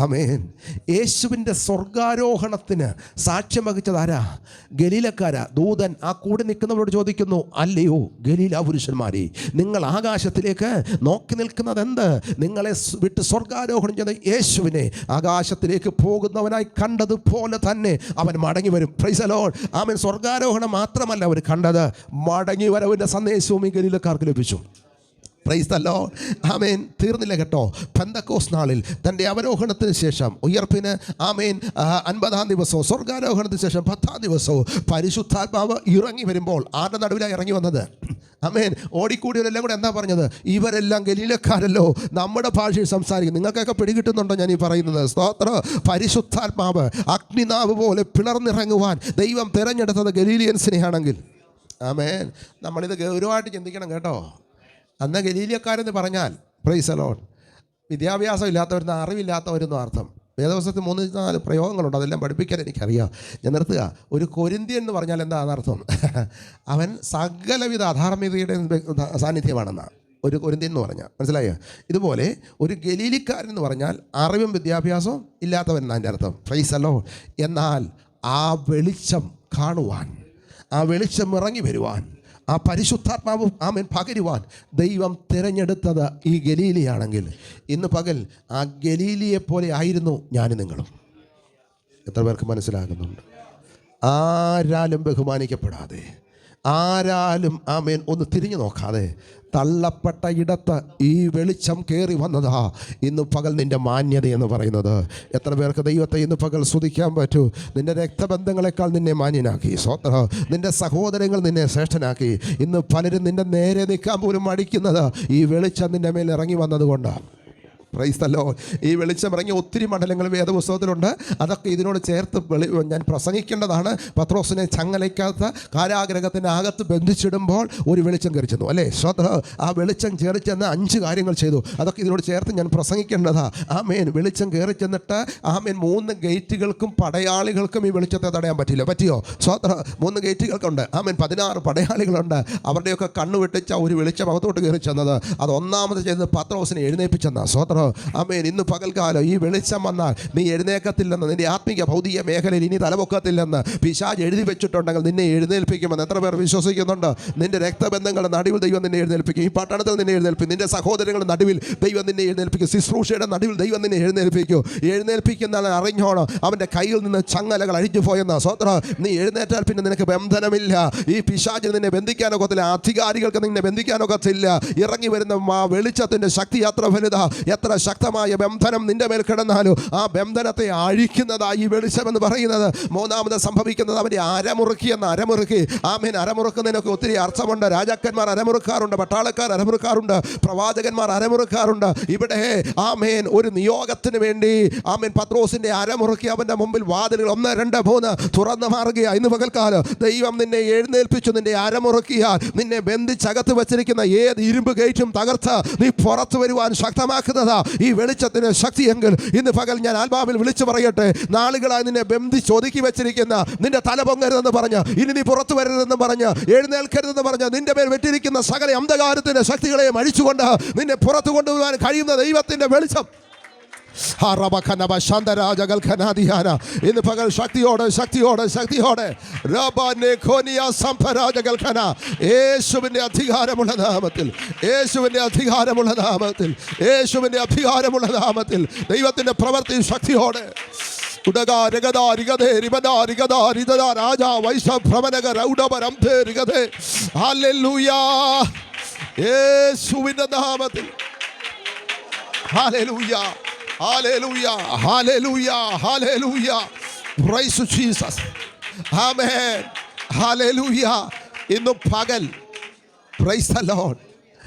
ആമേൻ. യേശുവിൻ്റെ സ്വർഗാരോഹണത്തിന് സാക്ഷ്യം വഹിച്ചതാരാ? ഗലീലക്കാരാ. ദൂതൻ ആ കൂടെ നിൽക്കുന്നവരോട് ചോദിക്കുന്നു, അല്ലയോ ഗലീല പുരുഷന്മാരെ, നിങ്ങൾ ആകാശത്തിലേക്ക് നോക്കി നിൽക്കുന്നത് എന്ത്? നിങ്ങളെ വിട്ട് സ്വർഗാരോഹണം ചെയ്ത യേശുവിനെ ആകാശത്തിലേക്ക് പോകുന്നവനായി കണ്ടതുപോലെ തന്നെ അവൻ മടങ്ങി വരും. Praise the Lord. ആമേൻ. സ്വർഗാരോഹണം മാത്രമല്ല അവർ കണ്ടത്, മടങ്ങി വരവിൻ്റെ സന്ദേശവും ഈ ഗലീലക്കാർക്ക് ലഭിച്ചു. Praise the Lord. ആമേൻ. തീർന്നില്ല കേട്ടോ. പെന്തക്കോസ് നാളിൽ തൻ്റെ അവരോഹണത്തിന് ശേഷം ഉയർപ്പിന്, ആമേൻ, 50-ാം ദിവസവും സ്വർഗാരോഹണത്തിന് ശേഷം 10-ാം ദിവസവും പരിശുദ്ധാത്മാവ് ഇറങ്ങി വരുമ്പോൾ ആരുടെ നടുവിലാണ് ഇറങ്ങി വന്നത്? ആമേൻ. ഓടിക്കൂടിയവരെല്ലാം കൂടെ എന്താ പറഞ്ഞത്? ഇവരെല്ലാം ഗലീലക്കാരല്ലോ, നമ്മുടെ ഭാഷയിൽ സംസാരിക്കും. നിങ്ങൾക്കൊക്കെ പിടികിട്ടുന്നുണ്ടോ ഞാൻ ഈ പറയുന്നത്? സ്തോത്രം. പരിശുദ്ധാത്മാവ് അഗ്നിനാവ് പോലെ പിളർന്നിറങ്ങുവാൻ ദൈവം തിരഞ്ഞെടുത്തത് ഗലീലിയൻസിനെയാണെങ്കിൽ, ആമേൻ, നമ്മളിത് ഗൗരവമായിട്ട് ചിന്തിക്കണം കേട്ടോ. അന്ന് ഗലീലിയക്കാരെന്ന് പറഞ്ഞാൽ, പ്രൈസ് ദി ലോർഡ്, വിദ്യാഭ്യാസം ഇല്ലാത്തവരെന്ന്, അറിവില്ലാത്തവരെന്നും അർത്ഥം. വേദപുസ്തകത്തിൽ 3-4 പ്രയോഗങ്ങളുണ്ട്. അതെല്ലാം പഠിപ്പിക്കാൻ എനിക്കറിയാം. ഞാൻ നിർത്തുക. ഒരു കൊരിന്ത്യൻ എന്ന് പറഞ്ഞാൽ എന്താണെന്നർത്ഥം? അവൻ സകലവിധ അധാർമികതയുടെ സാന്നിധ്യമാണെന്നാണ് ഒരു കൊരിന്ത്യൻ എന്ന് പറഞ്ഞാൽ. മനസ്സിലായോ? ഇതുപോലെ ഒരു ഗലീലിക്കാരൻ എന്ന് പറഞ്ഞാൽ അറിവും വിദ്യാഭ്യാസവും ഇല്ലാത്തവൻ എന്നാണ് എൻ്റെ അർത്ഥം. Price the Lord. എന്നാൽ ആ വെളിച്ചം കാണുവാൻ, ആ വെളിച്ചം ഇറങ്ങി വരുവാൻ, ആ പരിശുദ്ധാത്മാവ്, ആമേൻ, പകരുവാൻ ദൈവം തിരഞ്ഞെടുത്തത് ഈ ഗലീലിയാണെങ്കിൽ, ഇന്ന് പകൽ ആ ഗലീലിയെ പോലെ ആയിരുന്നു ഞാനും നിങ്ങളും. എത്ര പേർക്ക് മനസ്സിലാകുന്നുണ്ട്? ആരാലും ബഹുമാനിക്കപ്പെടാതെ, ആരാലും, ആമേൻ, ഒന്ന് തിരിഞ്ഞു നോക്കാതെ തള്ളപ്പെട്ട ഇടത്ത് ഈ വെളിച്ചം കയറി വന്നതാ ഇന്ന് പകൽ നിൻ്റെ മാന്യത എന്ന് പറയുന്നത്. എത്ര പേർക്ക് ദൈവത്തെ ഇന്ന് പകൽ സ്തുതിക്കാൻ പറ്റൂ? നിൻ്റെ രക്തബന്ധങ്ങളെക്കാൾ നിന്നെ മാന്യനാക്കി. സ്വതന്ത്രം. നിൻ്റെ സഹോദരങ്ങൾ നിന്നെ ശ്രേഷ്ഠനാക്കി. ഇന്ന് പലരും നിൻ്റെ നേരെ നിൽക്കാൻ പോലും മടിക്കുന്നത് ഈ വെളിച്ചം നിൻ്റെ മേൽ ഇറങ്ങി വന്നതുകൊണ്ടാണ്. Price the Lord. ഈ വെളിച്ചം ഇറങ്ങിയ ഒത്തിരി മണ്ഡലങ്ങൾ വേദപുസ്തകത്തിലുണ്ട്. അതൊക്കെ ഇതിനോട് ചേർത്ത് ഞാൻ പ്രസംഗിക്കേണ്ടതാണ്. പത്രോസിനെ ചങ്ങലയ്ക്കകത്ത് കാരാഗ്രഹത്തിൻ്റെ അകത്ത് ബന്ധിച്ചിടുമ്പോൾ ഒരു വെളിച്ചം കയറി ചെന്നു, അല്ലേ? ആ വെളിച്ചം കയറി ചെന്ന് 5 കാര്യങ്ങൾ ചെയ്തു. അതൊക്കെ ഇതിനോട് ചേർത്ത് ഞാൻ പ്രസംഗിക്കേണ്ടതാ. ആമേൻ. വെളിച്ചം കയറി ചെന്നിട്ട്, ആമേൻ, 3 ഗേറ്റുകൾക്കും പടയാളികൾക്കും ഈ വെളിച്ചത്തെ തടയാൻ പറ്റില്ല. പറ്റിയോ? 3 ഗേറ്റുകൾക്കുണ്ട്. ആമേൻ. 16 പടയാളികളുണ്ട്. അവരുടെയൊക്കെ കണ്ണു വെട്ടിച്ച ഒരു വെളിച്ചം അകത്തോട്ട് കയറി ചെന്നത്. അത് ഒന്നാമത് ചെയ്തത് പത്രോസിനെ എഴുന്നേൽപ്പിച്ചെന്നാ. സ്വതന്ത്രം. ആമേൻ. ഇന്ന് പകൽക്കാലം ഈ വെളിച്ചം വന്നാൽ നീ എഴുന്നേക്കത്തില്ലെന്ന്, നിന്റെ ആത്മീക ഭൗതിക മേഖലയിൽ ഇനി തലപൊക്കത്തില്ലെന്ന് പിശാച് എഴുതി വെച്ചിട്ടുണ്ടെങ്കിൽ നിന്നെ എഴുന്നേൽപ്പിക്കുമെന്ന് എത്ര പേർ വിശ്വസിക്കുന്നുണ്ട്? നിന്റെ രക്തബന്ധങ്ങളുടെ നടുവിൽ ദൈവം നിന്നെ എഴുന്നേൽപ്പിക്കും. ഈ പട്ടണത്തിൽ നിന്നെ എഴുന്നേൽപ്പിക്കും. നിന്റെ സഹോദരങ്ങളുടെ നടുവിൽ ദൈവം നിന്നെ എഴുന്നേൽപ്പിക്കും. ശുശ്രൂഷയുടെ നടുവിൽ ദൈവം നിന്നെ എഴുന്നേൽപ്പിക്കും. എഴുന്നേൽപ്പിക്കുന്ന അറിഞ്ഞോണം, അവൻ്റെ കയ്യിൽ നിന്ന് ചങ്ങലകൾ അഴിഞ്ഞു പോയെന്ന സ്വത്രം. നീ എഴുന്നേറ്റാൽ പിന്നെ നിനക്ക് ബന്ധനമില്ല. ഈ പിശാചിന് നിന്നെ ബന്ധിക്കാനൊക്കത്തില്ല, അധികാരികൾക്ക് നിന്നെ ബന്ധിക്കാനൊക്കത്തില്ല. ഇറങ്ങി വരുന്ന ആ വെളിച്ചത്തിൻ്റെ ശക്തി എത്ര വലുതാ, എത്ര ശക്തമായ ബന്ധനം നിന്റെ മേൽ കിടന്നാലും ആ ബന്ധനത്തെ അഴിക്കുന്നതായി ഈ വെളിച്ചമെന്ന് പറയുന്നത്. മൂന്നാമത് സംഭവിക്കുന്നത് അവൻ്റെ അരമുറുക്കി. ആമേൻ. അരമുറുക്കുന്നതിനൊക്കെ ഒത്തിരി അർത്ഥമുണ്ട്. രാജാക്കന്മാർ അരമുറുക്കാറുണ്ട്, പട്ടാളക്കാർ അരമുറുക്കാറുണ്ട്, പ്രവാചകന്മാർ അരമുറുക്കാറുണ്ട്. ഇവിടെ ആമേൻ ഒരു നിയോഗത്തിന് വേണ്ടി ആമേൻ പത്രോസിന്റെ അരമുറുക്കി അവൻ്റെ മുമ്പിൽ വാതിലുകൾ 1, 2, 3 തുറന്നു മാറുകയാണ്. ഇന്ന് പകൽക്കാലം ദൈവം നിന്നെ എഴുന്നേൽപ്പിച്ചു. നിന്റെ അരമുറുക്കിയാൽ നിന്നെ ബന്ധിച്ചകത്ത് വെച്ചിരിക്കുന്ന ഏത് ഇരുമ്പ് ഗേറ്റും തകർത്ത് നീ പുറത്തു വരുവാൻ ശക്തമാക്കുന്നതാ ഈ വെളിച്ചത്തിന് ശക്തിയെങ്കിൽ ഇന്ന് പകൽ ഞാൻ ആത്മാവിൽ വിളിച്ചു പറയട്ടെ, നാളുകളായി നിന്നെ ബന്ധിച്ച് ഒതുക്കി വെച്ചിരിക്കുന്ന, നിന്റെ തല പൊങ്ങരുതെന്ന് പറഞ്ഞ്, ഇനി നീ പുറത്തു വരരുതെന്ന് പറഞ്ഞ്, എഴുന്നേൽക്കരുതെന്ന് പറഞ്ഞ് നിന്റെ മേൽ വെട്ടിരിക്കുന്ന സകല അന്ധകാരത്തിന്റെ ശക്തികളെയും അഴിച്ചുകൊണ്ട് നിന്നെ പുറത്തു കൊണ്ടുവരുവാൻ കഴിയുന്ന ദൈവത്തിന്റെ വെളിച്ചം ഇന്ന് പകൽ ശക്തിയോടെ യേശുവിന്റെ അധികാരമുള്ള നാമത്തിൽ ദൈവത്തിന്റെ പ്രവൃത്തി ശക്തിയോടെ യേശുവിന്റെ നാമത്തിൽ. Hallelujah, hallelujah, hallelujah, hallelujah, praise to Jesus, amen, hallelujah. ഇന്ന് പകൽ praise the Lord.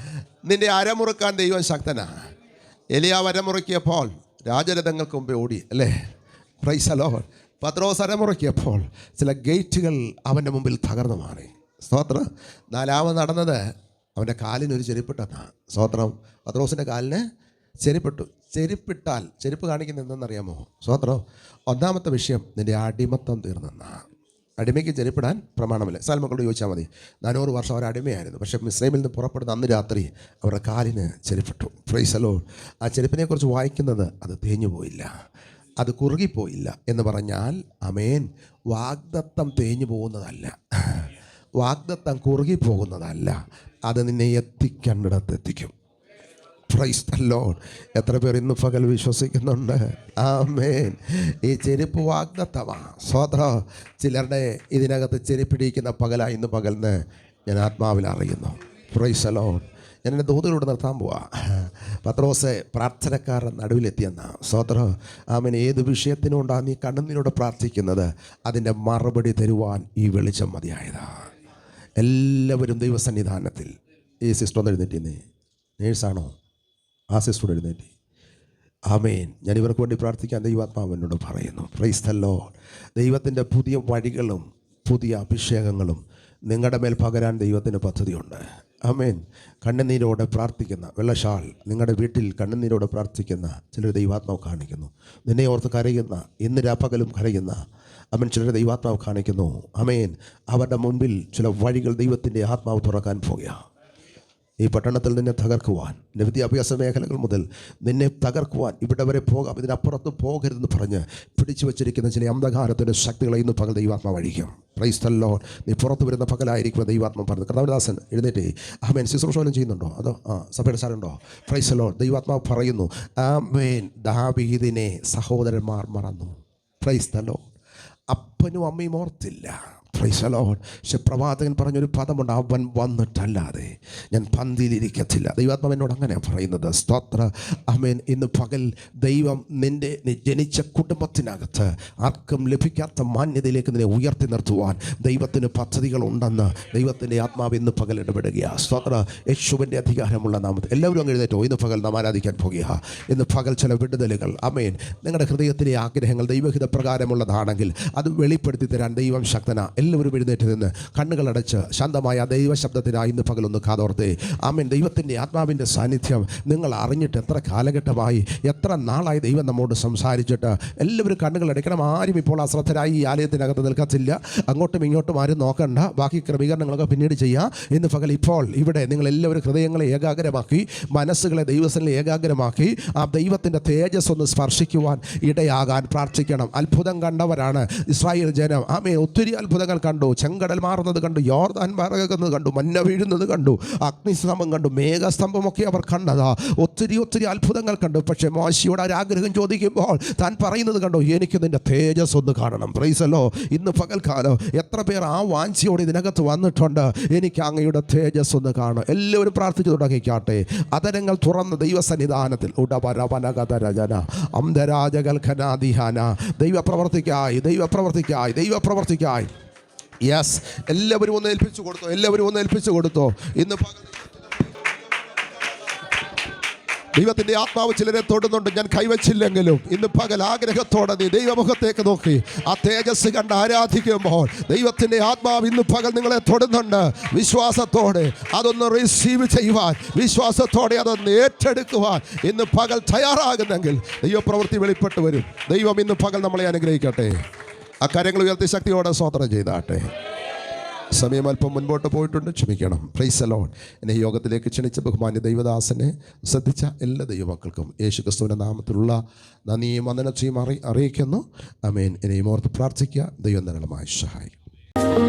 നിന്റെ അരമുറുക്കാൻ ദൈവം ശക്തനാ. എലിയാവ് അരമുറുക്കിയപ്പോൾ രാജരഥങ്ങൾക്ക് മുമ്പേ ഓടി, അല്ലേ? praise the Lord. പത്രോസ് അരമുറുക്കിയപ്പോൾ ചില ഗേറ്റുകൾ അവൻ്റെ മുമ്പിൽ തകർന്നു മാറി. സ്തോത്രം. നാലാമത് നടന്നത് അവൻ്റെ കാലിനൊരു ചെരുപ്പിട്ടെന്നാ. സ്തോത്രം. പത്രോസിൻ്റെ കാലിന് ചെരുപ്പിട്ടാൽ ചെരുപ്പ് കാണിക്കുന്ന എന്തെന്നറിയാമോ? സ്തോത്രം. ഒന്നാമത്തെ വിഷയം, നിന്റെ അടിമത്തം തീർന്നെന്നാ. അടിമയ്ക്ക് ചെരുപ്പിടാൻ പ്രമാണമില്ല. സാൽമക്കളോട് ചോദിച്ചാൽ മതി. 400 വർഷം അവർ അടിമയായിരുന്നു. പക്ഷേ മിസ്രൈമിൽ നിന്ന് പുറപ്പെടുന്ന അന്ന് രാത്രി അവരുടെ കാലിന് ചെരുപ്പിട്ടു. Price the Lord. ആ ചെരുപ്പിനെക്കുറിച്ച് വായിക്കുന്നത് അത് തേഞ്ഞു പോയില്ല, അത് കുറുകിപ്പോയില്ല എന്ന് പറഞ്ഞാൽ ആമേൻ. വാഗ്ദത്തം തേഞ്ഞു പോകുന്നതല്ല, വാഗ്ദത്തം കുറുകിപ്പോകുന്നതല്ല, അത് നിന്നെ എത്തിക്കേണ്ടിടത്തെത്തിക്കും. Price the Lord. എത്ര പേർ ഇന്ന് പകൽ വിശ്വസിക്കുന്നുണ്ട്? ആമേൻ. ഈ ചെരുപ്പ് വാഗ്ദത്തമാണ്. സ്വതന്ത്രം. ചിലരുടെ ഇതിനകത്ത് ചെരുപ്പിടിക്കുന്ന പകലായി ഇന്ന് പകലിന് ഞാൻ ആത്മാവിൽ അറിയുന്നു. Price the lord. ഞാൻ എൻ്റെ ദൂതലോട് നിർത്താൻ പോവാ. പത്രോസ് പ്രാർത്ഥനക്കാരുടെ നടുവിലെത്തിയെന്ന സ്വതന്ത്രം. ആമേൻ. ഏത് വിഷയത്തിനുകൊണ്ടാണ് നീ കണ്ണുനീരോടെ പ്രാർത്ഥിക്കുന്നത്, അതിൻ്റെ മറുപടി തരുവാൻ ഈ വെളിച്ചം മതിയായതാ. എല്ലാവരും ദൈവസന്നിധാനത്തിൽ. ഈ സിസ്റ്റർ ഒന്ന് എഴുന്നേറ്റിന്നേ. നേഴ്സാണോ? ആ സിസ്റ്റർ എഴുന്നേറ്റി. ആമേൻ. ഞാൻ ഇവർക്ക് വേണ്ടി പ്രാർത്ഥിക്കാൻ ദൈവാത്മാവ് എന്നോട് പറയുന്നു. Price the Lord. ദൈവത്തിൻ്റെ പുതിയ വഴികളും പുതിയ അഭിഷേകങ്ങളും നിങ്ങളുടെ മേൽ പകരാൻ ദൈവത്തിന് പദ്ധതിയുണ്ട്. ആമേൻ. കണ്ണുനീരോടെ പ്രാർത്ഥിക്കുന്ന വെള്ളഷാൾ നിങ്ങളുടെ വീട്ടിൽ കണ്ണുനീരോടെ പ്രാർത്ഥിക്കുന്ന ചിലർ ദൈവാത്മാവ് കാണിക്കുന്നു. നിന്നെ ഓർത്ത് കരയുന്ന, ഇന്ന് രാപ്പകലും കരയുന്ന ആമേൻ ചിലർ ദൈവാത്മാവ് കാണിക്കുന്നു. ആമേൻ. അവരുടെ മുൻപിൽ ചില വഴികൾ ദൈവത്തിൻ്റെ ആത്മാവ് തുറക്കാൻ പോകുക. ഈ പട്ടണത്തിൽ നിന്നെ തകർക്കുവാൻ, നിന്റെ വിദ്യാഭ്യാസ മേഖലകൾ മുതൽ നിന്നെ തകർക്കുവാൻ, ഇവിടെ വരെ പോകാം, ഇതിനപ്പുറത്ത് പോകരുതെന്ന് പറഞ്ഞ് പിടിച്ചു വച്ചിരിക്കുന്ന ചില അന്ധകാരത്തിൻ്റെ ശക്തികളെ ഇന്ന് പകൽ ദൈവാത്മാവ് അഴിക്കും. Price the Lord. നീ പുറത്ത് വരുന്ന പകലായിരിക്കും ദൈവാത്മാവ് പറഞ്ഞു. കർത്താവദാസൻ എഴുന്നേറ്റേ. ആമേൻ. ശുശ്രൂഷ ചെയ്യുന്നുണ്ടോ? അതോ സഭയുടെ സാറുണ്ടോ? Price the Lord. ദൈവാത്മാവ് പറയുന്നു, ആമേൻ. ദാവീദിനെ സഹോദരന്മാർ മറന്നു. Price the Lord. അപ്പനും അമ്മയും ഓർത്തില്ല. Price the Lord. പക്ഷെ പ്രവാചകൻ പറഞ്ഞൊരു പദമുണ്ട്, അവൻ വന്നിട്ടല്ലാതെ ഞാൻ പന്തിയിലിരിക്കത്തില്ല. ദൈവാത്മാവ് എന്നോട് അങ്ങനെയാണ് പറയുന്നത്. സ്തോത്ര. ആമേൻ. ഇന്ന് പകൽ ദൈവം നീ ജനിച്ച കുടുംബത്തിനകത്ത് ആർക്കും ലഭിക്കാത്ത മാന്യതയിലേക്ക് നിന്നെ ഉയർത്തി നിർത്തുവാൻ ദൈവത്തിന് പദ്ധതികളുണ്ടെന്ന് ദൈവത്തിൻ്റെ ആത്മാവ് ഇന്ന് പകൽ ഇടപെടുകയാണ്. സ്തോത്ര. യേശുവിൻ്റെ അധികാരമുള്ള നാമത്തിൽ എല്ലാവരും അങ്ങ് എഴുന്നേറ്റോ. ഇന്ന് പകൽ നാം ആരാധിക്കാൻ പോകുക. ഇന്ന് പകൽ ചില വിടുതലുകൾ. ആമേൻ. നിങ്ങളുടെ ഹൃദയത്തിലെ ആഗ്രഹങ്ങൾ ദൈവഹിത പ്രകാരമുള്ളതാണെങ്കിൽ അത് വെളിപ്പെടുത്തി തരാൻ ദൈവം ശക്തനാ. എല്ലാവരും എഴുന്നേറ്റ് നിന്ന് കണ്ണുകളടച്ച് ശാന്തമായ ദൈവശബ്ദത്തിനായി ഇന്ന് പകലൊന്ന് കാതോർത്തേ. ആമേൻ. ദൈവത്തിൻ്റെ ആത്മാവിൻ്റെ സാന്നിധ്യം നിങ്ങൾ അറിഞ്ഞിട്ട് എത്ര കാലഘട്ടമായി, എത്ര നാളായി ദൈവം നമ്മോട് സംസാരിച്ചിട്ട്. എല്ലാവരും കണ്ണുകളടയ്ക്കണം. ആരും ഇപ്പോൾ അശ്രദ്ധരായി ഈ ആലയത്തിനകത്ത് നിൽക്കത്തില്ല. അങ്ങോട്ടും ഇങ്ങോട്ടും ആരും നോക്കണ്ട. ബാക്കി ക്രമീകരണങ്ങളൊക്കെ പിന്നീട് ചെയ്യാം. ഇന്ന് പകൽ ഇപ്പോൾ ഇവിടെ നിങ്ങളെല്ലാവരും ഹൃദയങ്ങളെ ഏകാഗ്രമാക്കി, മനസ്സുകളെ ദൈവത്തിൽ ഏകാഗ്രമാക്കി ആ ദൈവത്തിൻ്റെ തേജസ് ഒന്ന് സ്പർശിക്കുവാൻ ഇടയാകാൻ പ്രാർത്ഥിക്കണം. അത്ഭുതം കണ്ടവരാണ് ഇസ്രായേൽ ജനം. ആമേൻ. ഒത്തിരി അത്ഭുതങ്ങൾ കണ്ടു. ചെങ്കടൽ മാറുന്നത് കണ്ടു, യോർദാൻ മാറുന്നത് കണ്ടു, മന്ന വീഴുന്നത് കണ്ടു, അഗ്നിസ്തംഭം കണ്ടു, മേഘസ്തംഭമൊക്കെ അവർ കണ്ടതാ. ഒത്തിരി അത്ഭുതങ്ങൾ കണ്ടു. പക്ഷേ മോശയോട് ഒരാഗ്രഹം ചോദിക്കുമ്പോൾ താൻ പറയുന്നത് കണ്ടു, എനിക്ക് നിൻ്റെ തേജസ് ഒന്ന് കാണണം. പ്രൈസല്ലോ. ഇന്ന് പകൽക്കാലം എത്ര പേർ ആ വാഞ്ചയോട് ഇതിനകത്ത് വന്നിട്ടുണ്ട്, എനിക്ക് അങ്ങയുടെ തേജസ് ഒന്ന് കാണും. എല്ലാവരും പ്രാർത്ഥിച്ചു തുടങ്ങിക്കാട്ടെ. അതരങ്ങൾ തുറന്ന് ദൈവസന്നിധാനത്തിൽ ഉടപരവനഗതരജന അംധരാജകൽഖനാദിഹാന ദൈവപ്രവർത്തിക്കായി. യെസ്, എല്ലാവരും ഒന്ന് ഏൽപ്പിച്ചു കൊടുത്തോ. ഇന്ന് ദൈവത്തിൻ്റെ ആത്മാവ് ചിലരെ തൊടുന്നുണ്ട്. ഞാൻ കൈവച്ചില്ലെങ്കിലും ഇന്ന് പകൽ ആഗ്രഹത്തോടെ നീ ദൈവമുഖത്തേക്ക് നോക്കി ആ തേജസ് കണ്ട് ആരാധിക്കുമ്പോൾ ദൈവത്തിൻ്റെ ആത്മാവ് ഇന്ന് പകൽ നിങ്ങളെ തൊടുന്നുണ്ട്. വിശ്വാസത്തോടെ അതൊന്ന് റിസീവ് ചെയ്യുവാൻ, വിശ്വാസത്തോടെ അതൊന്ന് ഏറ്റെടുക്കുവാൻ ഇന്ന് പകൽ തയ്യാറാകുന്നെങ്കിൽ ദൈവപ്രവൃത്തി വെളിപ്പെട്ട് വരും. ദൈവം ഇന്ന് പകൽ നമ്മളെ അനുഗ്രഹിക്കട്ടെ. ആ കാര്യങ്ങൾ ഉയർത്തി ശക്തിയോടെ സ്തോത്രം ചെയ്താട്ടെ. സമയം അല്പം മുൻപോട്ട് പോയിട്ടുണ്ട്, ക്ഷമിക്കണം. Price the Lord. എന്നെ ഈ യോഗത്തിലേക്ക് ക്ഷണിച്ച ബഹുമാന്യ ദൈവദാസനെ ശ്രദ്ധിച്ച എല്ലാ ദൈവമക്കൾക്കും യേശുക്രിസ്തുവിൻ്റെ നാമത്തിലുള്ള നന്ദിയും വന്ദനത്തെയും അറിയിക്കുന്നു. ആമേൻ. എന്നെയും ഓർത്ത് പ്രാർത്ഥിക്കുക. ദൈവം ധാരാളമായി സഹായിക്കും.